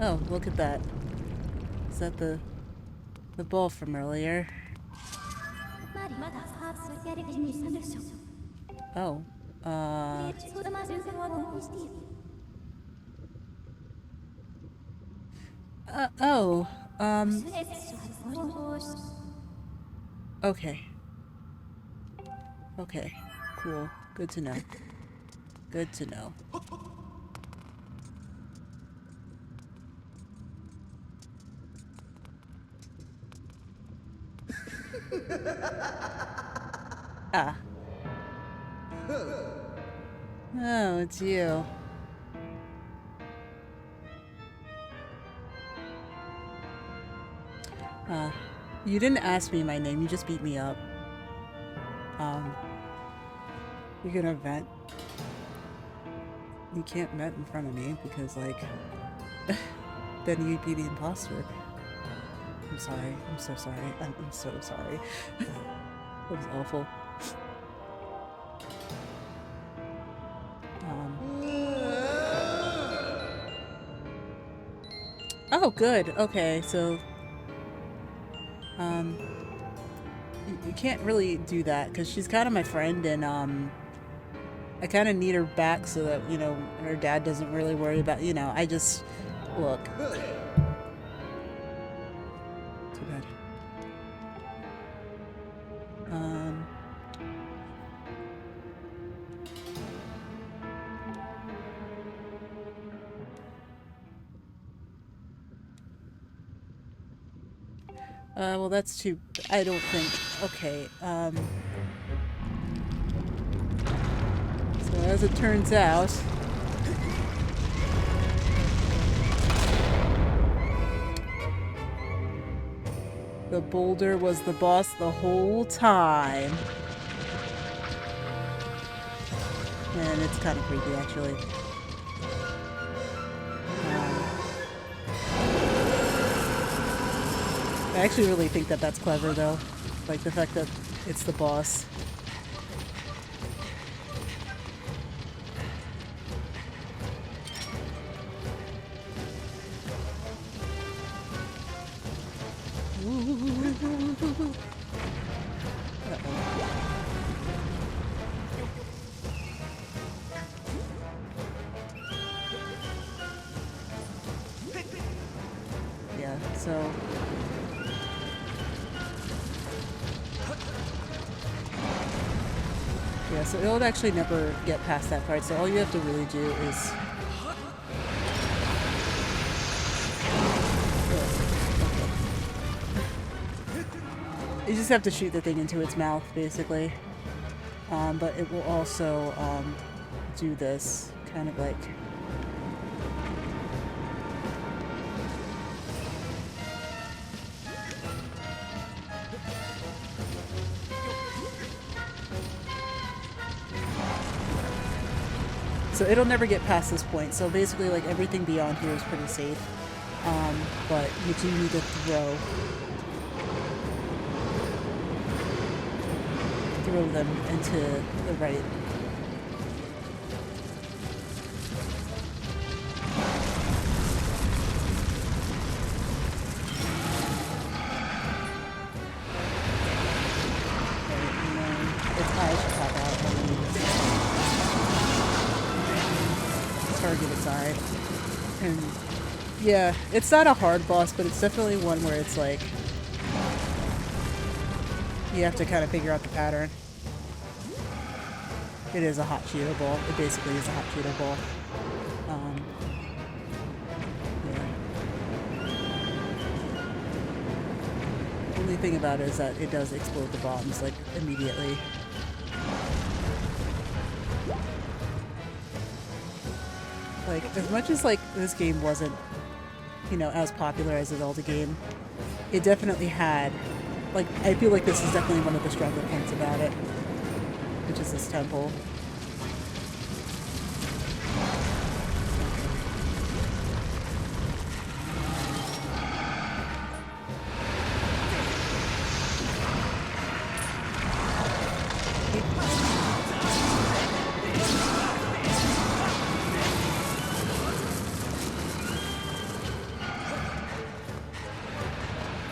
Oh, look at that. Is that the ball from earlier? Oh, oh, okay. Okay, cool. Good to know. Good to know. Ah. Oh, it's you. You didn't ask me my name, you just beat me up. You're gonna vent. You can't vent in front of me because, like, then you'd be the imposter. I'm sorry. I'm so sorry. I'm so sorry. That was awful. Oh, good. Okay, so you can't really do that because she's kind of my friend, and I kind of need her back so that, you know, her dad doesn't really worry about, you know, I just look. Too bad. Well, that's too, I don't think, okay, as it turns out, the boulder was the boss the whole time. And it's kind of creepy, actually. I actually really think that that's clever, though. Like, the fact that it's the boss. Yeah, so... Yeah, so it'll actually never get past that part, so all you have to really do is... You just have to shoot the thing into its mouth, basically. But it will also do this, kind of like... So it'll never get past this point. So basically, like, everything beyond here is pretty safe. But you do need to throw them into the right. And then its eyes should pop out when you target its eye. And yeah, it's not a hard boss, but it's definitely one where it's like you have to kind of figure out the pattern. It is a hot Cheeto ball. It basically is a hot Cheeto ball. Yeah. The only thing about it is that it does explode the bombs, like, immediately. Like, as much as, like, this game wasn't, you know, as popular as the Zelda game, it definitely had, like, I feel like this is definitely one of the stronger points about it, which is this temple.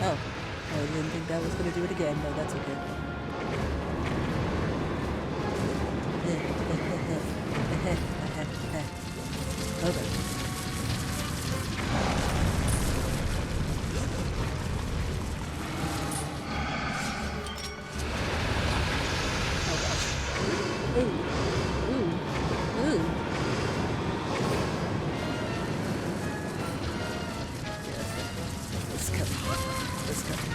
Oh, I didn't think that was going to do it again, but that's okay. Okay. Oh gosh. Ooh. Ooh. Ooh. It's coming. It's coming.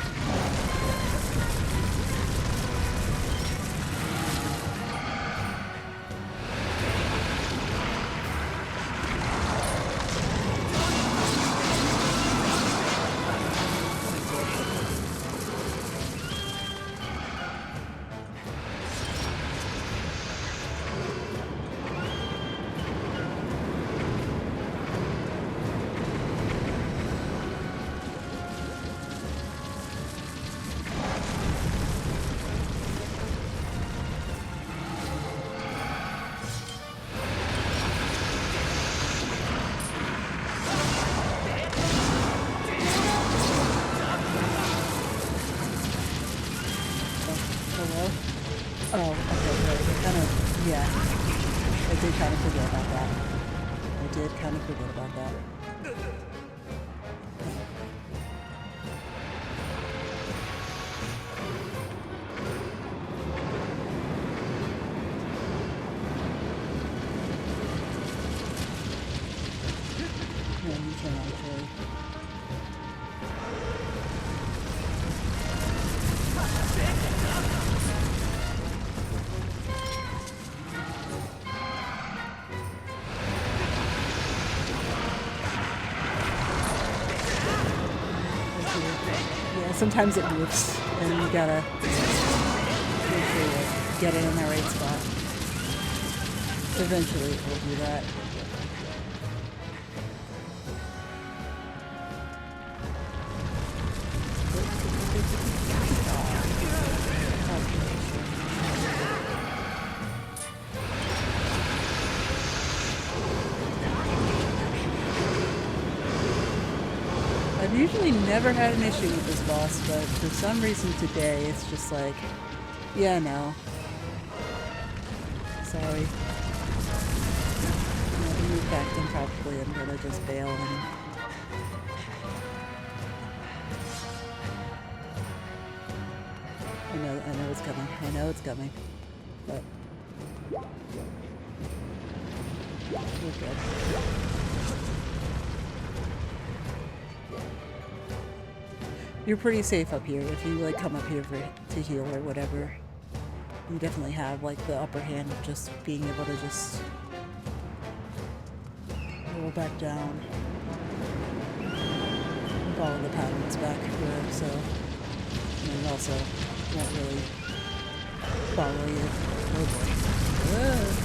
Oh, okay, right. Kind of, yeah. I did kind of forget about that. I did kind of forget about that. Yeah, you can actually. Yeah, sometimes it moves, and you gotta make sure you get it in the right spot. Eventually it will do that. I've usually never had an issue with this boss, but for some reason today it's just like, yeah, no. Sorry. In fact, I'm gonna just bail and... I know it's coming. I know it's coming. But... we're good. You're pretty safe up here. If you like come up here to heal or whatever, you definitely have like the upper hand of just being able to just roll back down, follow the patterns back here. So, and it also won't really follow you. Oh boy. Whoa.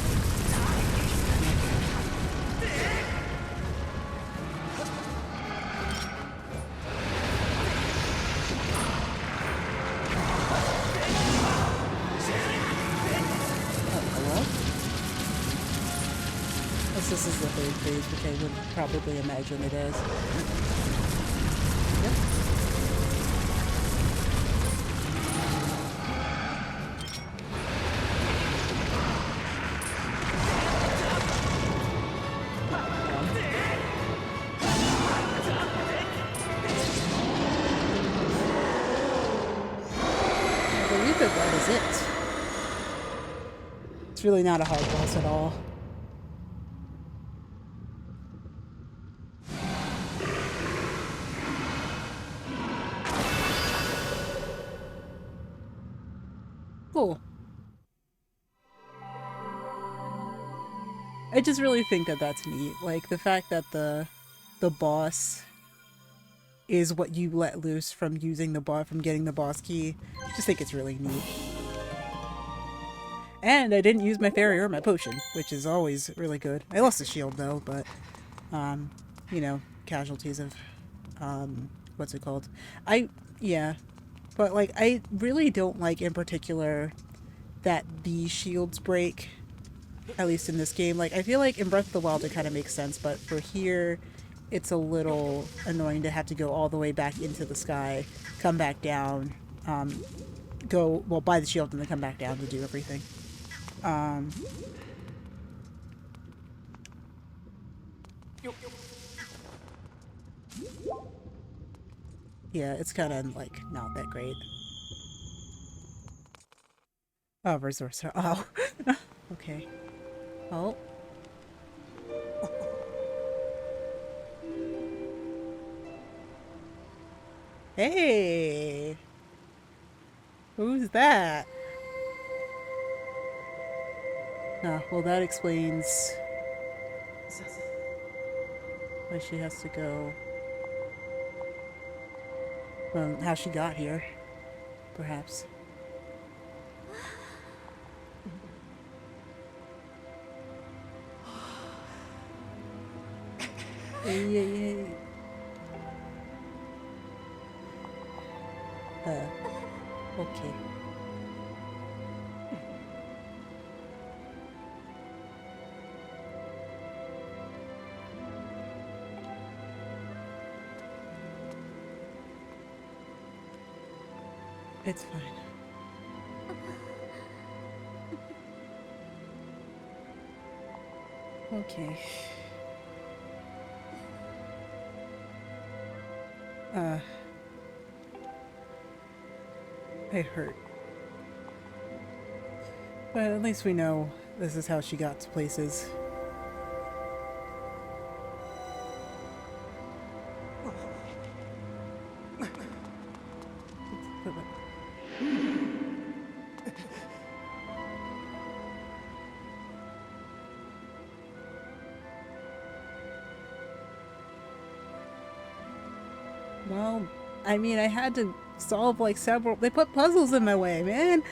This is the third phase, which I would probably imagine it is. Yep. I believe that is it. It's really not a hard boss at all. Cool. I just really think that that's neat. Like, the fact that the boss is what you let loose from using the boss, from getting the boss key. I just think it's really neat. And I didn't use my fairy or my potion, which is always really good. I lost the shield though, but, you know, casualties of, what's it called? Yeah. But, like, I really don't like, in particular, that the shields break, at least in this game. Like, I feel like in Breath of the Wild it kind of makes sense, but for here, it's a little annoying to have to go all the way back into the sky, come back down, buy the shield and then come back down to do everything. Yeah, it's kind of, like, not that great. Oh, resource. Oh. Okay. Oh. Hey! Who's that? Oh, well, that explains why she has to go. Well, how she got here, perhaps. Hey. Okay. It's fine. Okay. It hurt. But at least we know this is how she got to places. Well, I mean, I had to solve like several. They put puzzles in my way, man.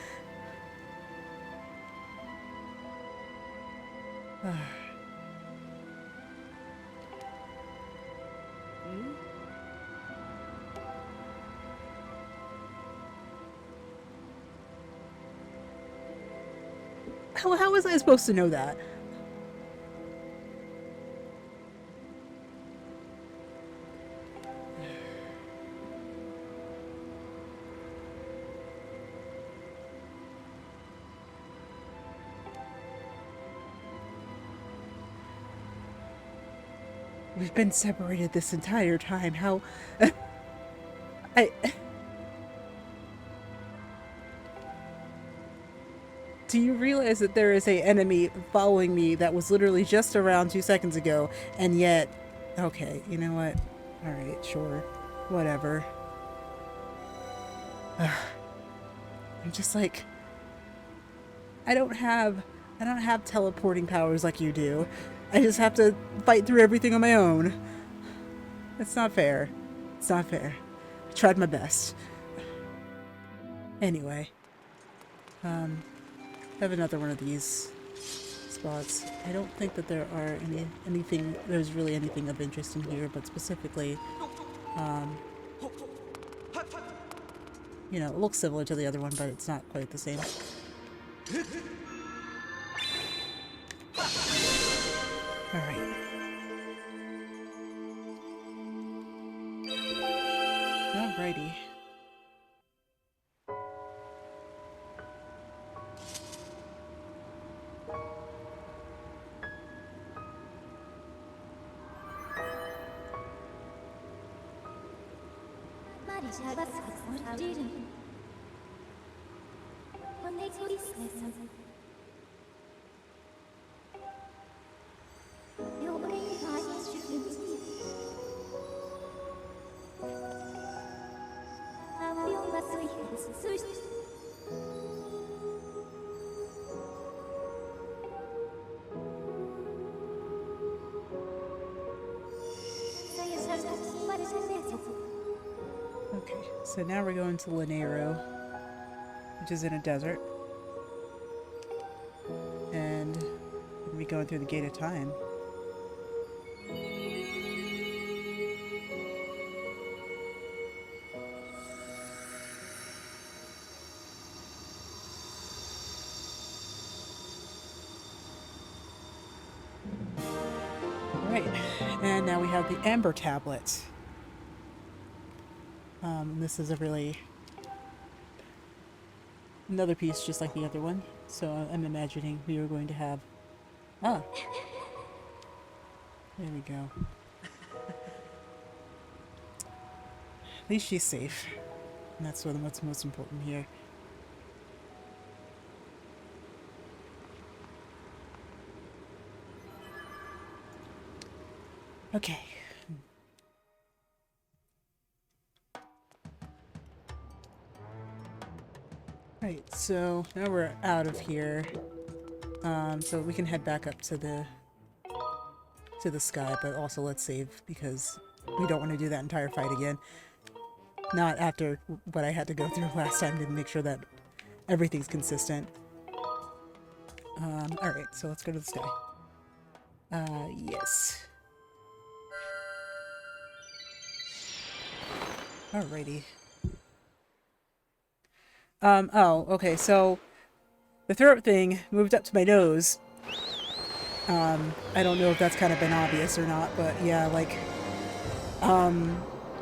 How was I supposed to know that? We've been separated this entire time. How... I... Do you realize that there is a enemy following me that was literally just around 2 seconds ago, and yet... Okay, you know what? Alright, sure. Whatever. I'm just like... I don't have teleporting powers like you do. I just have to fight through everything on my own. It's not fair. It's not fair. I tried my best. Anyway. I have another one of these spots. I don't think that there are there's really anything of interest in here, but specifically, you know, it looks similar to the other one, but it's not quite the same. Alright. Alrighty. Okay, so now we're going to Lanero, which is in a desert. And we're going to be going through the Gate of Time. Alright, and now we have the Amber Tablet. This is another piece just like the other one. So I'm imagining we are going to have... Ah! There we go. At least she's safe. And that's what's most important here. Okay. Right, so now we're out of here. So we can head back up to the sky, but also let's save because we don't want to do that entire fight again. Not after what I had to go through last time to make sure that everything's consistent. Alright, so let's go to the sky. Yes. Alrighty. Oh, okay, so the throat thing moved up to my nose. I don't know if that's kind of been obvious or not, but yeah, like,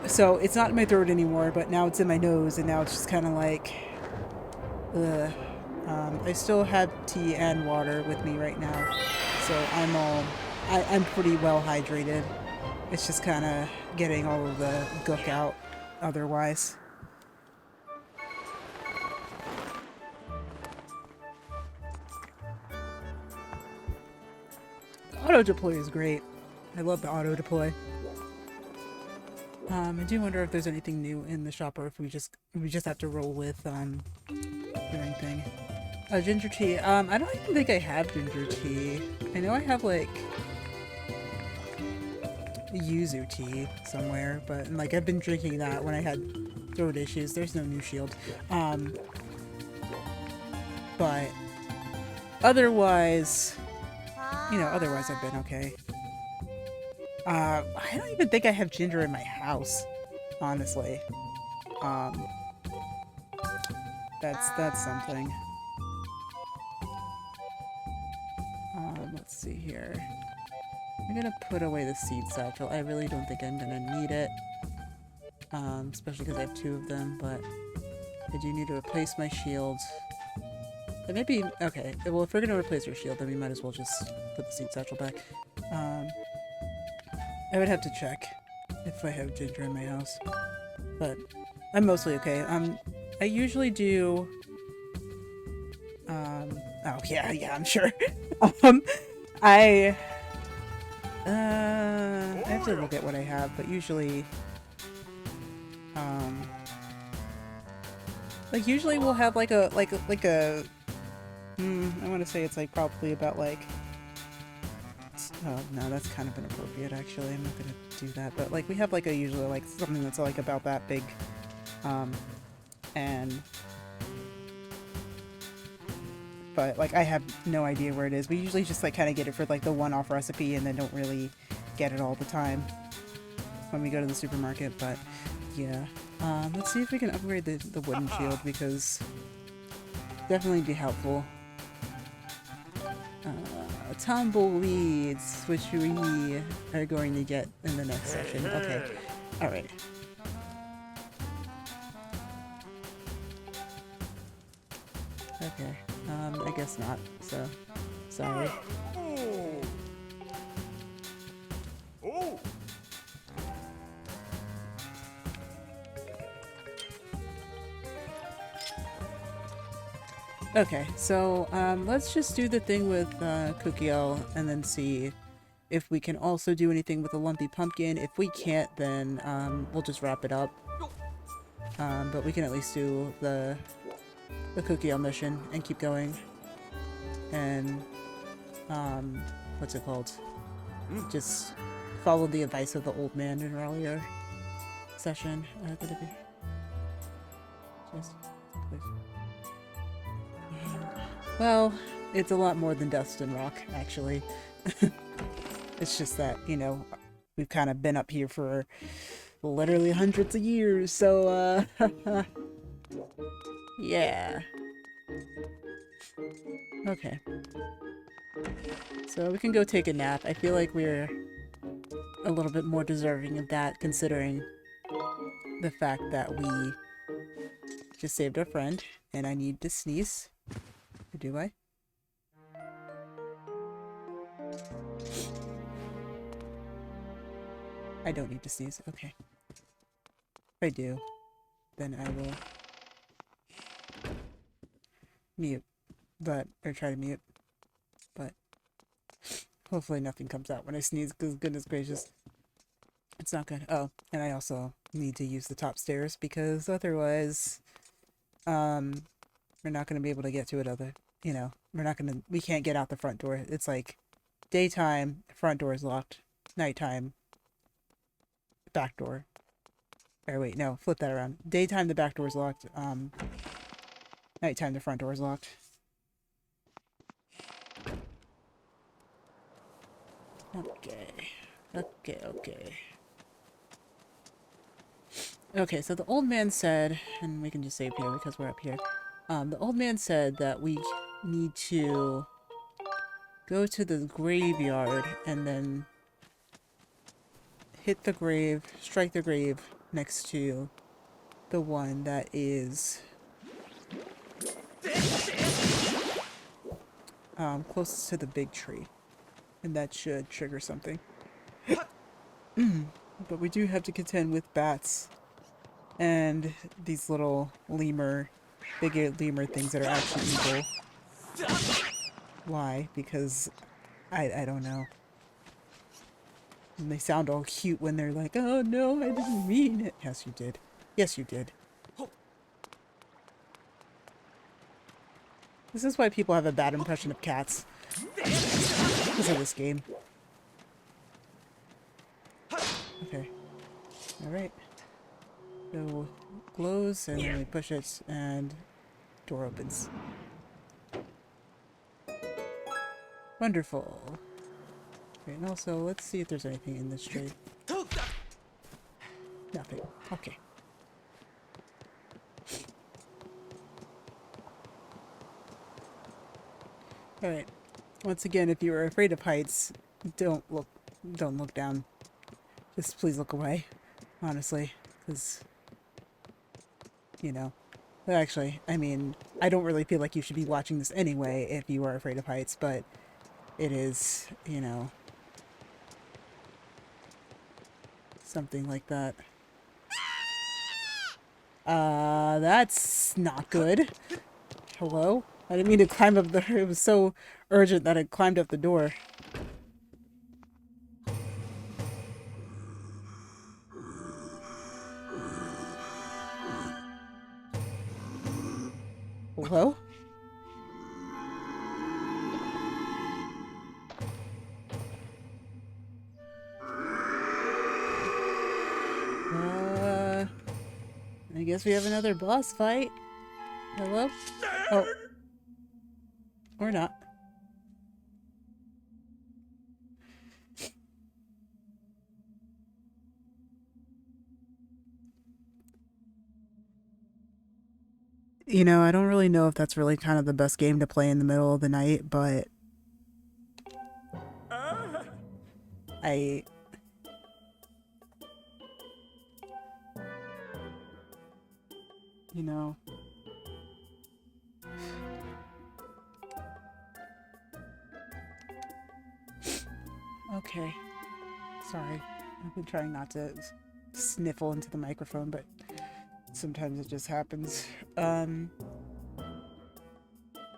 so it's not in my throat anymore, but now it's in my nose, and now it's just kind of like, ugh. I still have tea and water with me right now, so I'm pretty well hydrated. It's just kind of getting all of the gook out otherwise. Auto deploy is great. I love the auto deploy. I do wonder if there's anything new in the shop, or if we just have to roll with doing thing. Ginger tea. I don't even think I have ginger tea. I know I have like yuzu tea somewhere, but like I've been drinking that when I had throat issues. There's no new shield. But otherwise, otherwise I've been okay. I don't even think I have ginger in my house, honestly. That's something. Let's see here. I'm gonna put away the seed satchel. I really don't think I'm gonna need it. Especially because I have 2 of them, but I do need to replace my shield. And maybe, okay, well if we're gonna replace your shield, then we might as well just put the seed satchel back. I would have to check if I have ginger in my house, but I'm mostly okay. I usually do, oh yeah, I'm sure. I have to look at what I have, but usually, like usually we'll have like a, I want to say it's like probably about like, oh no, that's kind of inappropriate actually. I'm not gonna do that, but like we have like usually like something that's like about that big, but like I have no idea where it is. We usually just like kind of get it for like the one-off recipe and then don't really get it all the time when we go to the supermarket, but yeah. Let's see if we can upgrade the wooden shield, because definitely be helpful. Tumbleweeds, which we are going to get in the next session. Okay, alright. Okay, I guess not, so sorry. Okay, so let's just do the thing with Kukiel and then see if we can also do anything with the lumpy pumpkin. If we can't, then we'll just wrap it up. But we can at least do the Kukiel mission and keep going. And what's it called? Just follow the advice of the old man in an earlier session. Could it be? Just please. Well, it's a lot more than dust and rock, actually. It's just that, you know, we've kind of been up here for literally hundreds of years, so, yeah. Okay. So we can go take a nap. I feel like we're a little bit more deserving of that, considering the fact that we just saved our friend, and I need to sneeze. Do I? I don't need to sneeze. Okay. If I do, then I will mute. Or try to mute. But hopefully nothing comes out when I sneeze, because goodness gracious, it's not good. Oh, and I also need to use the top stairs, because otherwise, we're not going to be able to get to it we can't get out the front door. It's like daytime, front door is locked. Nighttime, back door. Or wait, no, flip that around. Daytime, the back door is locked. Nighttime, the front door is locked. Okay. Okay, so the old man said, and we can just save here because we're up here. The old man said that we need to go to the graveyard and then hit the grave, strike the grave next to the one that is closest to the big tree. And that should trigger something. But we do have to contend with bats and these little big lemur things that are actually evil. Why? Because I don't know. And they sound all cute when they're like, oh no, I didn't mean it. Yes, you did. Yes, you did. This is why people have a bad impression of cats. Because of this game. Okay. Alright. So, close, and then we push it, and door opens. Wonderful. Okay, and also, let's see if there's anything in this tray. Nothing. Okay. Alright. Once again, if you are afraid of heights, don't look down. Just please look away. Honestly. Because, you know. Actually, I mean, I don't really feel like you should be watching this anyway if you are afraid of heights, but it is, you know, something like that. That's not good. Hello? I didn't mean to climb up the... It was so urgent that I climbed up the door. Hello? I guess we have another boss fight. Hello? Oh. Or not. You know, I don't really know if that's really kind of the best game to play in the middle of the night, but you know, okay. Sorry. I've been trying not to sniffle into the microphone, but sometimes it just happens.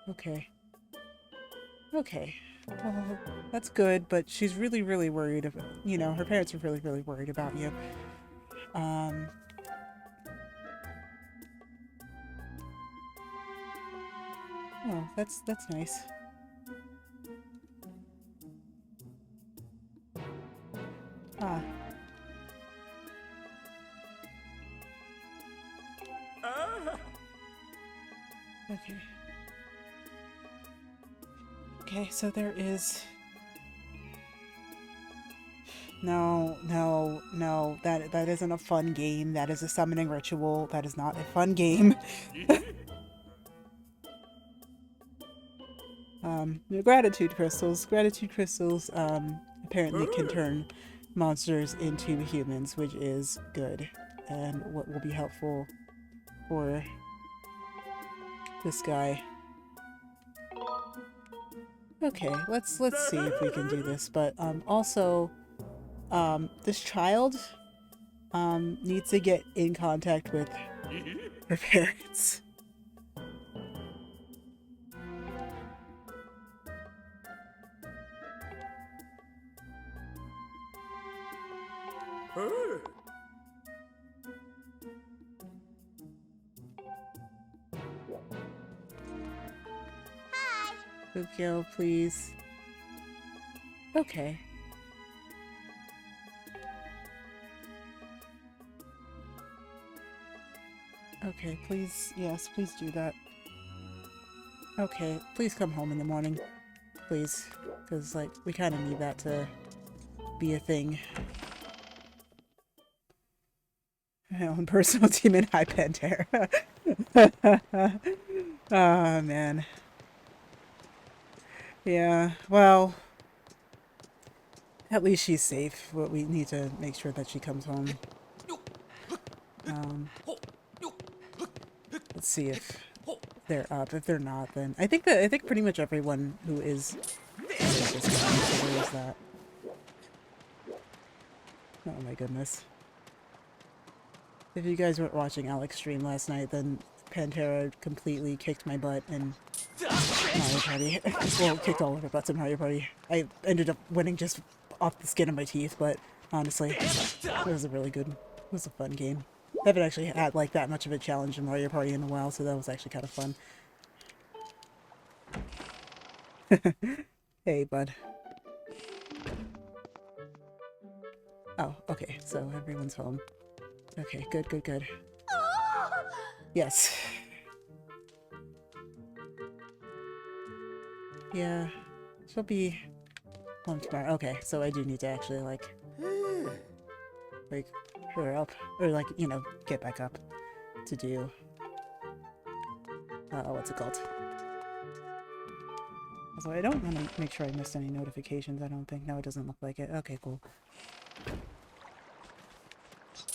Okay. Okay. Well, that's good, but she's really, really worried about, you know, her parents are really, really worried about you. Oh, that's nice. Ah. Okay. Okay, so there is... No, that isn't a fun game. That is a summoning ritual. That is not a fun game. Gratitude crystals. Gratitude crystals, apparently can turn monsters into humans, which is good. And what will be helpful for this guy. Okay, let's see if we can do this. But, also, this child, needs to get in contact with her parents. Ukyo, please. Okay. Okay, please, yes, please do that. Okay, please come home in the morning. Please. Because, like, we kind of need that to be a thing. My own personal demon, hi Pantera. Oh, man. Yeah, well, at least she's safe, but we need to make sure that she comes home. Let's see if they're up. If they're not, then I think pretty much everyone who is is that. Oh my goodness. If you guys weren't watching Alex stream last night, then Pantera completely kicked my butt in Mario Party. Well, kicked all of her butts in Mario Party. I ended up winning just off the skin of my teeth, but honestly, it was a fun game. I haven't actually had like that much of a challenge in Mario Party in a while, so that was actually kind of fun. Hey, bud. Oh, okay, so everyone's home. Okay, good, good, good. Yes. Yeah, she'll be home tomorrow. Okay, so I do need to actually, like, wake her up. Or, like, you know, get back up to do, what's it called? So I don't want to make sure I missed any notifications, I don't think. No, it doesn't look like it. Okay, cool.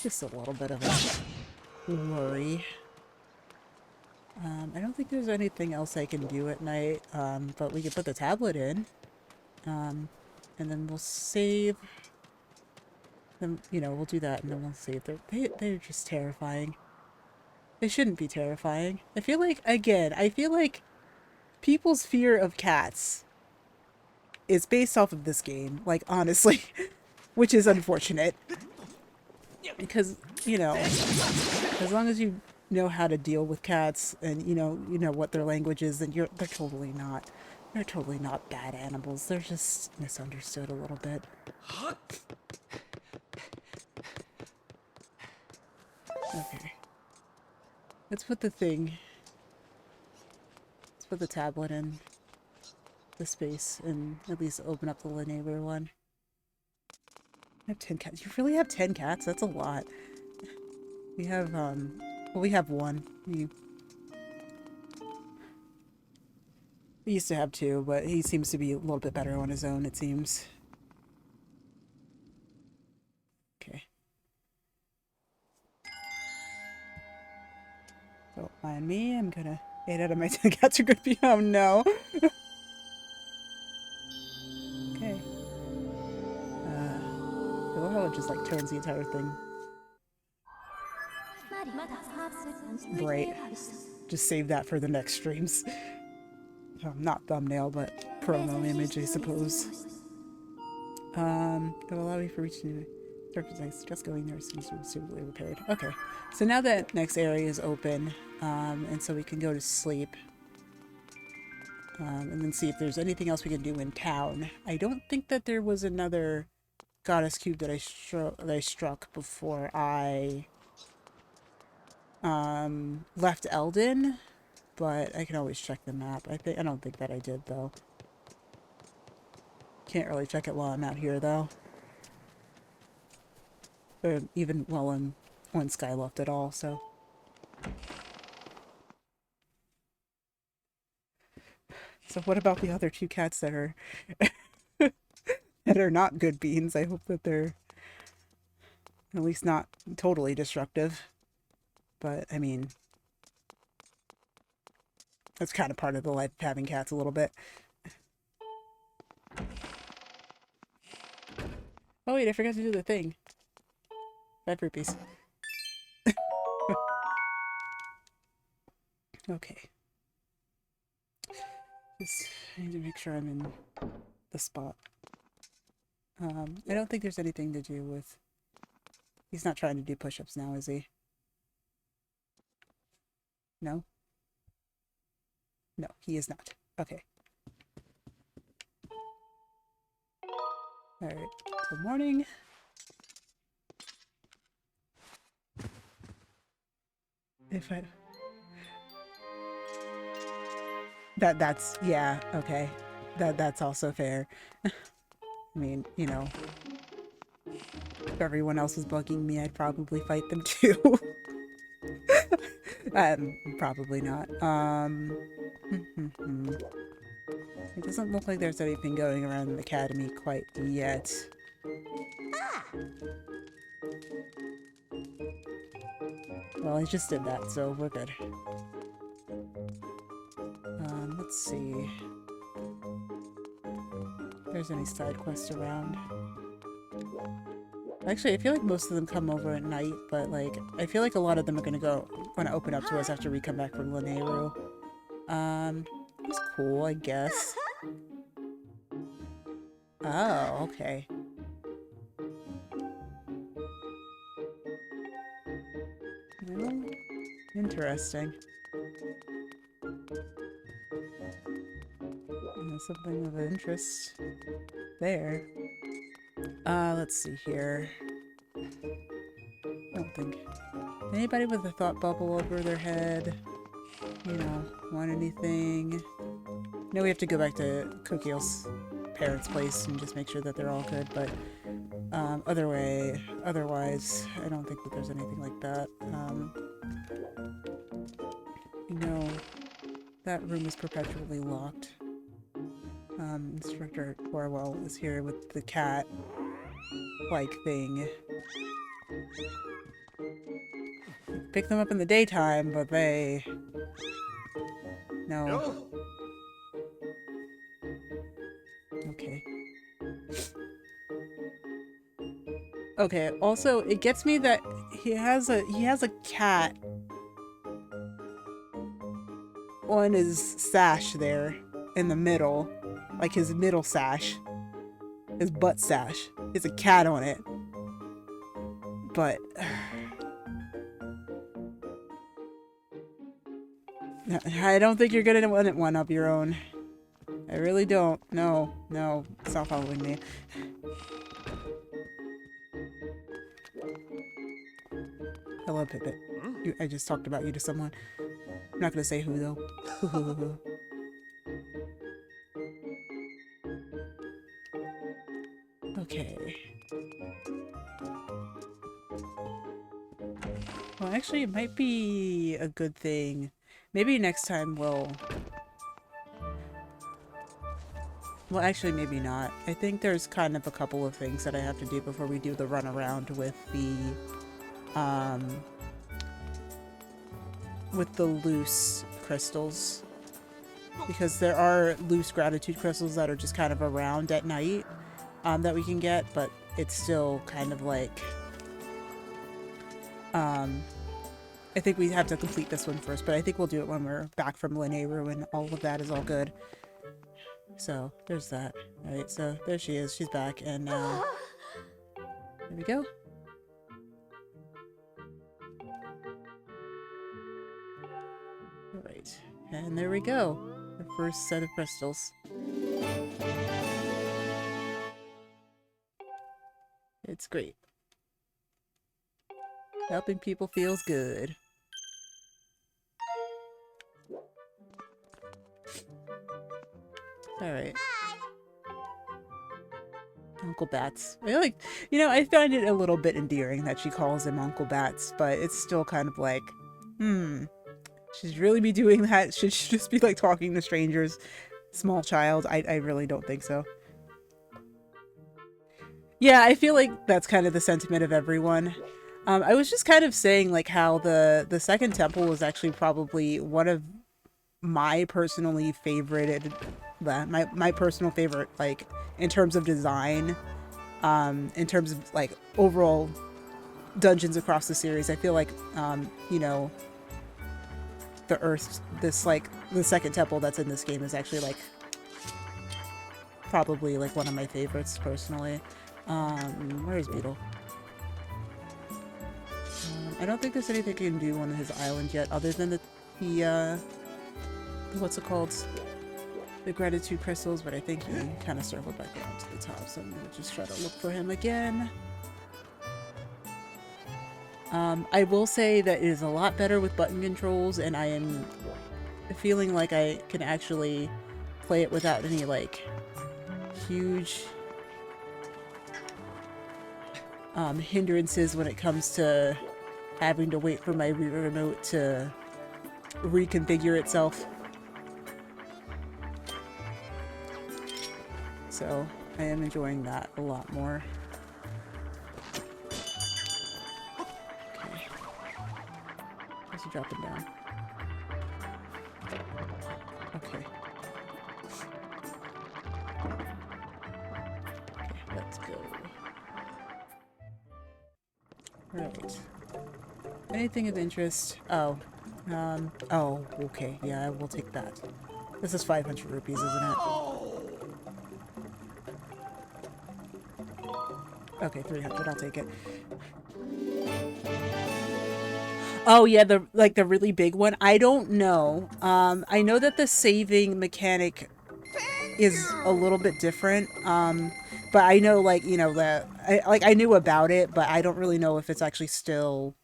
Just a little bit of a worry. I don't think there's anything else I can do at night, but we could put the tablet in, and then we'll save them, you know, we'll do that, and then we'll save them. They're just terrifying. They shouldn't be terrifying. I feel like, again, I feel like people's fear of cats is based off of this game, like, honestly, which is unfortunate. Because, you know, as long as you know how to deal with cats and you know what their language is, then they're totally not bad animals. They're just misunderstood a little bit. Okay. Let's put the tablet in the space and at least open up the neighbor one. I have 10 cats. You really have 10 cats? That's a lot. We have, well, we have one. We used to have two, but he seems to be a little bit better on his own, it seems. Okay. Don't mind me. I'm gonna... 8 out of my 10 cats are gonna be... Oh, no. Okay. I love how it just, like, turns the entire thing bright. Just save that for the next streams. Not thumbnail, but promo image, I suppose. It will allow me for reaching just going there seems to be suitably repaired. Okay, so now that next area is open, and so we can go to sleep, and then see if there's anything else we can do in town. I don't think that there was another goddess cube that I struck before I left Eldin, but I can always check the map. I don't think that I did, though. Can't really check it while I'm out here, though. Or even while I'm on Skyward at all, so. So what about the other 2 cats that are that are not good beans? I hope that they're at least not totally destructive. But, I mean, that's kind of part of the life of having cats a little bit. Oh wait, I forgot to do the thing. 5 rupees. Okay. Just I need to make sure I'm in the spot. I don't think there's anything to do with... He's not trying to do push-ups now, is he? No? No, he is not. Okay. Alright, good morning. If I... That's... Yeah, okay. That's also fair. I mean, you know... If everyone else was bugging me, I'd probably fight them too. Probably not. It doesn't look like there's anything going around the academy quite yet. Well, I just did that, so we're good. Let's see. If there's any side quests around. Actually, I feel like most of them come over at night, but, like, I feel like a lot of them are gonna open up to us after we come back from Lanayru. It's cool, I guess. Oh, okay. Well, interesting. There's something of interest there. Let's see here. think. Anybody with a thought bubble over their head? You know, want anything? No, we have to go back to Cookie's parents' place and just make sure that they're all good, but otherwise, I don't think that there's anything like that. You know, that room is perpetually locked. Instructor Corwell is here with the cat-like thing. Pick them up in the daytime, but they... No. Okay. Okay, also, it gets me that he has a cat on his sash there in the middle. Like his middle sash. His butt sash. There's a cat on it. But... I don't think you're gonna want it one of your own. I really don't. No, no. It's not following me. Hello, Pipit. I just talked about you to someone. I'm not gonna say who, though. Okay. Well, actually, it might be a good thing. Maybe next time we'll... Well, actually, maybe not. I think there's kind of a couple of things that I have to do before we do the run around with the loose crystals. Because there are loose gratitude crystals that are just kind of around at night that we can get, but it's still kind of like... I think we have to complete this one first, but I think we'll do it when we're back from Lineru and all of that is all good. So, there's that. Alright, so there she is. She's back, and there we go. Alright, and there we go. The first set of crystals. It's great. Helping people feels good. Alright. Uncle Bats. I I find it a little bit endearing that she calls him Uncle Bats, but it's still kind of like, should really be doing that? Should she just be like talking to strangers? Small child? I really don't think so. Yeah, I feel like that's kind of the sentiment of everyone. I was just kind of saying like how the second temple was actually probably one of my personally favorited, my personal favorite, like in terms of design, in terms of like overall dungeons across the series. I feel like you know, the Earth, the second temple that's in this game is actually like probably like one of my favorites personally. Where's Beetle? I don't think there's anything you can do on his island yet, other than the what's it called? The gratitude crystals, but I think he kind of circled back around to the top, so I'm gonna just try to look for him again. I will say that it is a lot better with button controls, and I am feeling like I can actually play it without any, like, huge hindrances when it comes to having to wait for my remote to reconfigure itself. So I am enjoying that a lot more. Okay. Where's he dropping down? Okay. Okay, let's go. Right. Anything of interest? Oh. Oh, okay. Yeah, I will take that. This is 500 rupees, isn't it? Okay, 300. I'll take it. Oh, yeah, the really big one. I don't know. I know that the saving mechanic is a little bit different. But I know, like, you know, that I knew about it, but I don't really know if it's actually still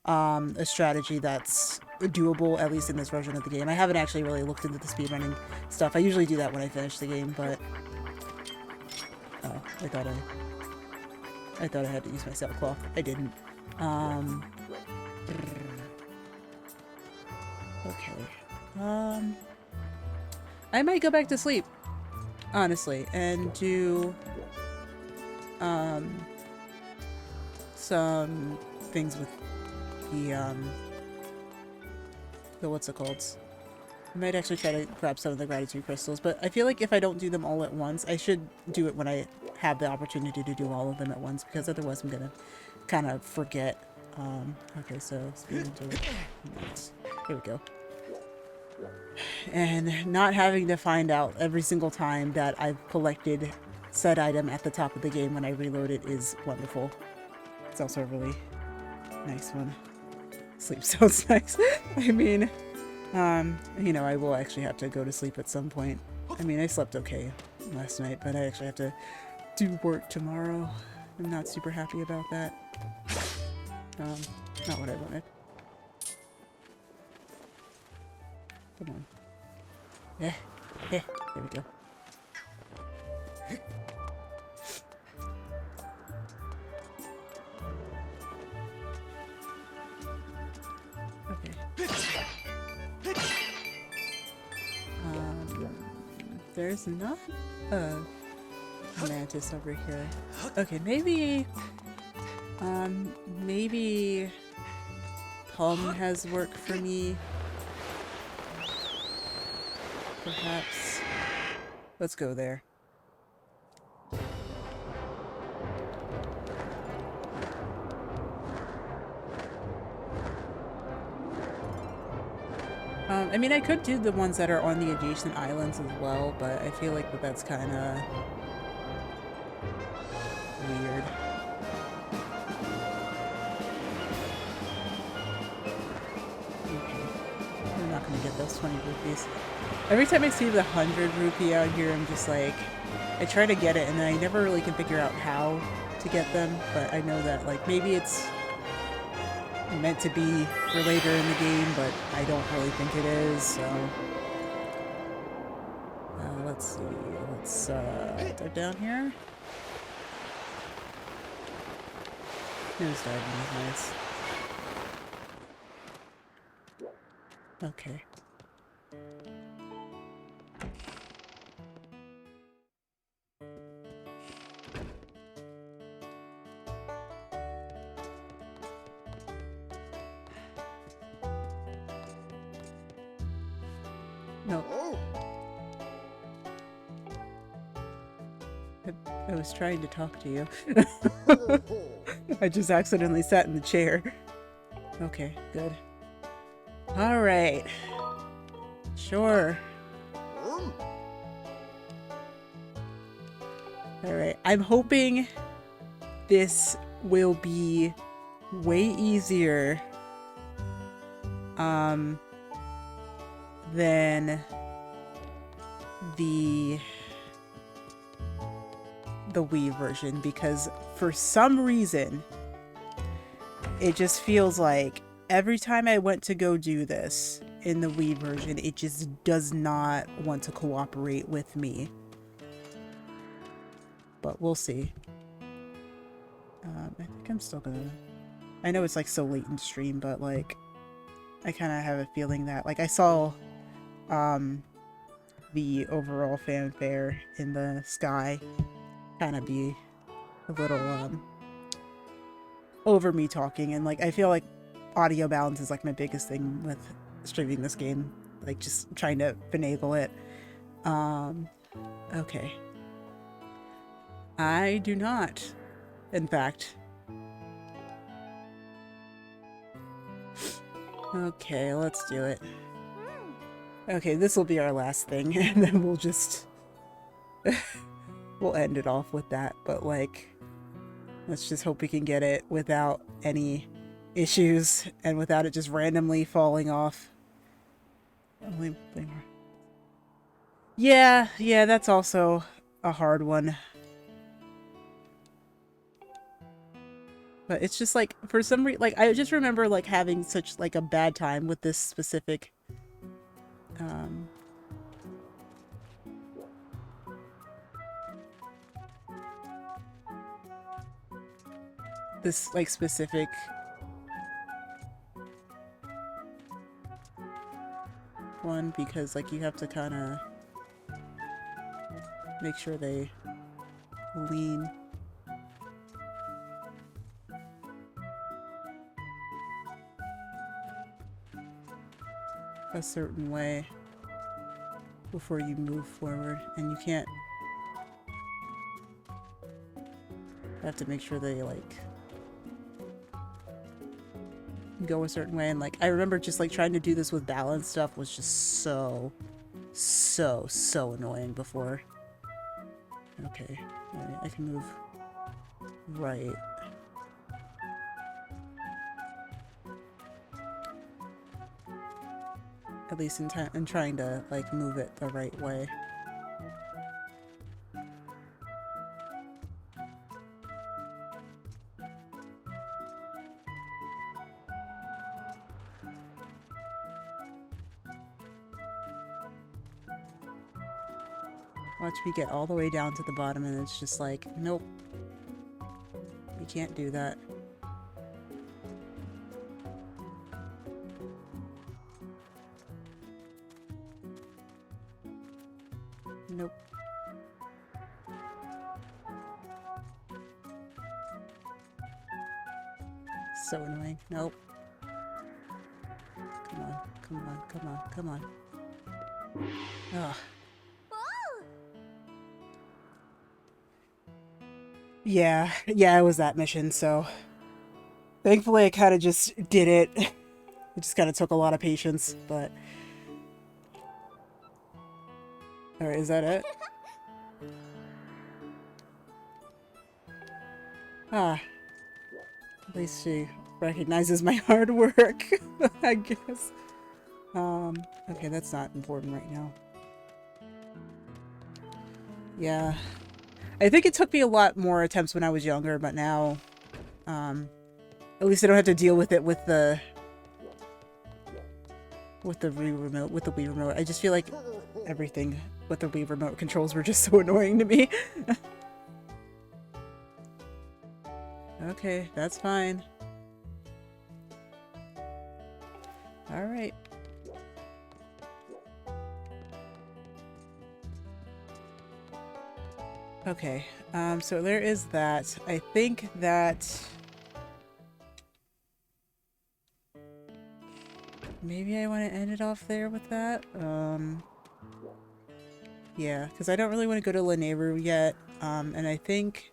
a strategy that's doable, at least in this version of the game. I haven't actually really looked into the speedrunning stuff. I usually do that when I finish the game, but... Oh, I thought I had to use my sailcloth. I didn't. Okay. I might go back to sleep, honestly, and do some things with the what's it called? I might actually try to grab some of the gratitude crystals, but I feel like if I don't do them all at once, I should do it when I have the opportunity to do all of them at once, because otherwise I'm gonna kind of forget. Okay, so speed into it. Here we go. And not having to find out every single time that I've collected said item at the top of the game when I reload it is wonderful. It's also a really nice one. Sleep sounds nice. I mean, you know, I will actually have to go to sleep at some point. I mean, I slept okay last night, but I actually have to do work tomorrow. I'm not super happy about that. Not what I wanted. Come on. Yeah, there we go. Okay. There's not a mantis over here. Okay, maybe maybe Palm has work for me. Perhaps. Let's go there. I mean, I could do the ones that are on the adjacent islands as well, but I feel like that's kind of weird. Okay. I'm not gonna get those 20 rupees. Every time I see the 100 rupee out here, I'm just like, I try to get it and then I never really can figure out how to get them, but I know that, like, maybe it's meant to be for later in the game, but I don't really think it is, so... let's see, let's, dive down here. Nose diving is nice. Okay. No. I was trying to talk to you. I just accidentally sat in the chair. Okay, good. Alright. Sure. Alright, I'm hoping this will be way easier than the Wii version, because for some reason it just feels like every time I went to go do this in the Wii version, it just does not want to cooperate with me. But we'll see. I think I'm still gonna... I know it's like so late in stream, but like I kind of have a feeling that, like, I saw the overall fanfare in the sky kind of be a little over me talking, and like I feel like audio balance is like my biggest thing with streaming this game, like just trying to finagle it. Okay. I do not, in fact. Okay, let's do it. Okay, this will be our last thing, and then we'll just... we'll end it off with that, but like, let's just hope we can get it without any issues, and without it just randomly falling off. Yeah, that's also a hard one. But it's just like, for some reason, like, I just remember like having such like a bad time with this specific, this like specific one, because like you have to kind of make sure they lean a certain way before you move forward, and you can't, you have to make sure they like go a certain way. And like I remember just like trying to do this with balance stuff was just so annoying before. Okay, all right, I can move right. At least in time, I'm trying to like move it the right way. Watch me get all the way down to the bottom and it's just like, nope. You can't do that. Nope. So annoying. Nope. Come on, come on, come on, come on. Ugh. Yeah, it was that mission, so thankfully I kind of just did it. It just kind of took a lot of patience, but... Alright, is that it? Ah. At least she recognizes my hard work, I guess. Okay, that's not important right now. Yeah. I think it took me a lot more attempts when I was younger, but now, at least I don't have to deal with it with the Wii remote, with the Wii remote. I just feel like everything with the Wii remote controls were just so annoying to me. Okay, that's fine. Alright. Okay, so there is that. I think that maybe I want to end it off there with that. Yeah, because I don't really want to go to Lanayru yet. And I think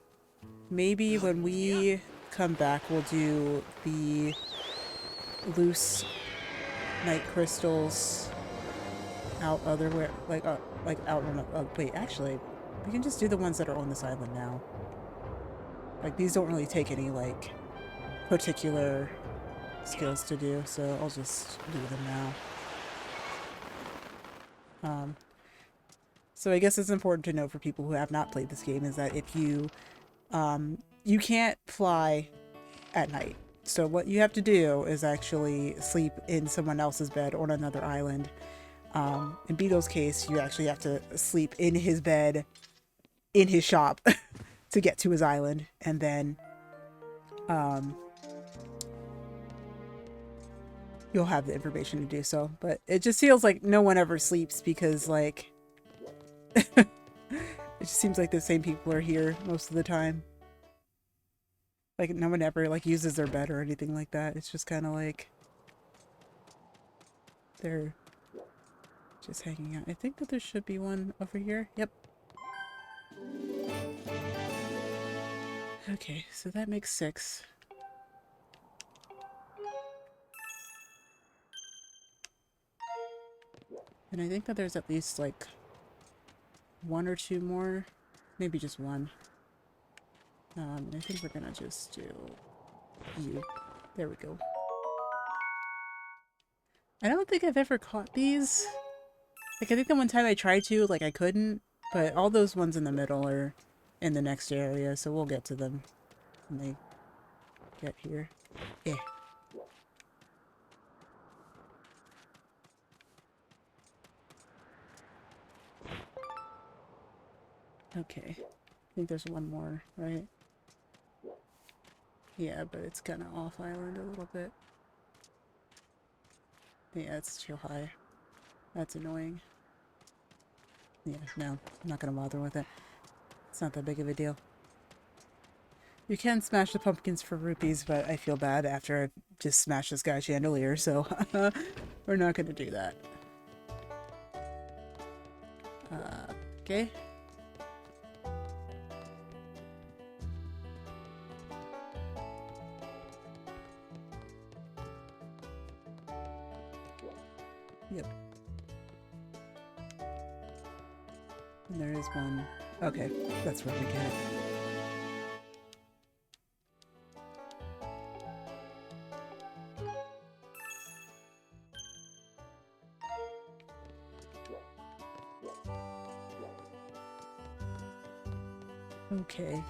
maybe when we come back, we'll do the loose night crystals out otherwhere, like out on the, wait, actually, we can just do the ones that are on this island now. Like, these don't really take any, like, particular skills to do, so I'll just do them now. So I guess it's important to know for people who have not played this game is that if you, you can't fly at night. So what you have to do is actually sleep in someone else's bed on another island. In Beetle's case, you actually have to sleep in his bed in his shop to get to his island, and then you'll have the information to do so. But it just feels like no one ever sleeps because, like, it just seems like the same people are here most of the time. Like, no one ever, like, uses their bed or anything like that. It's just kind of like they're just hanging out. I think that there should be one over here. Yep. Okay, so that makes 6. And I think that there's at least, like, 1 or 2 more. Maybe just 1. I think we're gonna just do you. There we go. I don't think I've ever caught these. Like, I think the one time I tried to, like, I couldn't. But all those ones in the middle are in the next area, so we'll get to them when they get here. Yeah. Okay. I think there's one more, right? Yeah, but it's kind of off island a little bit. Yeah, it's too high. That's annoying. Yeah, no, I'm not gonna bother with it. It's not that big of a deal. You can smash the pumpkins for rupees, but I feel bad after I just smashed this guy's chandelier, so we're not gonna do that. Okay. Yep. And there is one. Okay, that's where we get it. Okay.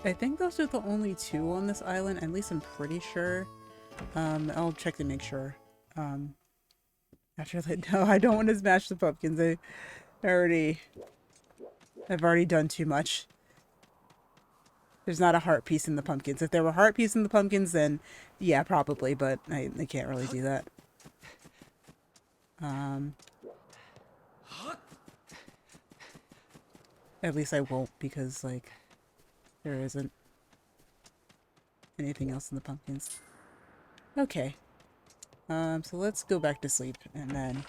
I think those are the only two on this island, at least I'm pretty sure. I'll check to make sure. After that, no, I don't want to smash the pumpkins. I've already done too much. There's not a heart piece in the pumpkins. If there were a heart piece in the pumpkins, then yeah, probably, but I can't really do that. At least I won't, because, like, there isn't anything else in the pumpkins. Okay. So let's go back to sleep, and then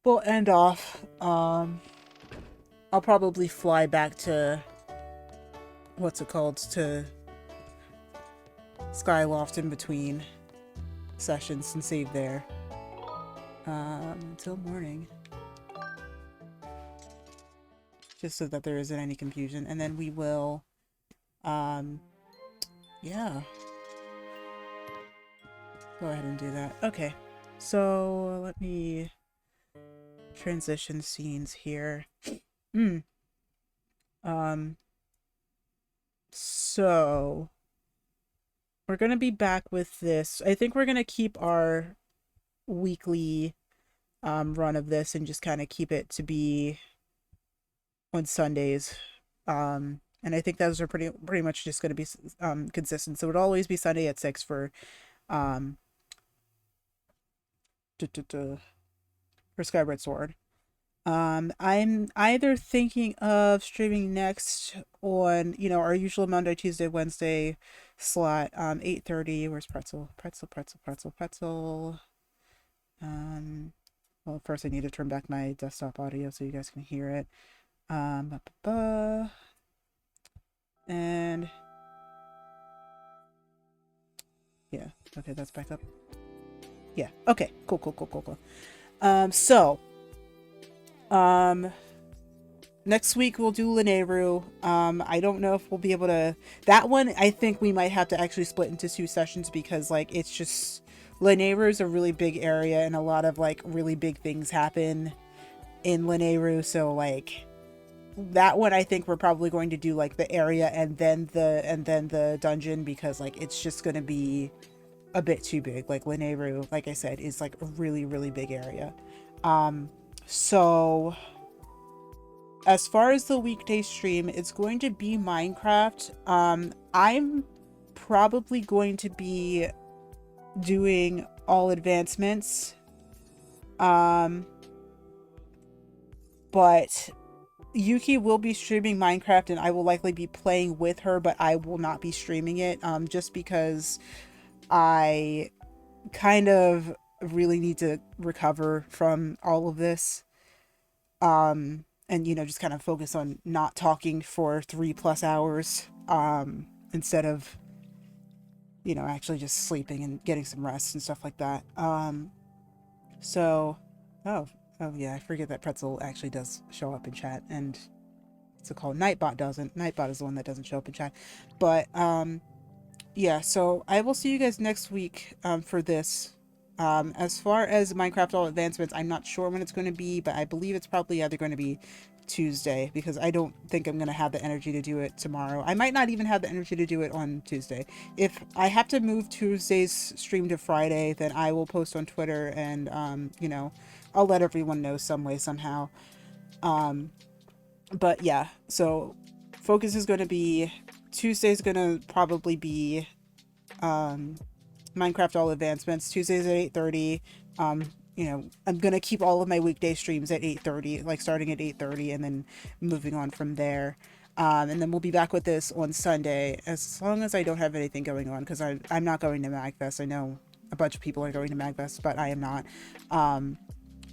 we'll end off. I'll probably fly back to, what's it called, to Skyloft in between sessions and save there. Until morning. Just so that there isn't any confusion. And then we will, yeah. Go ahead and do that. Okay. So, let me transition scenes here. So we're gonna be back with this. I think we're gonna keep our weekly run of this and just kind of keep it to be on Sundays. And I think those are pretty much just going to be consistent. So it would always be Sunday at 6 for Skyward Sword. I'm either thinking of streaming next on, you know, our usual Monday, Tuesday, Wednesday slot, 8:30. Where's Pretzel? Well, first I need to turn back my desktop audio so you guys can hear it. And yeah, okay, that's back up. Yeah, okay, cool. Next week we'll do Lineru. I don't know if we'll be able to, that one I think we might have to actually split into 2 sessions, because like it's just, Lineru is a really big area and a lot of like really big things happen in Lineru, so like that one I think we're probably going to do like the area and then the dungeon, because like it's just going to be a bit too big. Like Lineru, like I said, is like a really big area. So as far as the weekday stream, it's going to be Minecraft. I'm probably going to be doing all advancements. But Yuki will be streaming Minecraft and I will likely be playing with her, but I will not be streaming it, just because I kind of really need to recover from all of this. And, you know, just kind of focus on not talking for 3+ hours, instead of, you know, actually just sleeping and getting some rest and stuff like that. So, oh yeah, I forget that Pretzel actually does show up in chat, and it's called Nightbot doesn't. Nightbot is the one that doesn't show up in chat. But, yeah, so I will see you guys next week, for this. As far as Minecraft All Advancements, I'm not sure when it's going to be, but I believe it's probably either going to be Tuesday, because I don't think I'm going to have the energy to do it tomorrow. I might not even have the energy to do it on Tuesday. If I have to move Tuesday's stream to Friday, then I will post on Twitter and, you know, I'll let everyone know some way, somehow. But yeah, so focus is going to be, Tuesday's going to probably be, Minecraft All Advancements. Tuesdays at 8:30. You know, I'm gonna keep all of my weekday streams at 8:30, like starting at 8:30 and then moving on from there. And then we'll be back with this on Sunday, as long as I don't have anything going on, because I'm not going to MagFest. I know a bunch of people are going to MagFest, but I am not.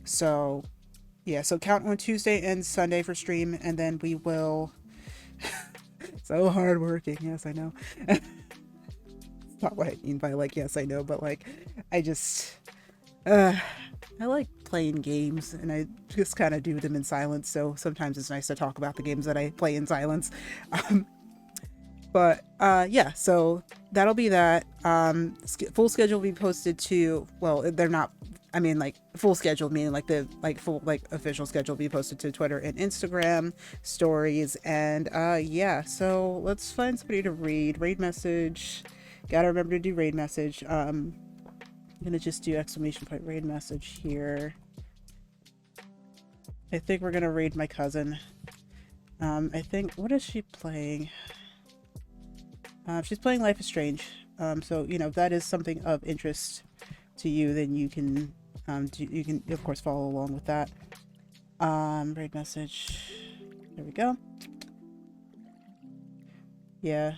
So yeah, so count on Tuesday and Sunday for stream, and then we will. So hardworking, yes, I know. Not what I mean by like, yes, I know, but like, I just, I like playing games, and I just kind of do them in silence. So sometimes it's nice to talk about the games that I play in silence. But yeah, so that'll be that. Full schedule will be posted to, well, they're not, I mean, like full schedule meaning like the full official schedule will be posted to Twitter and Instagram stories. And yeah, so let's find somebody to raid message. Gotta remember to do raid message. I'm gonna just do exclamation point raid message here. I think we're gonna raid my cousin. I think, what is she playing? She's playing Life is Strange. So you know, if that is something of interest to you, then you can you can of course follow along with that. Raid message. There we go. Yeah.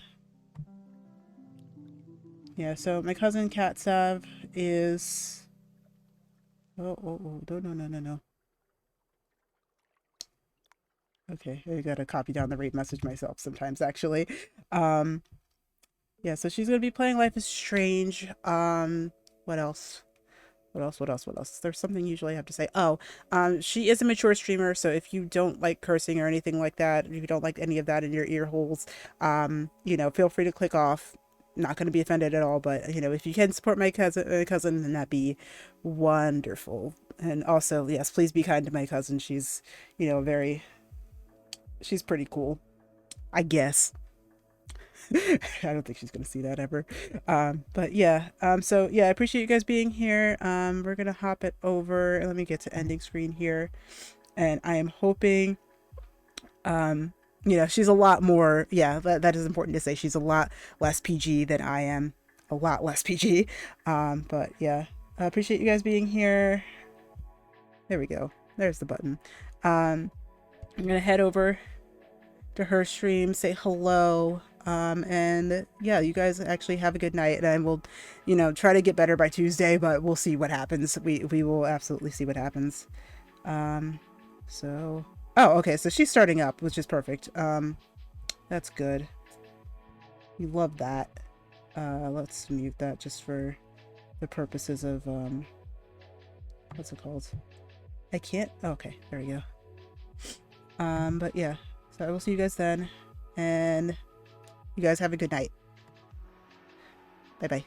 Yeah, so my cousin Cat Sav is, no. Okay, I gotta copy down the raid message myself sometimes, actually. Yeah, so she's gonna be playing Life is Strange. What else? There's something usually I have to say. Oh, she is a mature streamer, so if you don't like cursing or anything like that, if you don't like any of that in your ear holes, you know, feel free to click off. Not going to be offended at all, but you know, if you can support my cousin, then that'd be wonderful. And also, yes, please be kind to my cousin. She's, you know, she's pretty cool, I guess. I don't think she's gonna see that ever. But yeah, so yeah, I appreciate you guys being here. We're gonna hop it over, and let me get to ending screen here. And I am hoping, you know, she's a lot more, yeah, that is important to say. She's a lot less PG than I am. A lot less PG. But yeah, I appreciate you guys being here. There we go. There's the button. I'm gonna head over to her stream, say hello. And yeah, you guys actually have a good night, and I will, you know, try to get better by Tuesday, but we'll see what happens. We will absolutely see what happens. So, oh, okay, so she's starting up, which is perfect. That's good. We love that. Let's mute that just for the purposes of, what's it called? I can't, okay, there we go. But yeah, so I will see you guys then, and you guys have a good night. Bye bye.